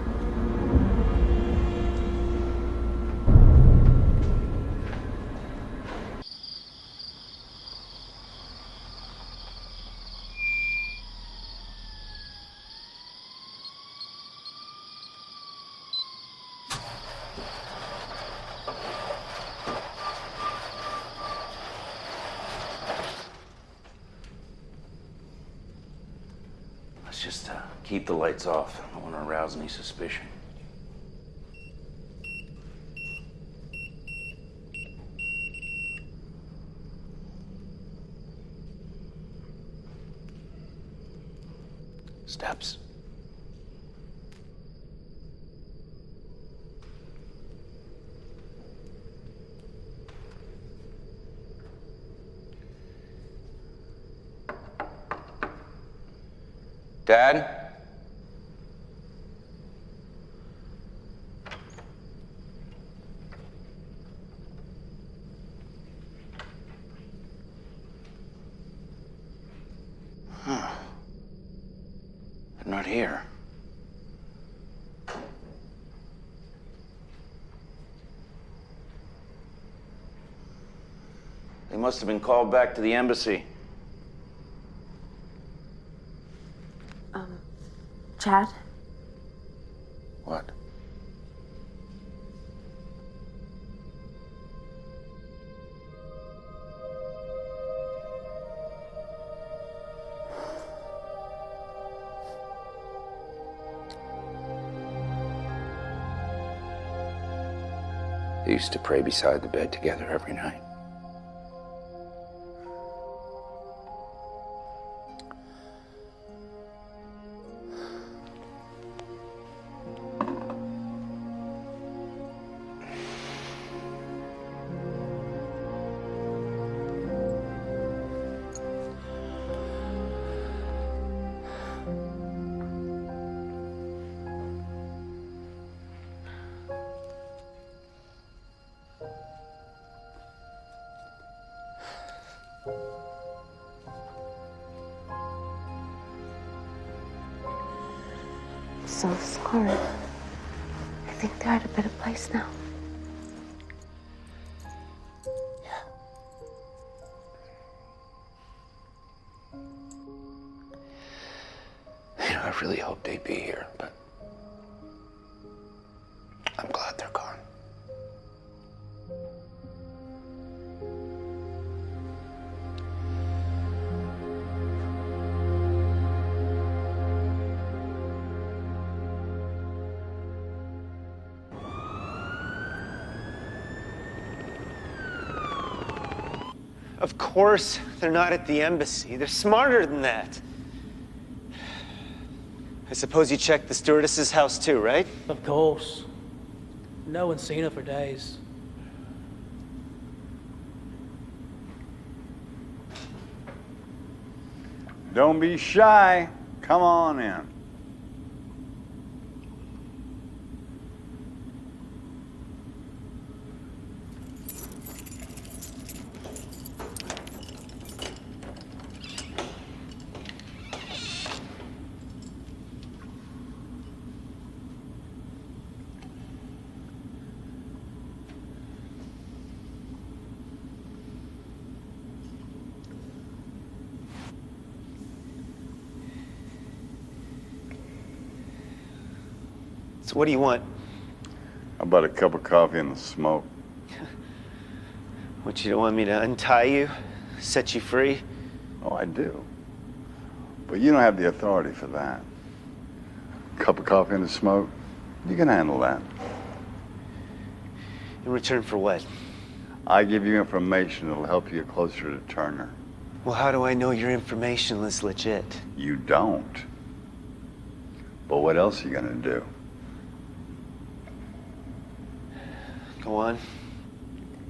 Let's just keep the lights off. I don't want to arouse any suspicion. Steps. Dad? Huh. They're not here. They must have been called back to the embassy. Chad? What? They used to pray beside the bed together every night. so sorry. I think they're at a better place now. You know, I really hoped they'd be here, but I'm glad they're gone. Of course, they're not at the embassy. They're smarter than that. I suppose you checked the stewardess's house too, right? Of course. No one's seen her for days. Don't be shy. Come on in. So what do you want? How about a cup of coffee and a smoke? What, you don't want me to untie you? Set you free? Oh, I do. But you don't have the authority for that. Cup of coffee and a smoke? You can handle that. In return for what? I give you information that'll help you get closer to Turner. Well, how do I know your information is legit? You don't. But what else are you gonna do? Go on.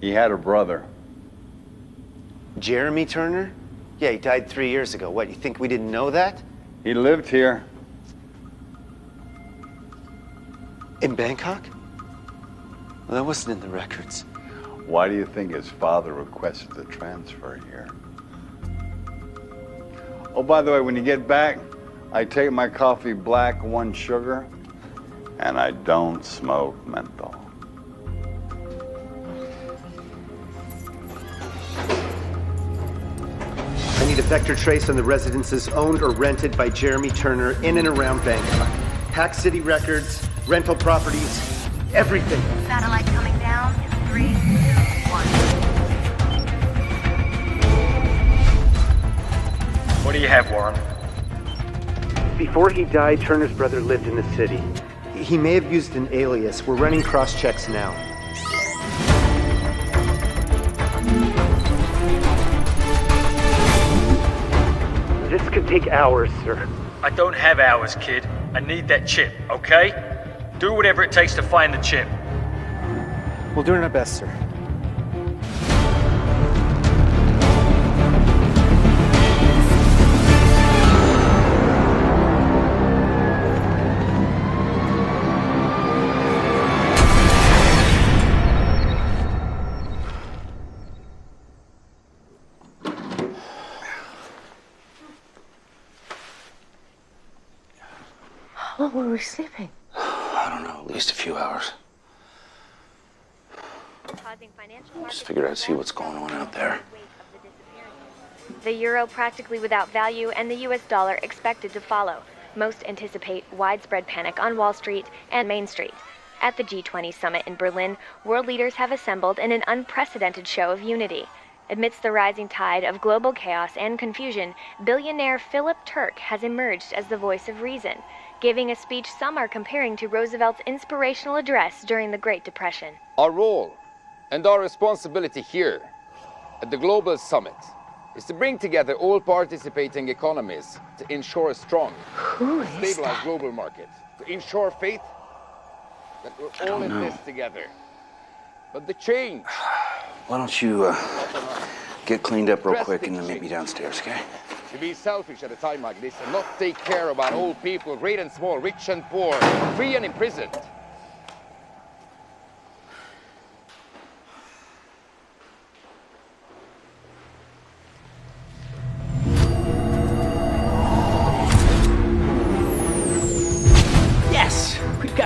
He had a brother. Jeremy Turner? Yeah, he died 3 years ago. What, you think we didn't know that? He lived here. In Bangkok? Well, that wasn't in the records. Why do you think his father requested the transfer here? Oh, by the way, when you get back, I take my coffee black, 1 sugar, and I don't smoke menthol. I need a vector trace on the residences owned or rented by Jeremy Turner in and around Bangkok. Hack City records, rental properties, everything. Satellite coming down in 3, 2, 1. What do you have, Warren? Before he died, Turner's brother lived in the city. He may have used an alias. We're running cross-checks now. This could take hours, sir. I don't have hours, kid. I need that chip, okay? Do whatever it takes to find the chip. We're doing our best, sir. How long were we sleeping? I don't know, at least a few hours. Just figured I'd see what's going on out there. The euro practically without value and the US dollar expected to follow. Most anticipate widespread panic on Wall Street and Main Street. At the G20 summit in Berlin, world leaders have assembled in an unprecedented show of unity. Amidst the rising tide of global chaos and confusion, billionaire Philip Turk has emerged as the voice of reason, giving a speech some are comparing to Roosevelt's inspirational address during the Great Depression. Our role and our responsibility here at the Global Summit is to bring together all participating economies to ensure a strong, stabilized global market, to ensure faith that we're all in this together. But the change... Why don't you get cleaned up real quick and then meet me downstairs, okay? To be selfish at a time like this and not take care about all people, great and small, rich and poor, free and imprisoned.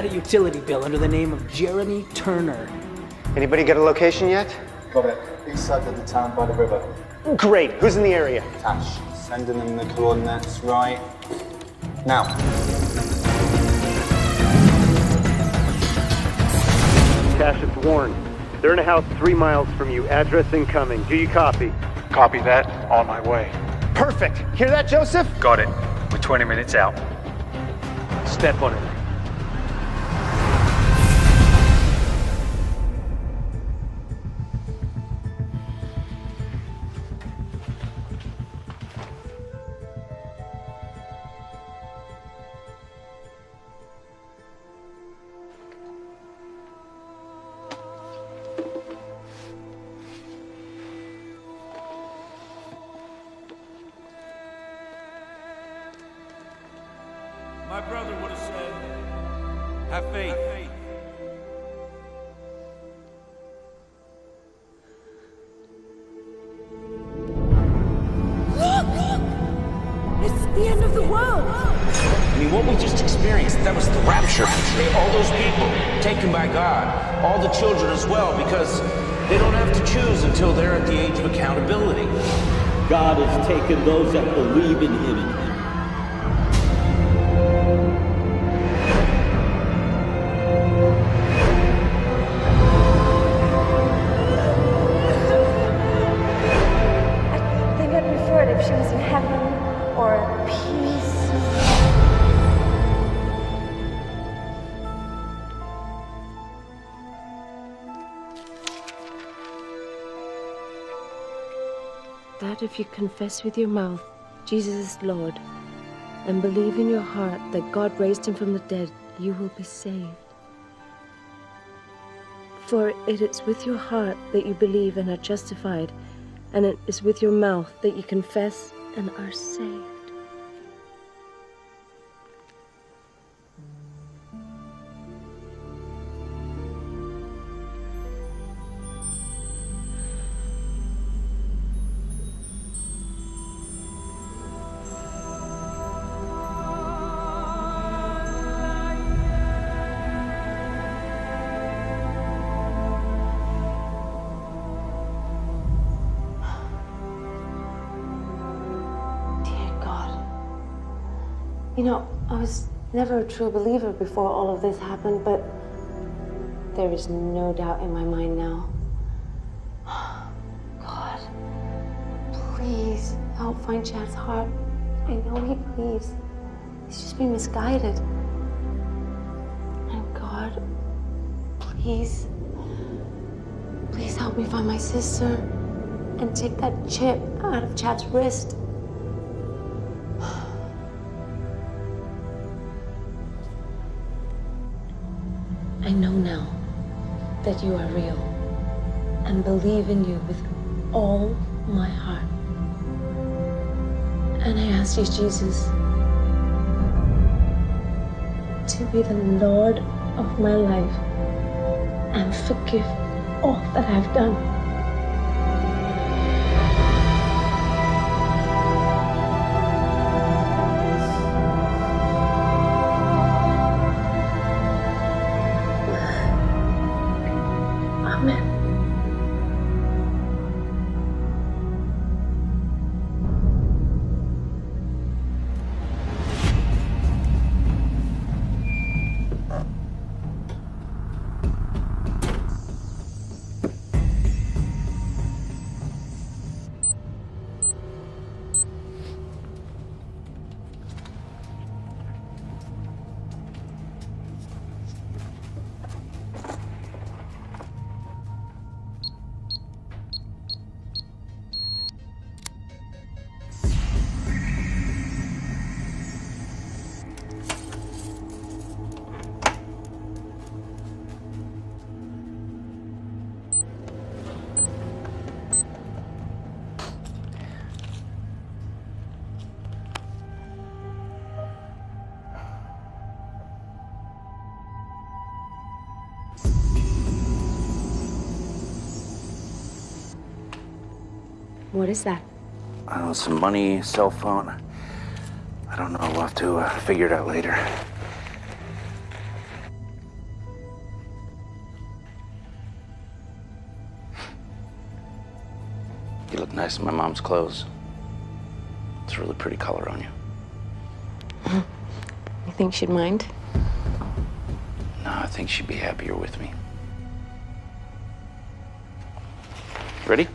got a utility bill under the name of Jeremy Turner. Anybody get a location yet? Got it. East side of the town by the river. Great. Who's in the area? Tash. Sending them the coordinates right now. Tash, it's Warren. They're in a house 3 miles from you. Address incoming. Do you copy? Copy that. On my way. Perfect. Hear that, Joseph? Got it. We're 20 minutes out. Step on it. My brother would have said, have faith. Look! It's the end of the world! I mean, what we just experienced, that was the rapture. All those people taken by God, all the children as well, because they don't have to choose until they're at the age of accountability. God has taken those that believe in Him and Him. I think I'd prefer it if she was in heaven or at peace. That if you confess with your mouth Jesus is Lord and believe in your heart that God raised him from the dead, you will be saved. For it is with your heart that you believe and are justified, and it is with your mouth that you confess and are saved. You know, I was never a true believer before all of this happened, but there is no doubt in my mind now. God, please help find Chad's heart. I know he believes. He's just been misguided. And God, please help me find my sister and take that chip out of Chad's wrist. I know now that you are real and believe in you with all my heart. And I ask you, Jesus, to be the Lord of my life and forgive all that I've done. What is that? I don't know, some money, cell phone. I don't know, we'll have to figure it out later. look nice in my mom's clothes. It's a really pretty color on you. You think she'd mind? No, I think she'd be happier with me. Ready?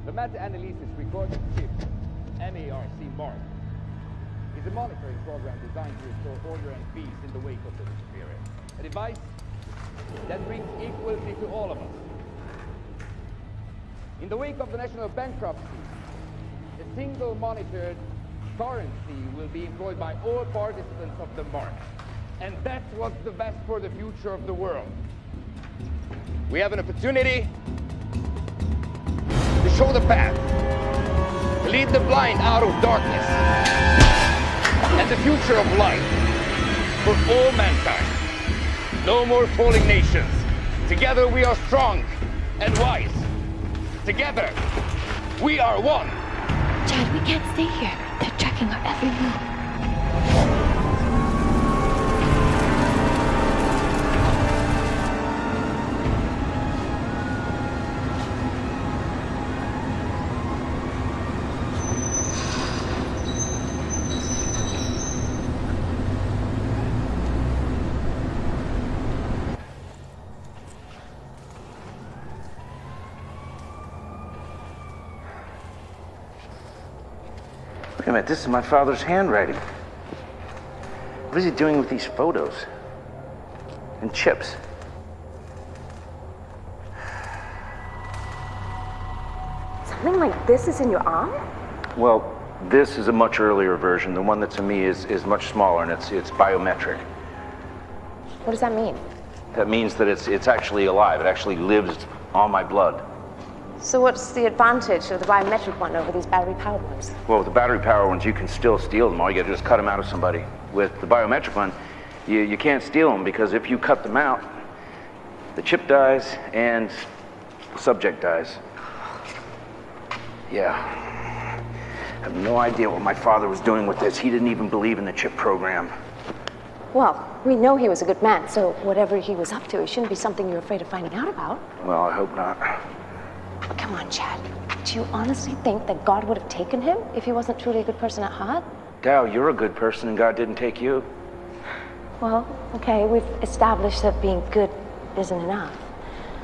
The meta-analysis recording chip, MARC Mark, is a monitoring program designed to restore order and peace in the wake of the Semnul Fiarei. A device that brings equality to all of us. In the wake of the national bankruptcy, a single monitored currency will be employed by all participants of the mark. And that's what's the best for the future of the world. We have an opportunity to show the path, to lead the blind out of darkness, and the future of light for all mankind. No more falling nations. Together we are strong and wise. Together, we are one. Chad, we can't stay here. They're tracking our every move. Wait a minute, this is my father's handwriting. What is he doing with these photos? And chips? Something like this is in your arm? Well, this is a much earlier version. The one that's in me is much smaller, and it's biometric. What does that mean? That means that it's actually alive. It actually lives on my blood. So what's the advantage of the biometric one over these battery-powered ones? Well, with the battery-powered ones, you can still steal them. All you gotta do is cut them out of somebody. With the biometric one, you can't steal them, because if you cut them out, the chip dies and the subject dies. Yeah. I have no idea what my father was doing with this. He didn't even believe in the chip program. Well, we know he was a good man, so whatever he was up to, it shouldn't be something you're afraid of finding out about. Well, I hope not. Come on, Chad. Do you honestly think that God would have taken him if he wasn't truly a good person at heart? Dow, you're a good person and God didn't take you. Well, okay, we've established that being good isn't enough.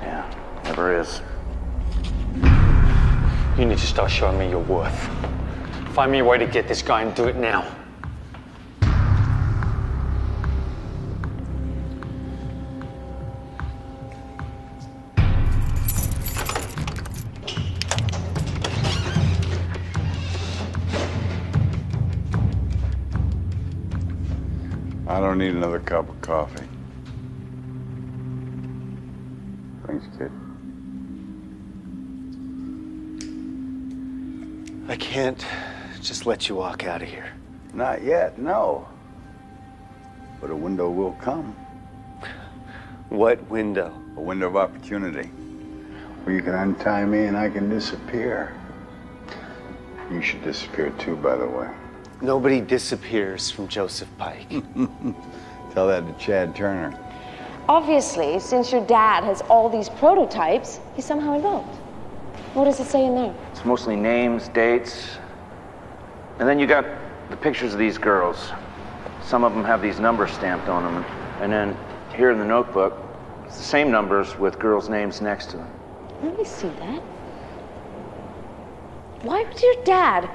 Yeah, never is. You need to start showing me your worth. Find me a way to get this guy and do it now. I don't need another cup of coffee. Thanks, kid. I can't just let you walk out of here. Not yet, no. But a window will come. What window? A window of opportunity. Where you can untie me and I can disappear. You should disappear too, by the way. Nobody disappears from Joseph Pike. Tell that to Chad Turner. Obviously, since your dad has all these prototypes, he's somehow involved. What does it say in there? It's mostly names, dates, and then you got the pictures of these girls. Some of them have these numbers stamped on them, and then here in the notebook, it's the same numbers with girls' names next to them. Let me see that. Why would your dad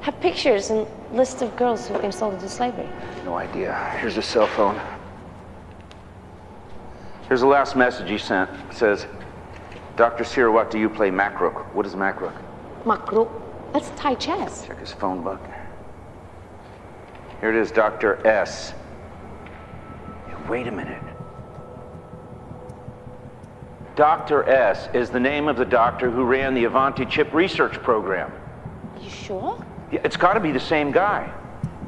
have pictures and lists of girls who've been sold into slavery? No idea. Here's his cell phone. Here's the last message he sent. It says, Dr. Sirawat, do you play Makruk? What is Makruk? Makruk? That's Thai chess. Check his phone book. Here it is, Dr. S. Hey, wait a minute. Dr. S is the name of the doctor who ran the Avanti chip research program. Are you sure? Yeah, it's got to be the same guy.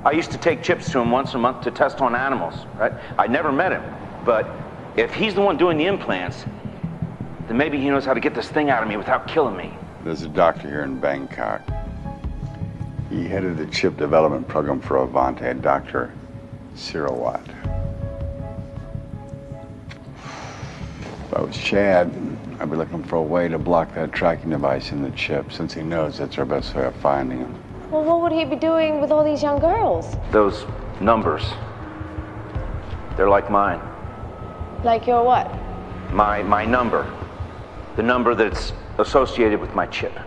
I used to take chips to him once a month to test on animals, right? I never met him, but if he's the one doing the implants, then maybe he knows how to get this thing out of me without killing me. There's a doctor here in Bangkok. He headed the chip development program for Avanti, Dr. Sirawat. If I was Chad, I'd be looking for a way to block that tracking device in the chip, since he knows that's our best way of finding him. Well, what would he be doing with all these young girls? Those numbers, they're like mine. Like your what? My number. The number that's associated with my chip.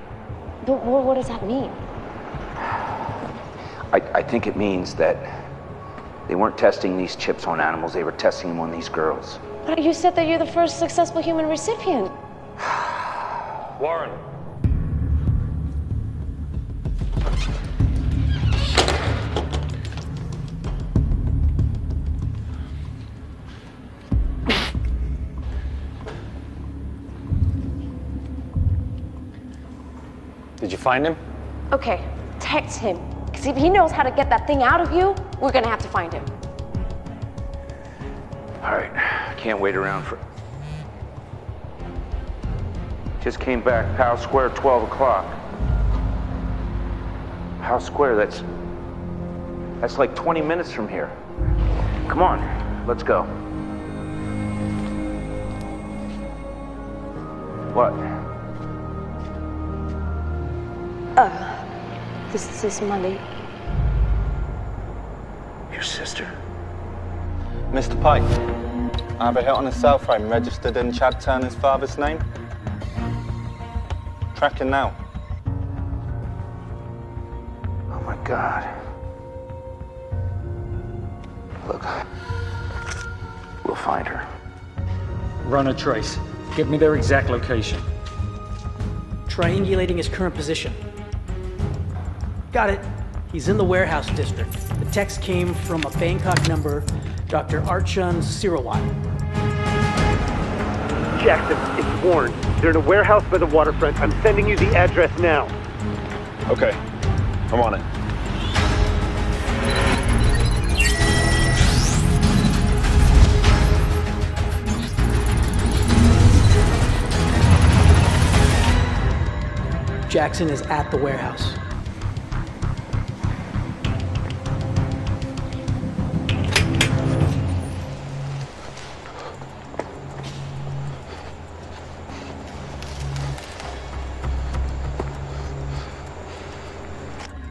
But what does that mean? I think it means that they weren't testing these chips on animals, they were testing them on these girls. But you said that you're the first successful human recipient. Warren. Did you find him? Okay, text him. Because if he knows how to get that thing out of you, we're gonna have to find him. All right, I can't wait around for... Just came back, Powell Square, 12 o'clock. Powell Square, that's like 20 minutes from here. Come on, let's go. What? This is money. Your sister? Mr. Pike, I have a hit on a cell phone registered in Chad Turner's father's name. Tracking now. Oh my God. Look, we'll find her. Run a trace. Give me their exact location. Triangulating his current position. Got it. He's in the warehouse district. The text came from a Bangkok number, Dr. Archon Sirawat. Jackson, it's Warren. They're in a warehouse by the waterfront. I'm sending you the address now. Okay, I'm on it. Jackson is at the warehouse.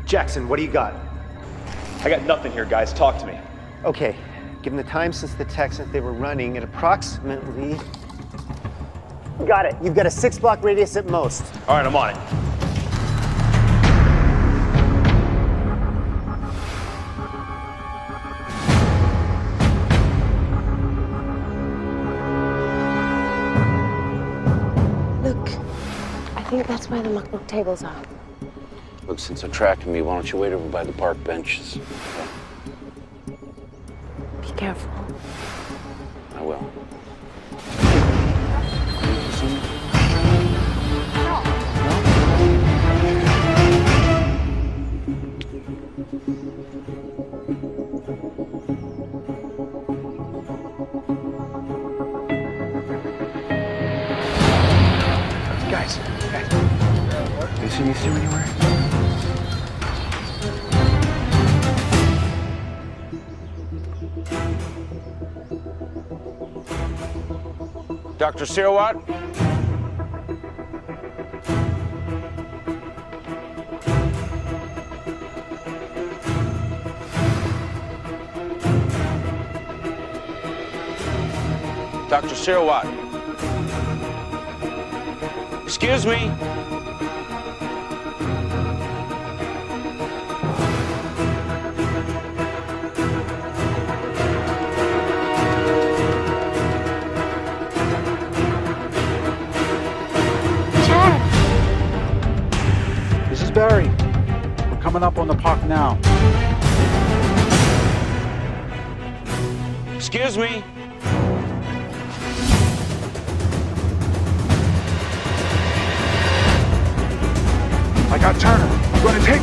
Jackson, what do you got? I got nothing here, guys. Talk to me. Okay, given the time since the text that they were running at approximately... Got it. You've got a 6-block radius at most. All right, I'm on it. Look, I think that's where the muckbook tables are. Look, since they're tracking me, why don't you wait over by the park benches? Be careful. I will. Guys, you see these two anywhere? Dr. Sirawat? Dr. Sirawat? Excuse me? This is Barry. We're coming up on the park now. Excuse me? I got Turner. I'm going to take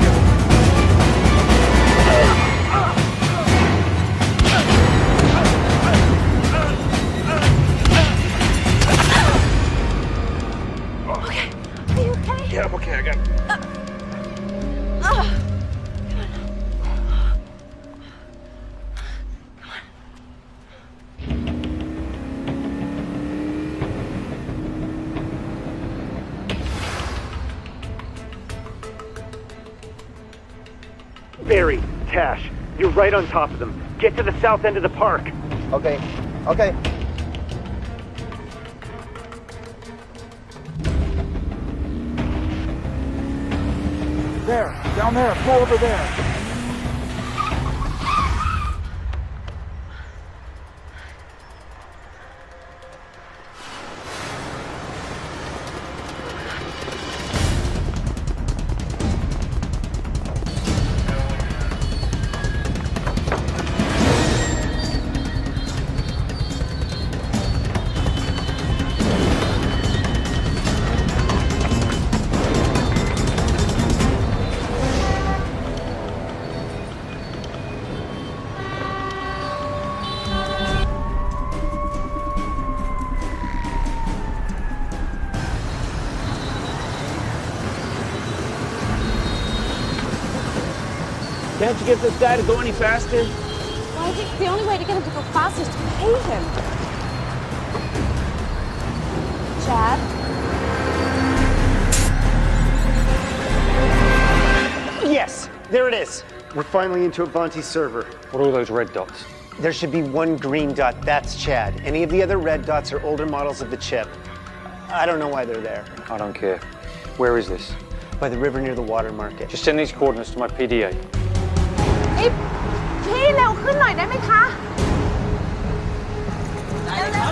Barry, Tash, you're right on top of them. Get to the south end of the park. Okay, okay. There, down there, pull over there. Can't you get this guy to go any faster? Well, I think the only way to get him to go faster is to pay him. Chad? Yes, there it is. We're finally into Avanti's server. What are all those red dots? There should be one green dot. That's Chad. Any of the other red dots are older models of the chip. I don't know why they're there. I don't care. Where is this? By the river near the water market. Just send these coordinates to my PDA. พี่เร็วขึ้นหน่อยได้ไหมคะเร็ว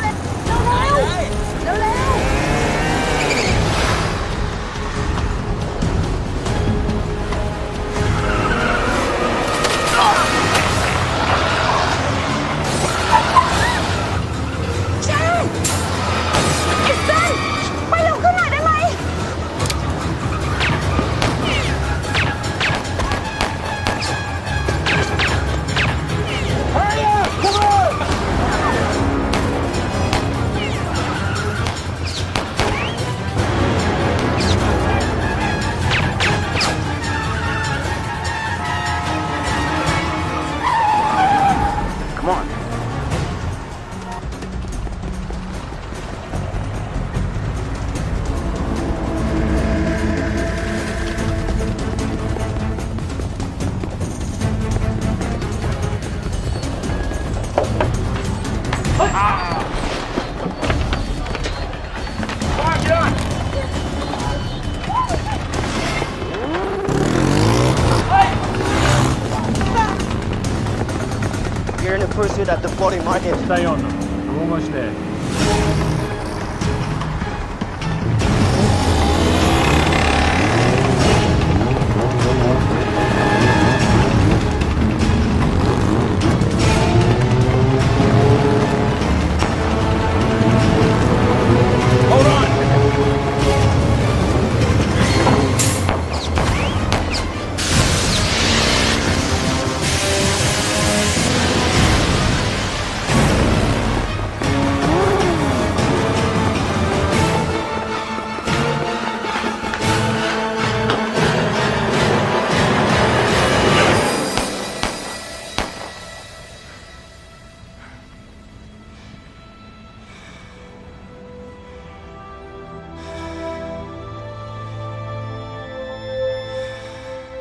You're in a pursuit at the floating market. Stay on them. We're almost there.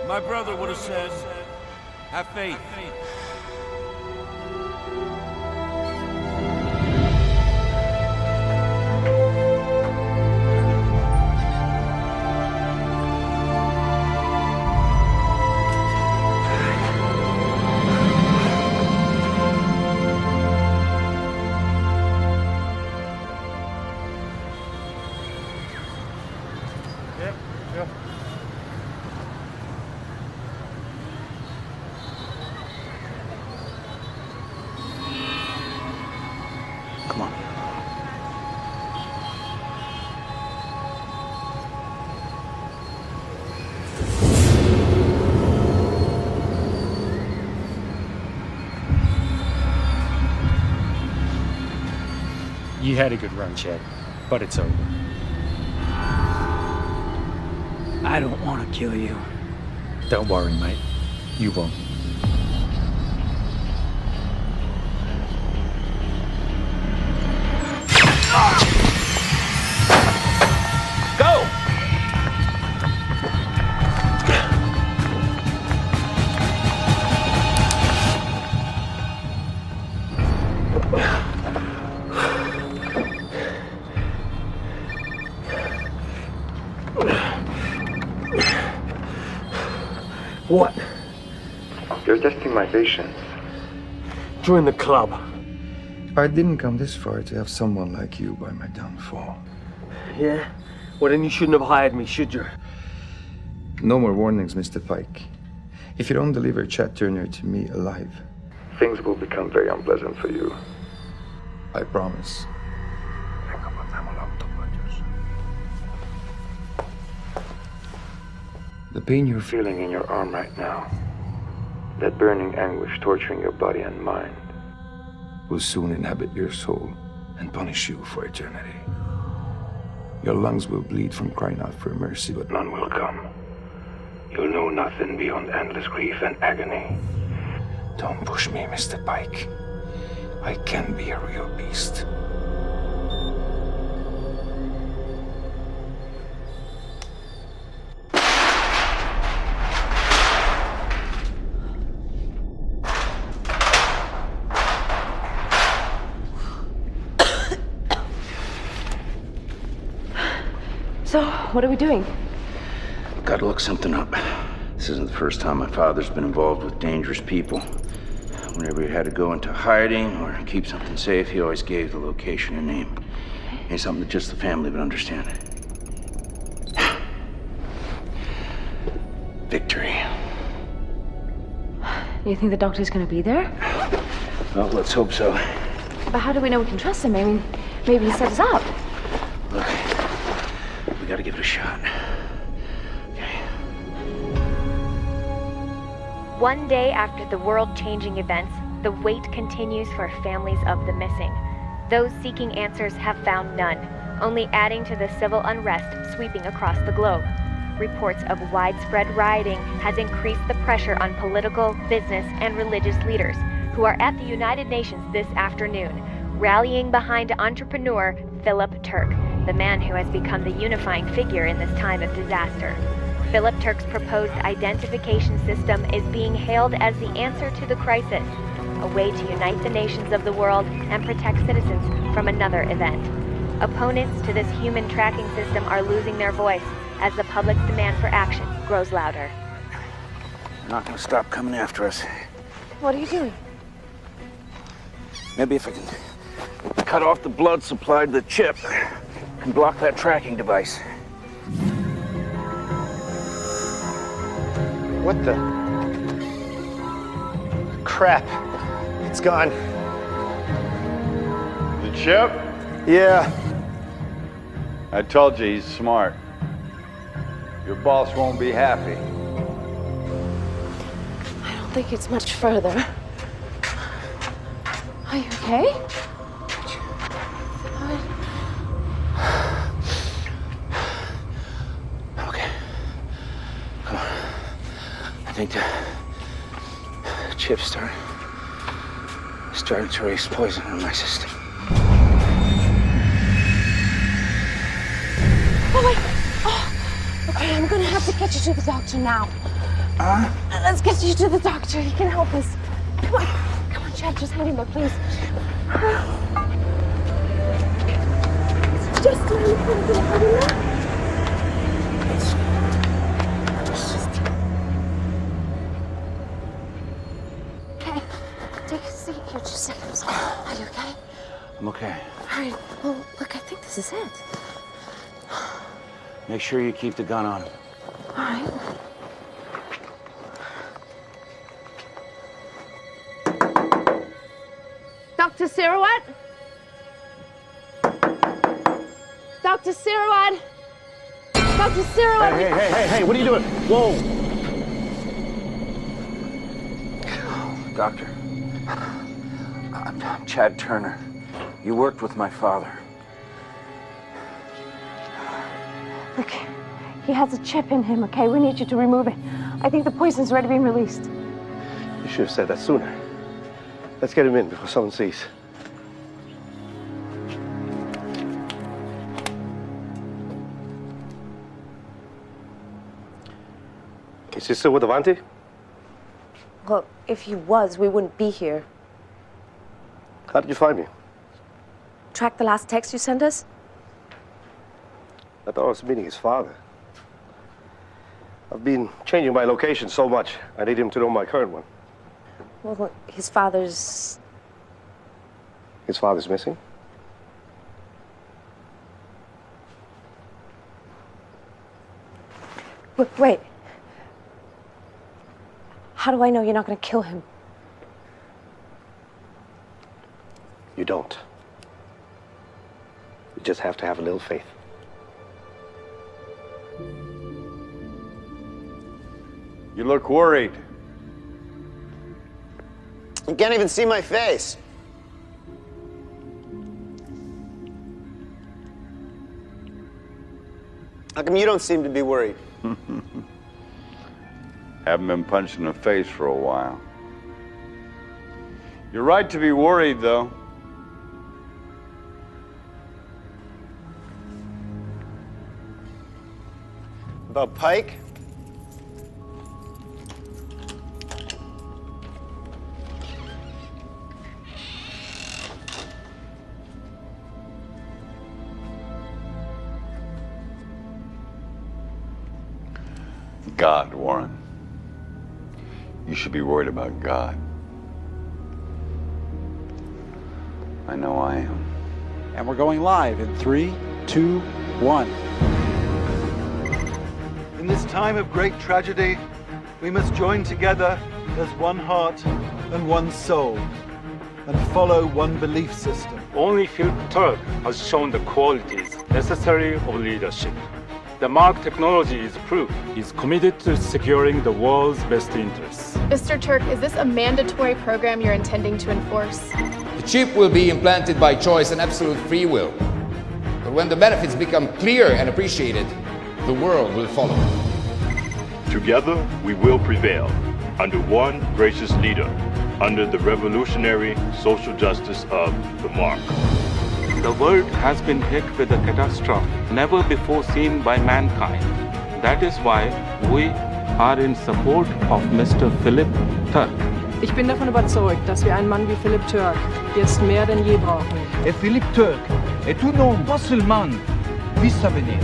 My brother would have said, have faith. Come on. You had a good run, Chad, but it's over. I don't want to kill you. Don't worry, mate. You won't. Go! What? They're testing my patience. Join the club. I didn't come this far to have someone like you by my downfall. Yeah? Well, then you shouldn't have hired me, should you? No more warnings, Mr. Pike. If you don't deliver Chad Turner to me alive, things will become very unpleasant for you. I promise. The pain you're feeling in your arm right now, that burning anguish torturing your body and mind, will soon inhabit your soul and punish you for eternity. Your lungs will bleed from crying out for mercy, but none will come. You'll know nothing beyond endless grief and agony. Don't push me, Mr. Pike. I can be a real beast. So, what are we doing? Gotta look something up. This isn't the first time my father's been involved with dangerous people. Whenever he had to go into hiding or keep something safe, he always gave the location a name. Ain't something that just the family would understand. Victory. You think the doctor's gonna be there? Well, let's hope so. But how do we know we can trust him? I mean, maybe he set us up. Look, we gotta give it a shot. One day after the world-changing events, the wait continues for families of the missing. Those seeking answers have found none, only adding to the civil unrest sweeping across the globe. Reports of widespread rioting has increased the pressure on political, business, and religious leaders, who are at the United Nations this afternoon, rallying behind entrepreneur Philip Turk, the man who has become the unifying figure in this time of disaster. Philip Turk's proposed identification system is being hailed as the answer to the crisis, a way to unite the nations of the world and protect citizens from another event. Opponents to this human tracking system are losing their voice as the public's demand for action grows louder. They're not gonna stop coming after us. What are you doing? Maybe if I can cut off the blood supply to the chip, I can block that tracking device. What the? Crap. It's gone. The chip? Yeah. I told you he's smart. Your boss won't be happy. I don't think it's much further. Are you okay? Okay. Come on. I think the chip's starting to release poison in my system. Oh, wait. Oh, okay, I'm gonna have to get you to the doctor now. Let's get you to the doctor. He can help us. Come on. Come on, Chad. Just hand him up, please. Just a minute. Okay. Take a seat here. Just sit. Are you okay? I'm okay. All right. Well, look, I think this is it. Make sure you keep the gun on. All right. Dr. Sirawat? Dr. Sirawat? Dr. Sirawat? Hey, what are you doing? Whoa! Doctor, I'm Chad Turner. You worked with my father. Look, he has a chip in him, okay? We need you to remove it. I think the poison's already been released. You should have said that sooner. Let's get him in before someone sees. Is he still with Avanti? Well, if he was, we wouldn't be here. How did you find me? Track the last text you sent us? I thought I was meeting his father. I've been changing my location so much, I need him to know my current one. Well, his father's... His father's missing? Wait. How do I know you're not going to kill him? You don't. You just have to have a little faith. You look worried. You can't even see my face. How come you don't seem to be worried? Haven't been punched in the face for a while. You're right to be worried, though. About Pike? God, Warren. You should be worried about God. I know I am. And we're going live in 3, 2, 1. In this time of great tragedy, we must join together as one heart and one soul, and follow one belief system. Only Philip Turk has shown the qualities necessary of leadership. The Mark technology is proof. He's committed to securing the world's best interests. Mr. Turk, is this a mandatory program you're intending to enforce? The chip will be implanted by choice and absolute free will. But when the benefits become clear and appreciated, the world will follow. Together, we will prevail under one gracious leader, under the revolutionary social justice of the Mark. The world has been hit with a catastrophe never before seen by mankind. That is why we are in support of Mr. Philip Turk. Ich bin davon überzeugt, dass wir einen Mann wie Philip Turk jetzt mehr denn je brauchen. Et Philippe Turk est un homme pas seulement vis avenir.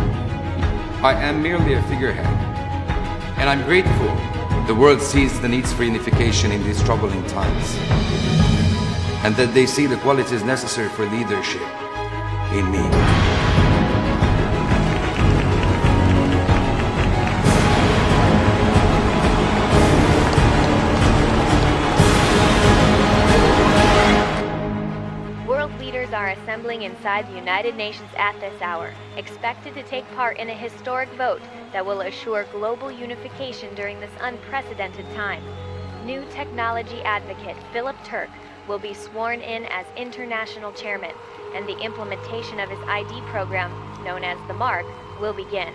I am merely a figurehead, and I'm grateful the world sees the needs for unification in these troubling times, and that they see the qualities necessary for leadership in me. World leaders are assembling inside the United Nations at this hour, expected to take part in a historic vote that will assure global unification during this unprecedented time. New technology advocate Philip Turk will be sworn in as international chairman, and the implementation of his ID program, known as the Mark, will begin.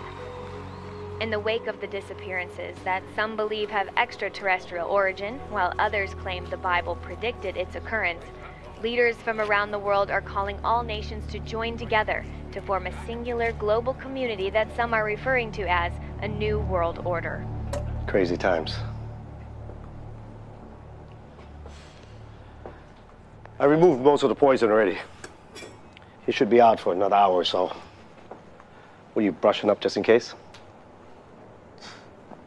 In the wake of the disappearances that some believe have extraterrestrial origin, while others claim the Bible predicted its occurrence, leaders from around the world are calling all nations to join together to form a singular global community that some are referring to as a new world order. Crazy times. I removed most of the poison already. He should be out for another hour or so. Were you brushing up just in case?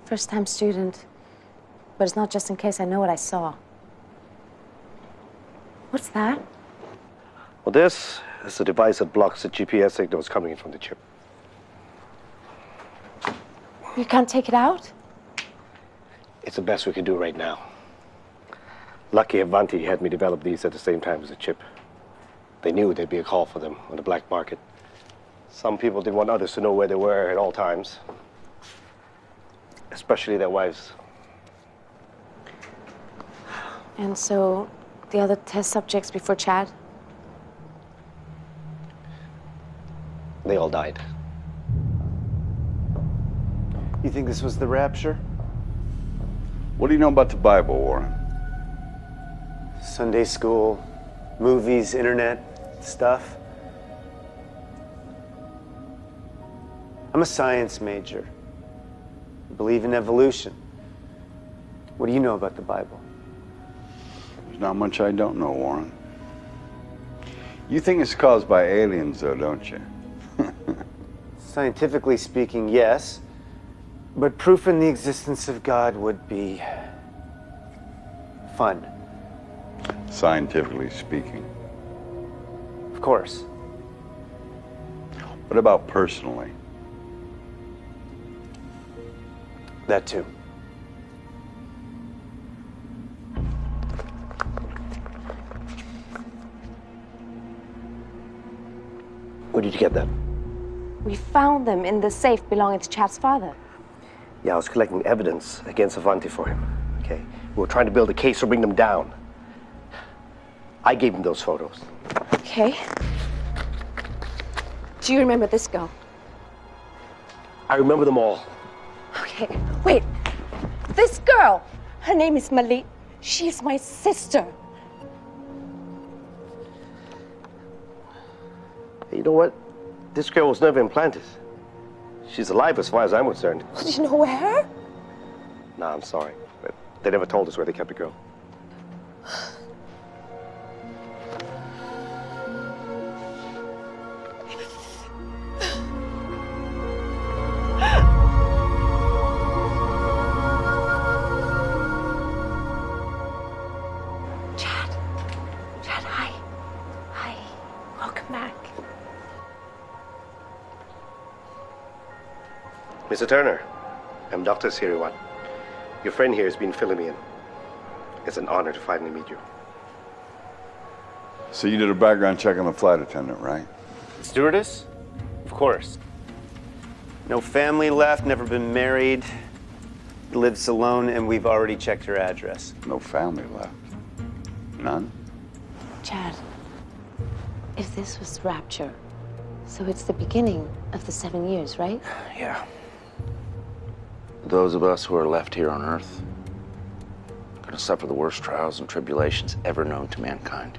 First-time student. But it's not just in case. I know what I saw. What's that? Well, this is a device that blocks the GPS signals coming in from the chip. You can't take it out? It's the best we can do right now. Lucky Avanti had me develop these at the same time as the chip. They knew there'd be a call for them on the black market. Some people didn't want others to know where they were at all times, especially their wives. And so, the other test subjects before Chad? They all died. You think this was the rapture? What do you know about the Bible, Warren? Sunday school, movies, internet, stuff. I'm a science major. I believe in evolution. What do you know about the Bible? There's not much I don't know, Warren. You think it's caused by aliens, though, don't you? Scientifically speaking, yes. But proof in the existence of God would be fun. Scientifically speaking. Of course. What about personally? That too. Where did you get that? We found them in the safe belonging to Chad's father. Yeah, I was collecting evidence against Avanti for him, okay? We were trying to build a case to bring them down. I gave him those photos. Okay. Do you remember this girl? I remember them all. Okay, wait. This girl, her name is Malik. She is my sister. Hey, you know what? This girl was never implanted. She's alive as far as I'm concerned. Do you know where? No, I'm sorry, but they never told us where they kept the girl. Chad, hi. Hi. Welcome back. Mr. Turner, I'm Dr. Siriwan. Your friend here has been filling me in. It's an honor to finally meet you. So you did a background check on the flight attendant, right? Stewardess? Of course. No family left, never been married, lives alone, and we've already checked her address. No family left. None? Chad, if this was rapture, so it's the beginning of the 7 years, right? Yeah. Those of us who are left here on Earth are going to suffer the worst trials and tribulations ever known to mankind.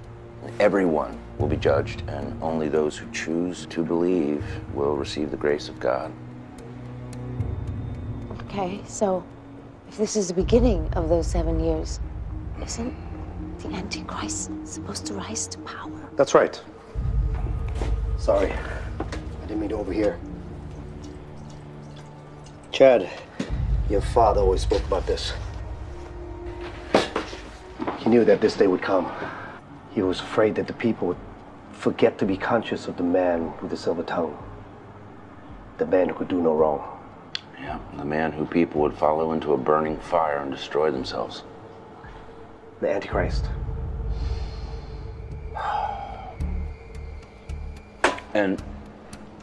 Everyone will be judged, and only those who choose to believe will receive the grace of God. Okay, so if this is the beginning of those 7 years, isn't the Antichrist supposed to rise to power? That's right. Sorry, I didn't mean to overhear. Chad, your father always spoke about this. He knew that this day would come. He was afraid that the people would forget to be conscious of the man with the silver tongue. The man who could do no wrong. Yeah, the man who people would follow into a burning fire and destroy themselves. The Antichrist. And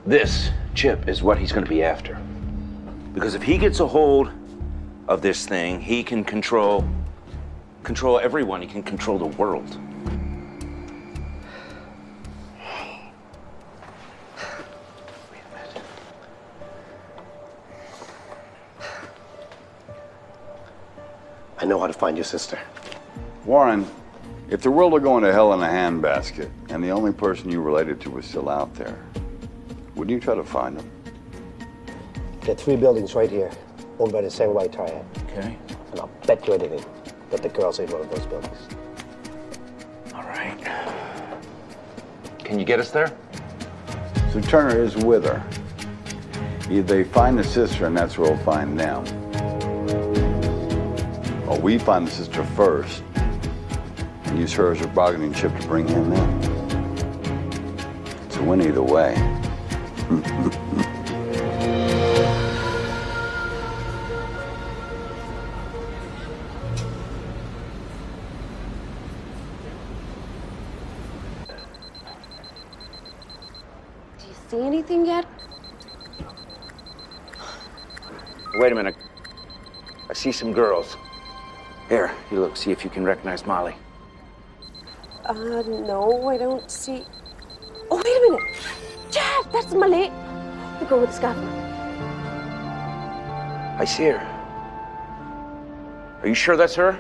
this chip is what he's going to be after. Because if he gets a hold of this thing, he can control everyone. He can control the world. I know how to find your sister. Warren, if the world were going to hell in a handbasket and the only person you related to was still out there, wouldn't you try to find him? There are 3 buildings right here, owned by the Samurai Triad. Okay. And I'll bet you anything that the girl's in one of those buildings. All right. Can you get us there? So Turner is with her. Either they find the sister and that's where we'll find them. Or we find the sister first and use her as a bargaining chip to bring him in. It's a win either way. Do you see anything yet? Wait a minute. I see some girls. Here, you look, see if you can recognize Molly. No, I don't see. Oh, wait a minute. Chad, that's Malik. The girl with the scarf. I see her. Are you sure that's her?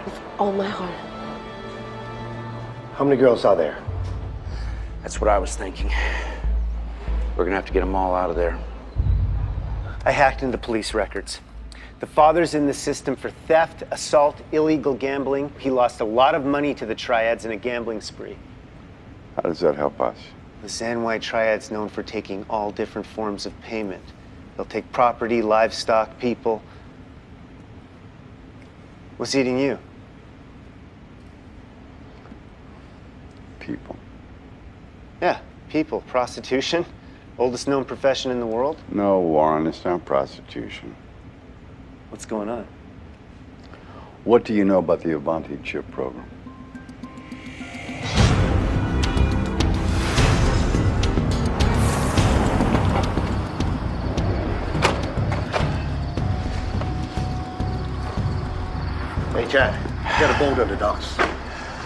With all my heart. How many girls are there? That's what I was thinking. We're gonna have to get them all out of there. I hacked into police records. The father's in the system for theft, assault, illegal gambling. He lost a lot of money to the Triads in a gambling spree. How does that help us? The Sanwai Triad's known for taking all different forms of payment. They'll take property, livestock, people. What's eating you? People. Yeah, people. Prostitution. Oldest known profession in the world. No, Warren, it's not prostitution. What's going on? What do you know about the Avanti chip program? Hey, Chad, get a boat on the docks.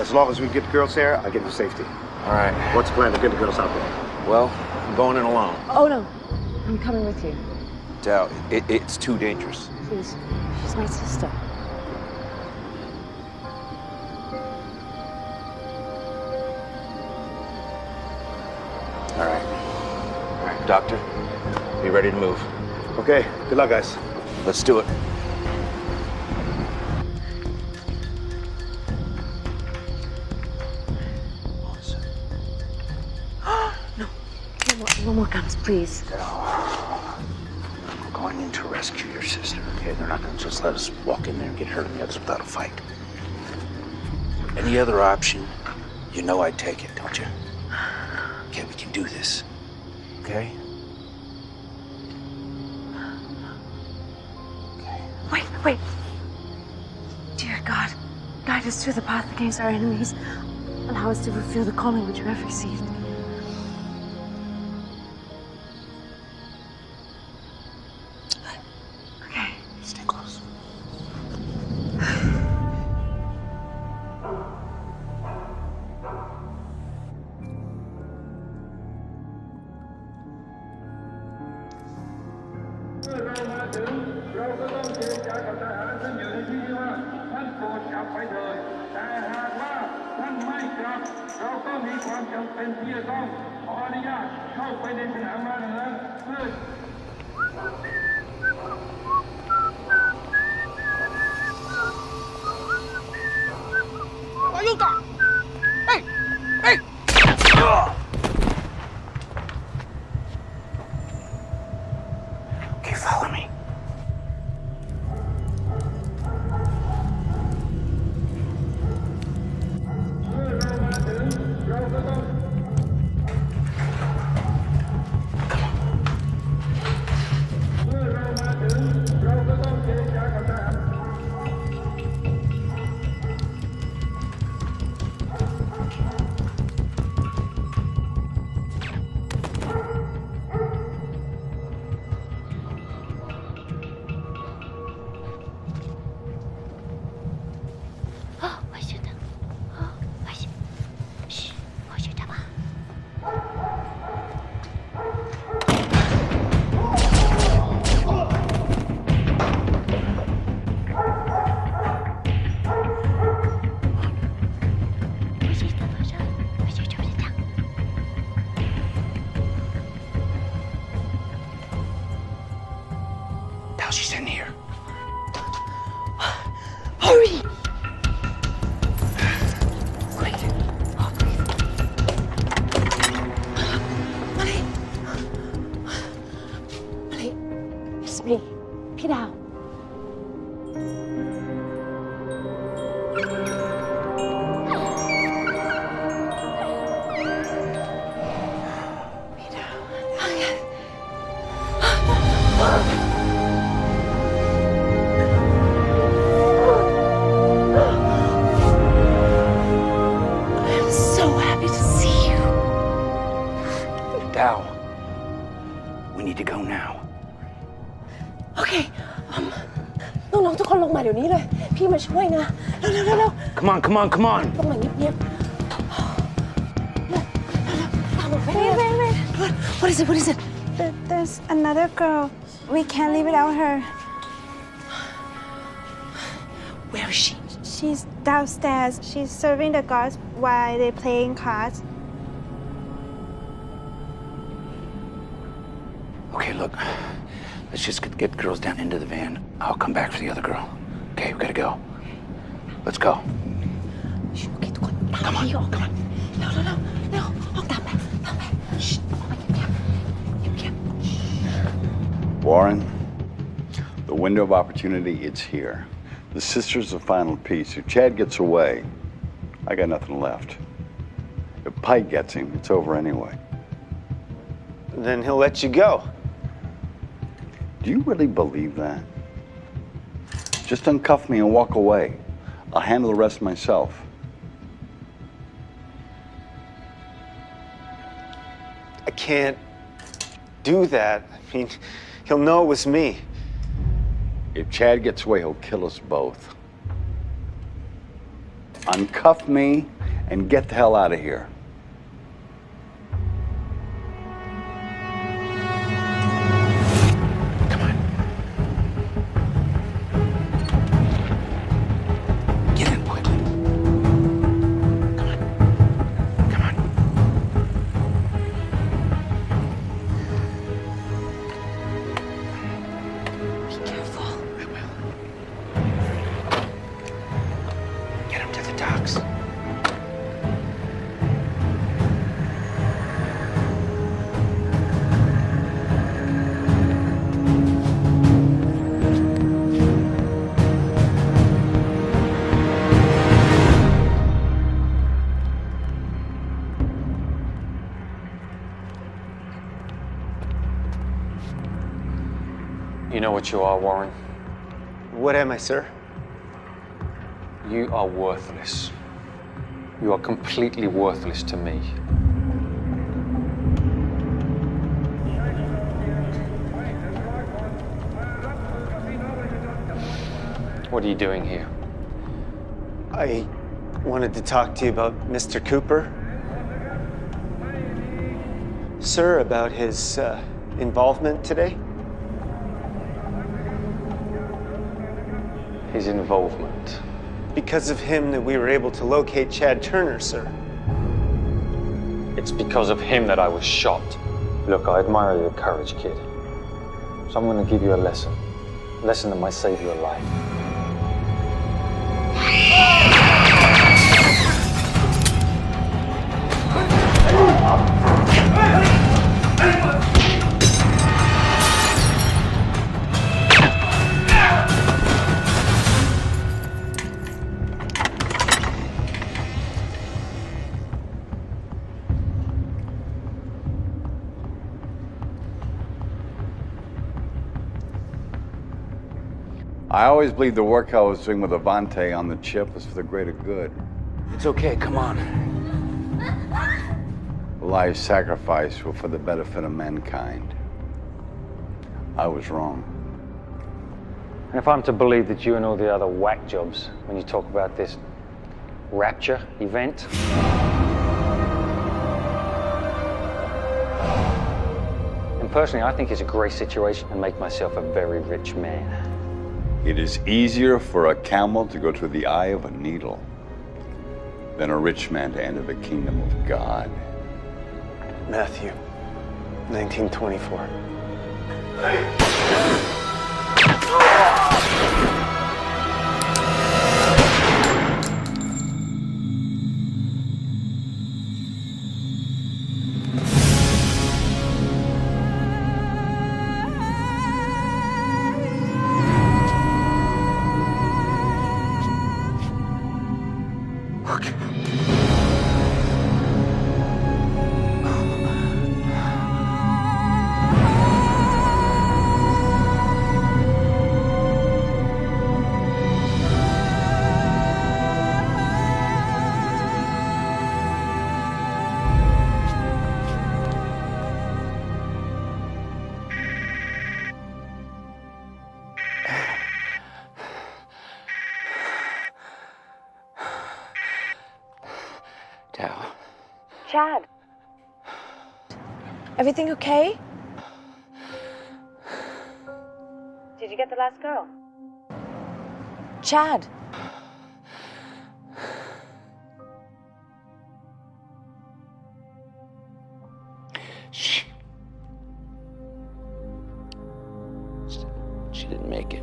As long as we get the girls there, I'll give you safety. All right. What's the plan to get the girls out there? Well, I'm going in alone. Oh, no. I'm coming with you. Dal, it's too dangerous. Please. She's my sister. All right. Doctor, be ready to move. Okay, good luck, guys. Let's do it. No more guns, please. We're going in to rescue your sister, okay? They're not going to just let us walk in there and get her and the others without a fight. Any other option, you know I'd take it, don't you? Okay, we can do this, okay? Wait. Dear God, guide us through the path against our enemies. Allow us to fulfill the calling which we have received. Okay. Stay close. Okay, follow me. Dal, she's in here. Hurry! Molly, it's me. Get out. I'm so happy to see you. Dal, we need to go now. โอเคน้องๆทุกคนลงมาเดี๋ยวนี้เลย พี่มาช่วยนะ เร็ว Come on, come on, come on. ลงมาเงียบๆตามลงไป Wait. What is it? There's another girl. We can't leave without her. Where is she? She's downstairs. She's serving the guards while they're playing cards. Okay, look. Let's just get the girls down into the van. I'll come back for the other girl. Okay, we gotta go. Let's go. โอเคทุกคนตามพี่ออกกันเร็วออกตามไปชิออกไปเงียบ Warren, the window of opportunity, it's here. The sister's the final piece. If Chad gets away, I got nothing left. If Pike gets him, it's over anyway. Then he'll let you go. Do you really believe that? Just uncuff me and walk away. I'll handle the rest myself. I can't do that. I mean, he'll know it was me. If Chad gets away, he'll kill us both. Uncuff me and get the hell out of here. Get in quickly. Come on. Come on. Be careful. I will. Get him to the docks. You know what you are, Warren? What am I, sir? You are worthless. You are completely worthless to me. What are you doing here? I wanted to talk to you about Mr. Cooper. Sir, about his involvement today. His involvement. Because of him that we were able to locate Chad Turner, sir. It's because of him that I was shot. Look, I admire your courage, kid. So I'm going to give you a lesson. A lesson that might save your life. I always believed the work I was doing with Avante on the chip was for the greater good. It's okay, come on. The life sacrifice were for the benefit of mankind. I was wrong. And if I'm to believe that you and all the other whack jobs, when you talk about this rapture event, and personally, I think it's a great situation and make myself a very rich man. It is easier for a camel to go through the eye of a needle than a rich man to enter the kingdom of God. Matthew, 1924. Chad. Everything okay? Did you get the last girl? Chad. She didn't make it.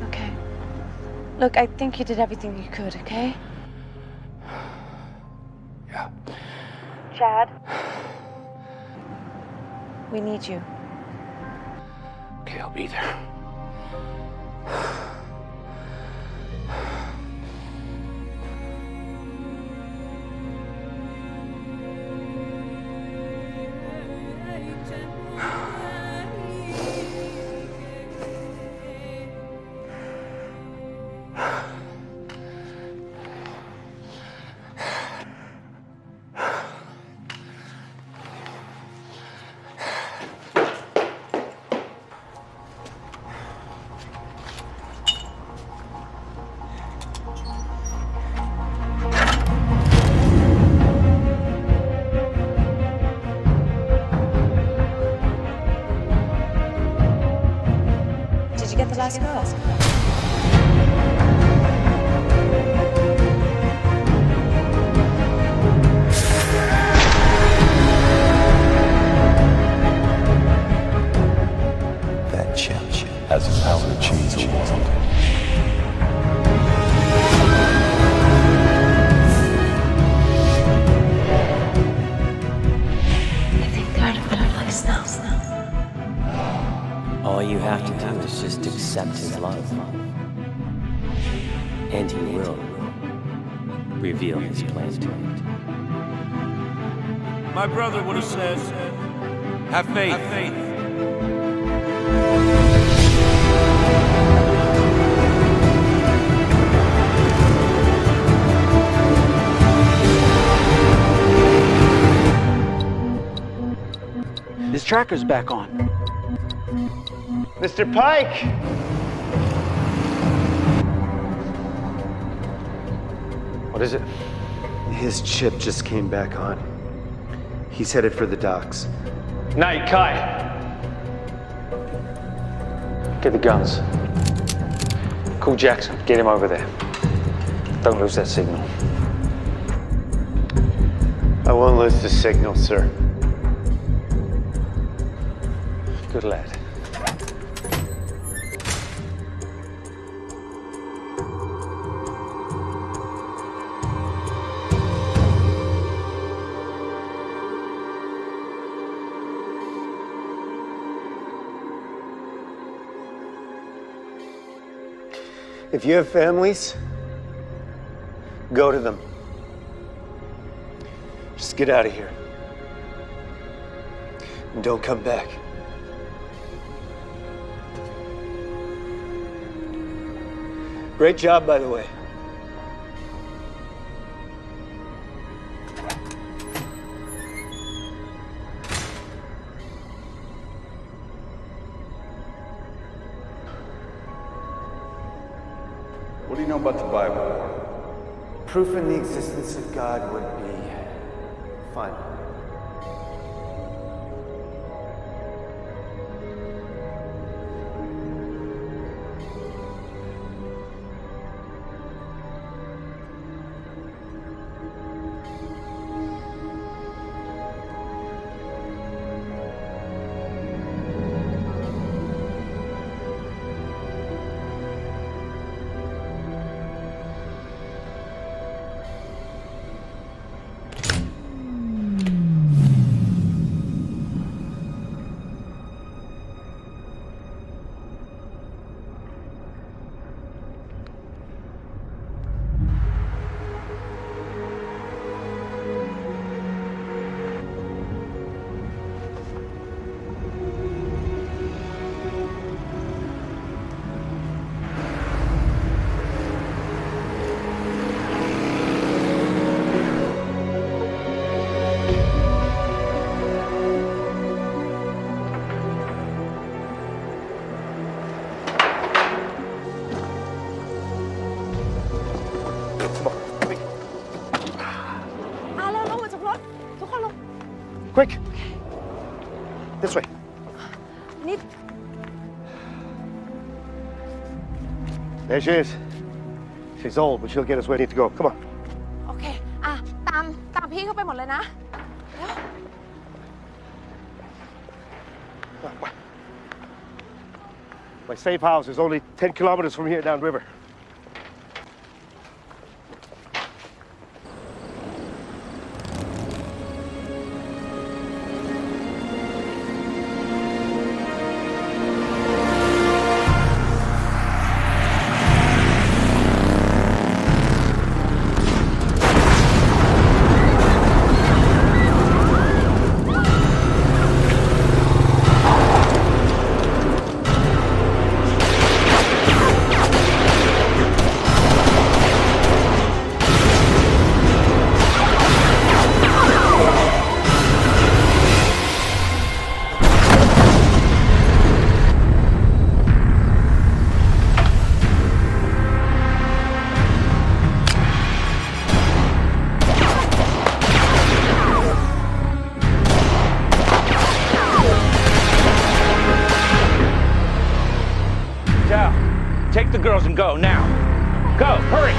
Okay. Look, I think you did everything you could, okay? Chad? We need you. Okay, I'll be there. Did you get the last girls? That chip has the power to change the world. I think they're in a better place now. All you have to do is just accept his love. And he will reveal his plan to you. My brother would have said, have faith. Have faith. His tracker's back on. Mr. Pike! What is it? His chip just came back on. He's headed for the docks. Nate, Kai. Get the guns. Call Jackson. Get him over there. Don't lose that signal. I won't lose the signal, sir. Good lad. If you have families, go to them. Just get out of here. And don't come back. Great job, by the way. What do you know about the Bible? Proof in the existence of God would be fun. Quick! This way. There she is. She's old, but she'll get us where we need to go. Come on. โอเค ตามพี่เข้าไปหมดเลยนะ My safe house is only 10 kilometers from here downriver. and go now. Go, hurry!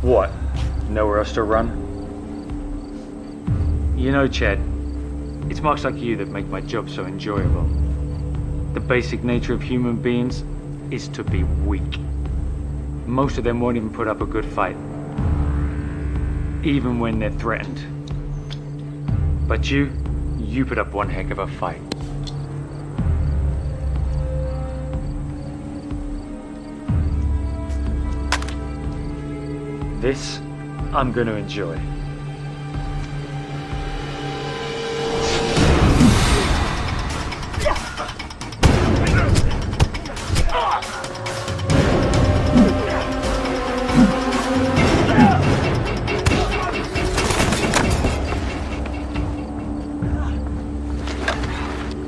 What? Nowhere else to run? You know, Chad, it's marks like you that make my job so enjoyable. The basic nature of human beings is to be weak. Most of them won't even put up a good fight, even when they're threatened. But you put up one heck of a fight. This, I'm gonna enjoy.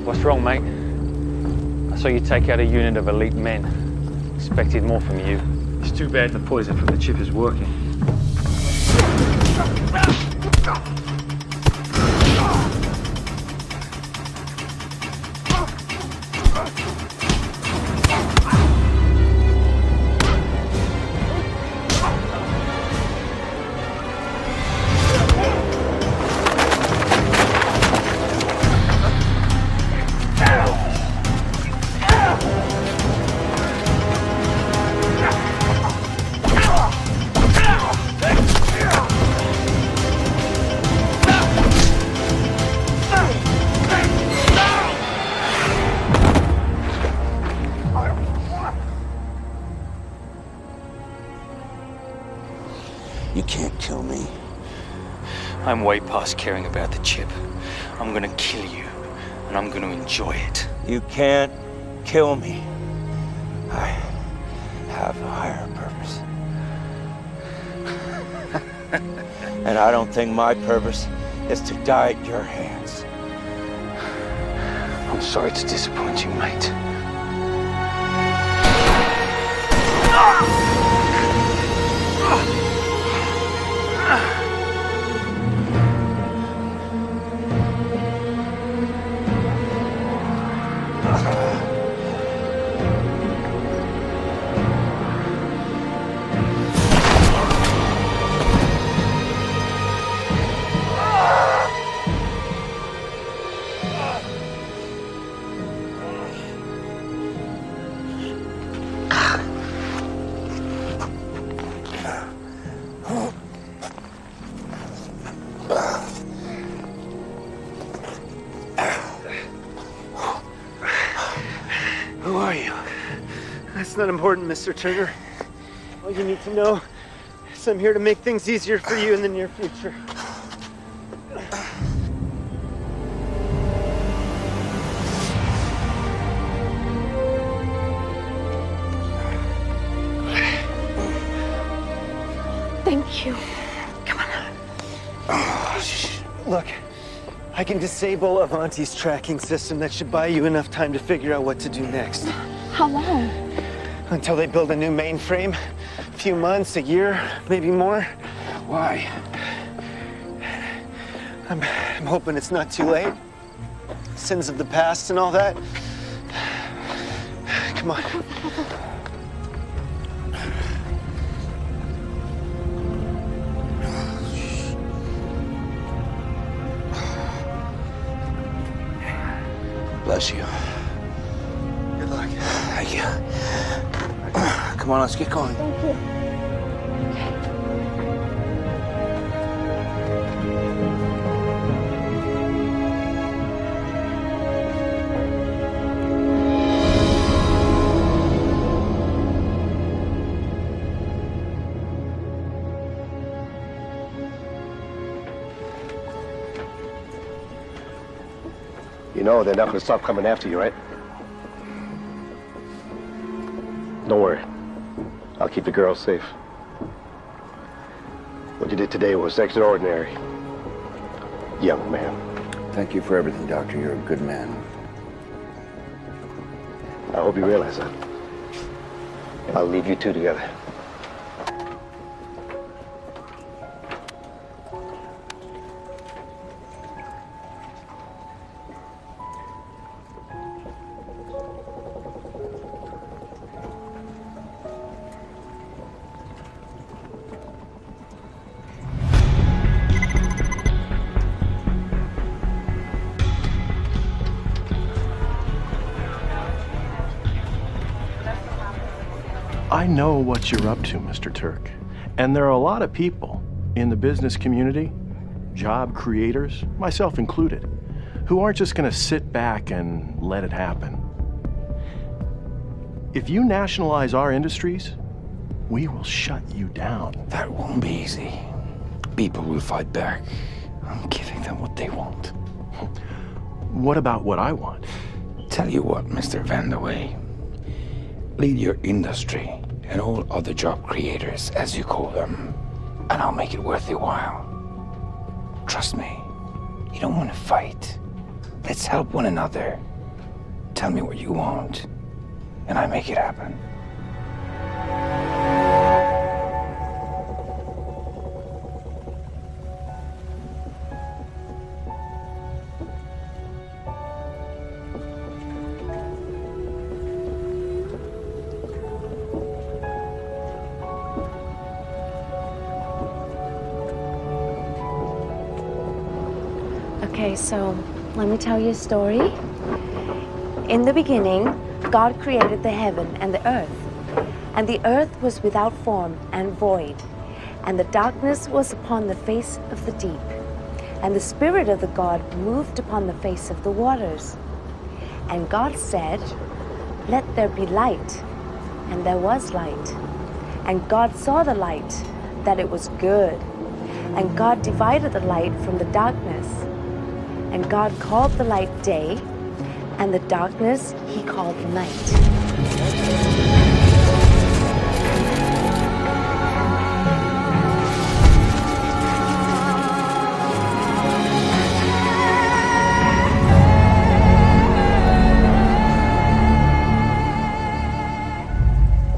What's wrong, mate? I saw you take out a unit of elite men. Expected more from you. It's too bad the poison from the chip is working. You can't kill me. I'm way past caring about the chip. I'm gonna kill you, and I'm gonna enjoy it. You can't kill me. I have a higher purpose. And I don't think my purpose is to die at your hands. I'm sorry to disappoint you, mate. Who are you? That's not important, Mr. Turner. All you need to know is I'm here to make things easier for you in the near future. Thank you. Look, I can disable Avanti's tracking system. That should buy you enough time to figure out what to do next. How long? Until they build a new mainframe. A few months, a year, maybe more. Why? I'm hoping it's not too late. Sins of the past and all that. Come on. Bless you. Good luck. Thank you. Come on, let's get going. Thank you. You know they're not going to stop coming after you, right? Don't worry. I'll keep the girls safe. What you did today was extraordinary, young man. Thank you for everything, Doctor. You're a good man. I hope you realize that. I'll leave you two together. know what you're up to, Mr. Turk. And there are a lot of people in the business community, job creators, myself included, who aren't just going to sit back and let it happen. If you nationalize our industries, we will shut you down. That won't be easy. People will fight back. I'm giving them what they want. What about what I want? Tell you what, Mr. Vanderway. Lead your industry and all other job creators, as you call them, and I'll make it worth your while. Trust me, you don't want to fight. Let's help one another. Tell me what you want, and I make it happen. Okay, so let me tell you a story. In the beginning, God created the heaven and the earth. And the earth was without form and void. And the darkness was upon the face of the deep. And the Spirit of the God moved upon the face of the waters. And God said, "Let there be light." And there was light. And God saw the light, that it was good. And God divided the light from the darkness. And God called the light day, and the darkness he called night.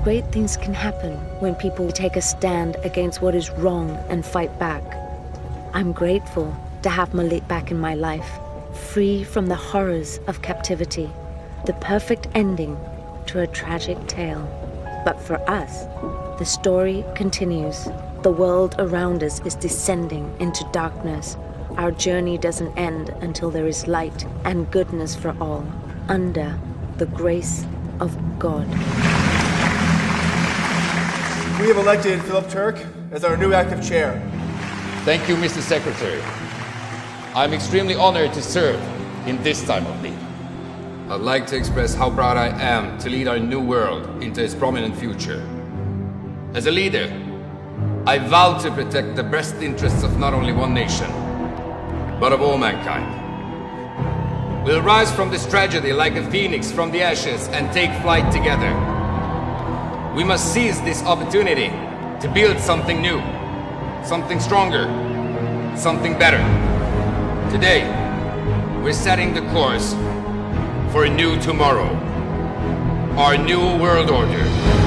Great things can happen when people take a stand against what is wrong and fight back. I'm grateful to have Malik back in my life, free from the horrors of captivity, the perfect ending to a tragic tale. But for us, the story continues. The world around us is descending into darkness. Our journey doesn't end until there is light and goodness for all, under the grace of God. We have elected Philip Turk as our new active chair. Thank you, Mr. Secretary. I'm extremely honored to serve in this time of need. I'd like to express how proud I am to lead our new world into its prominent future. As a leader, I vow to protect the best interests of not only one nation, but of all mankind. We'll rise from this tragedy like a phoenix from the ashes and take flight together. We must seize this opportunity to build something new, something stronger, something better. Today, we're setting the course for a new tomorrow, our new world order.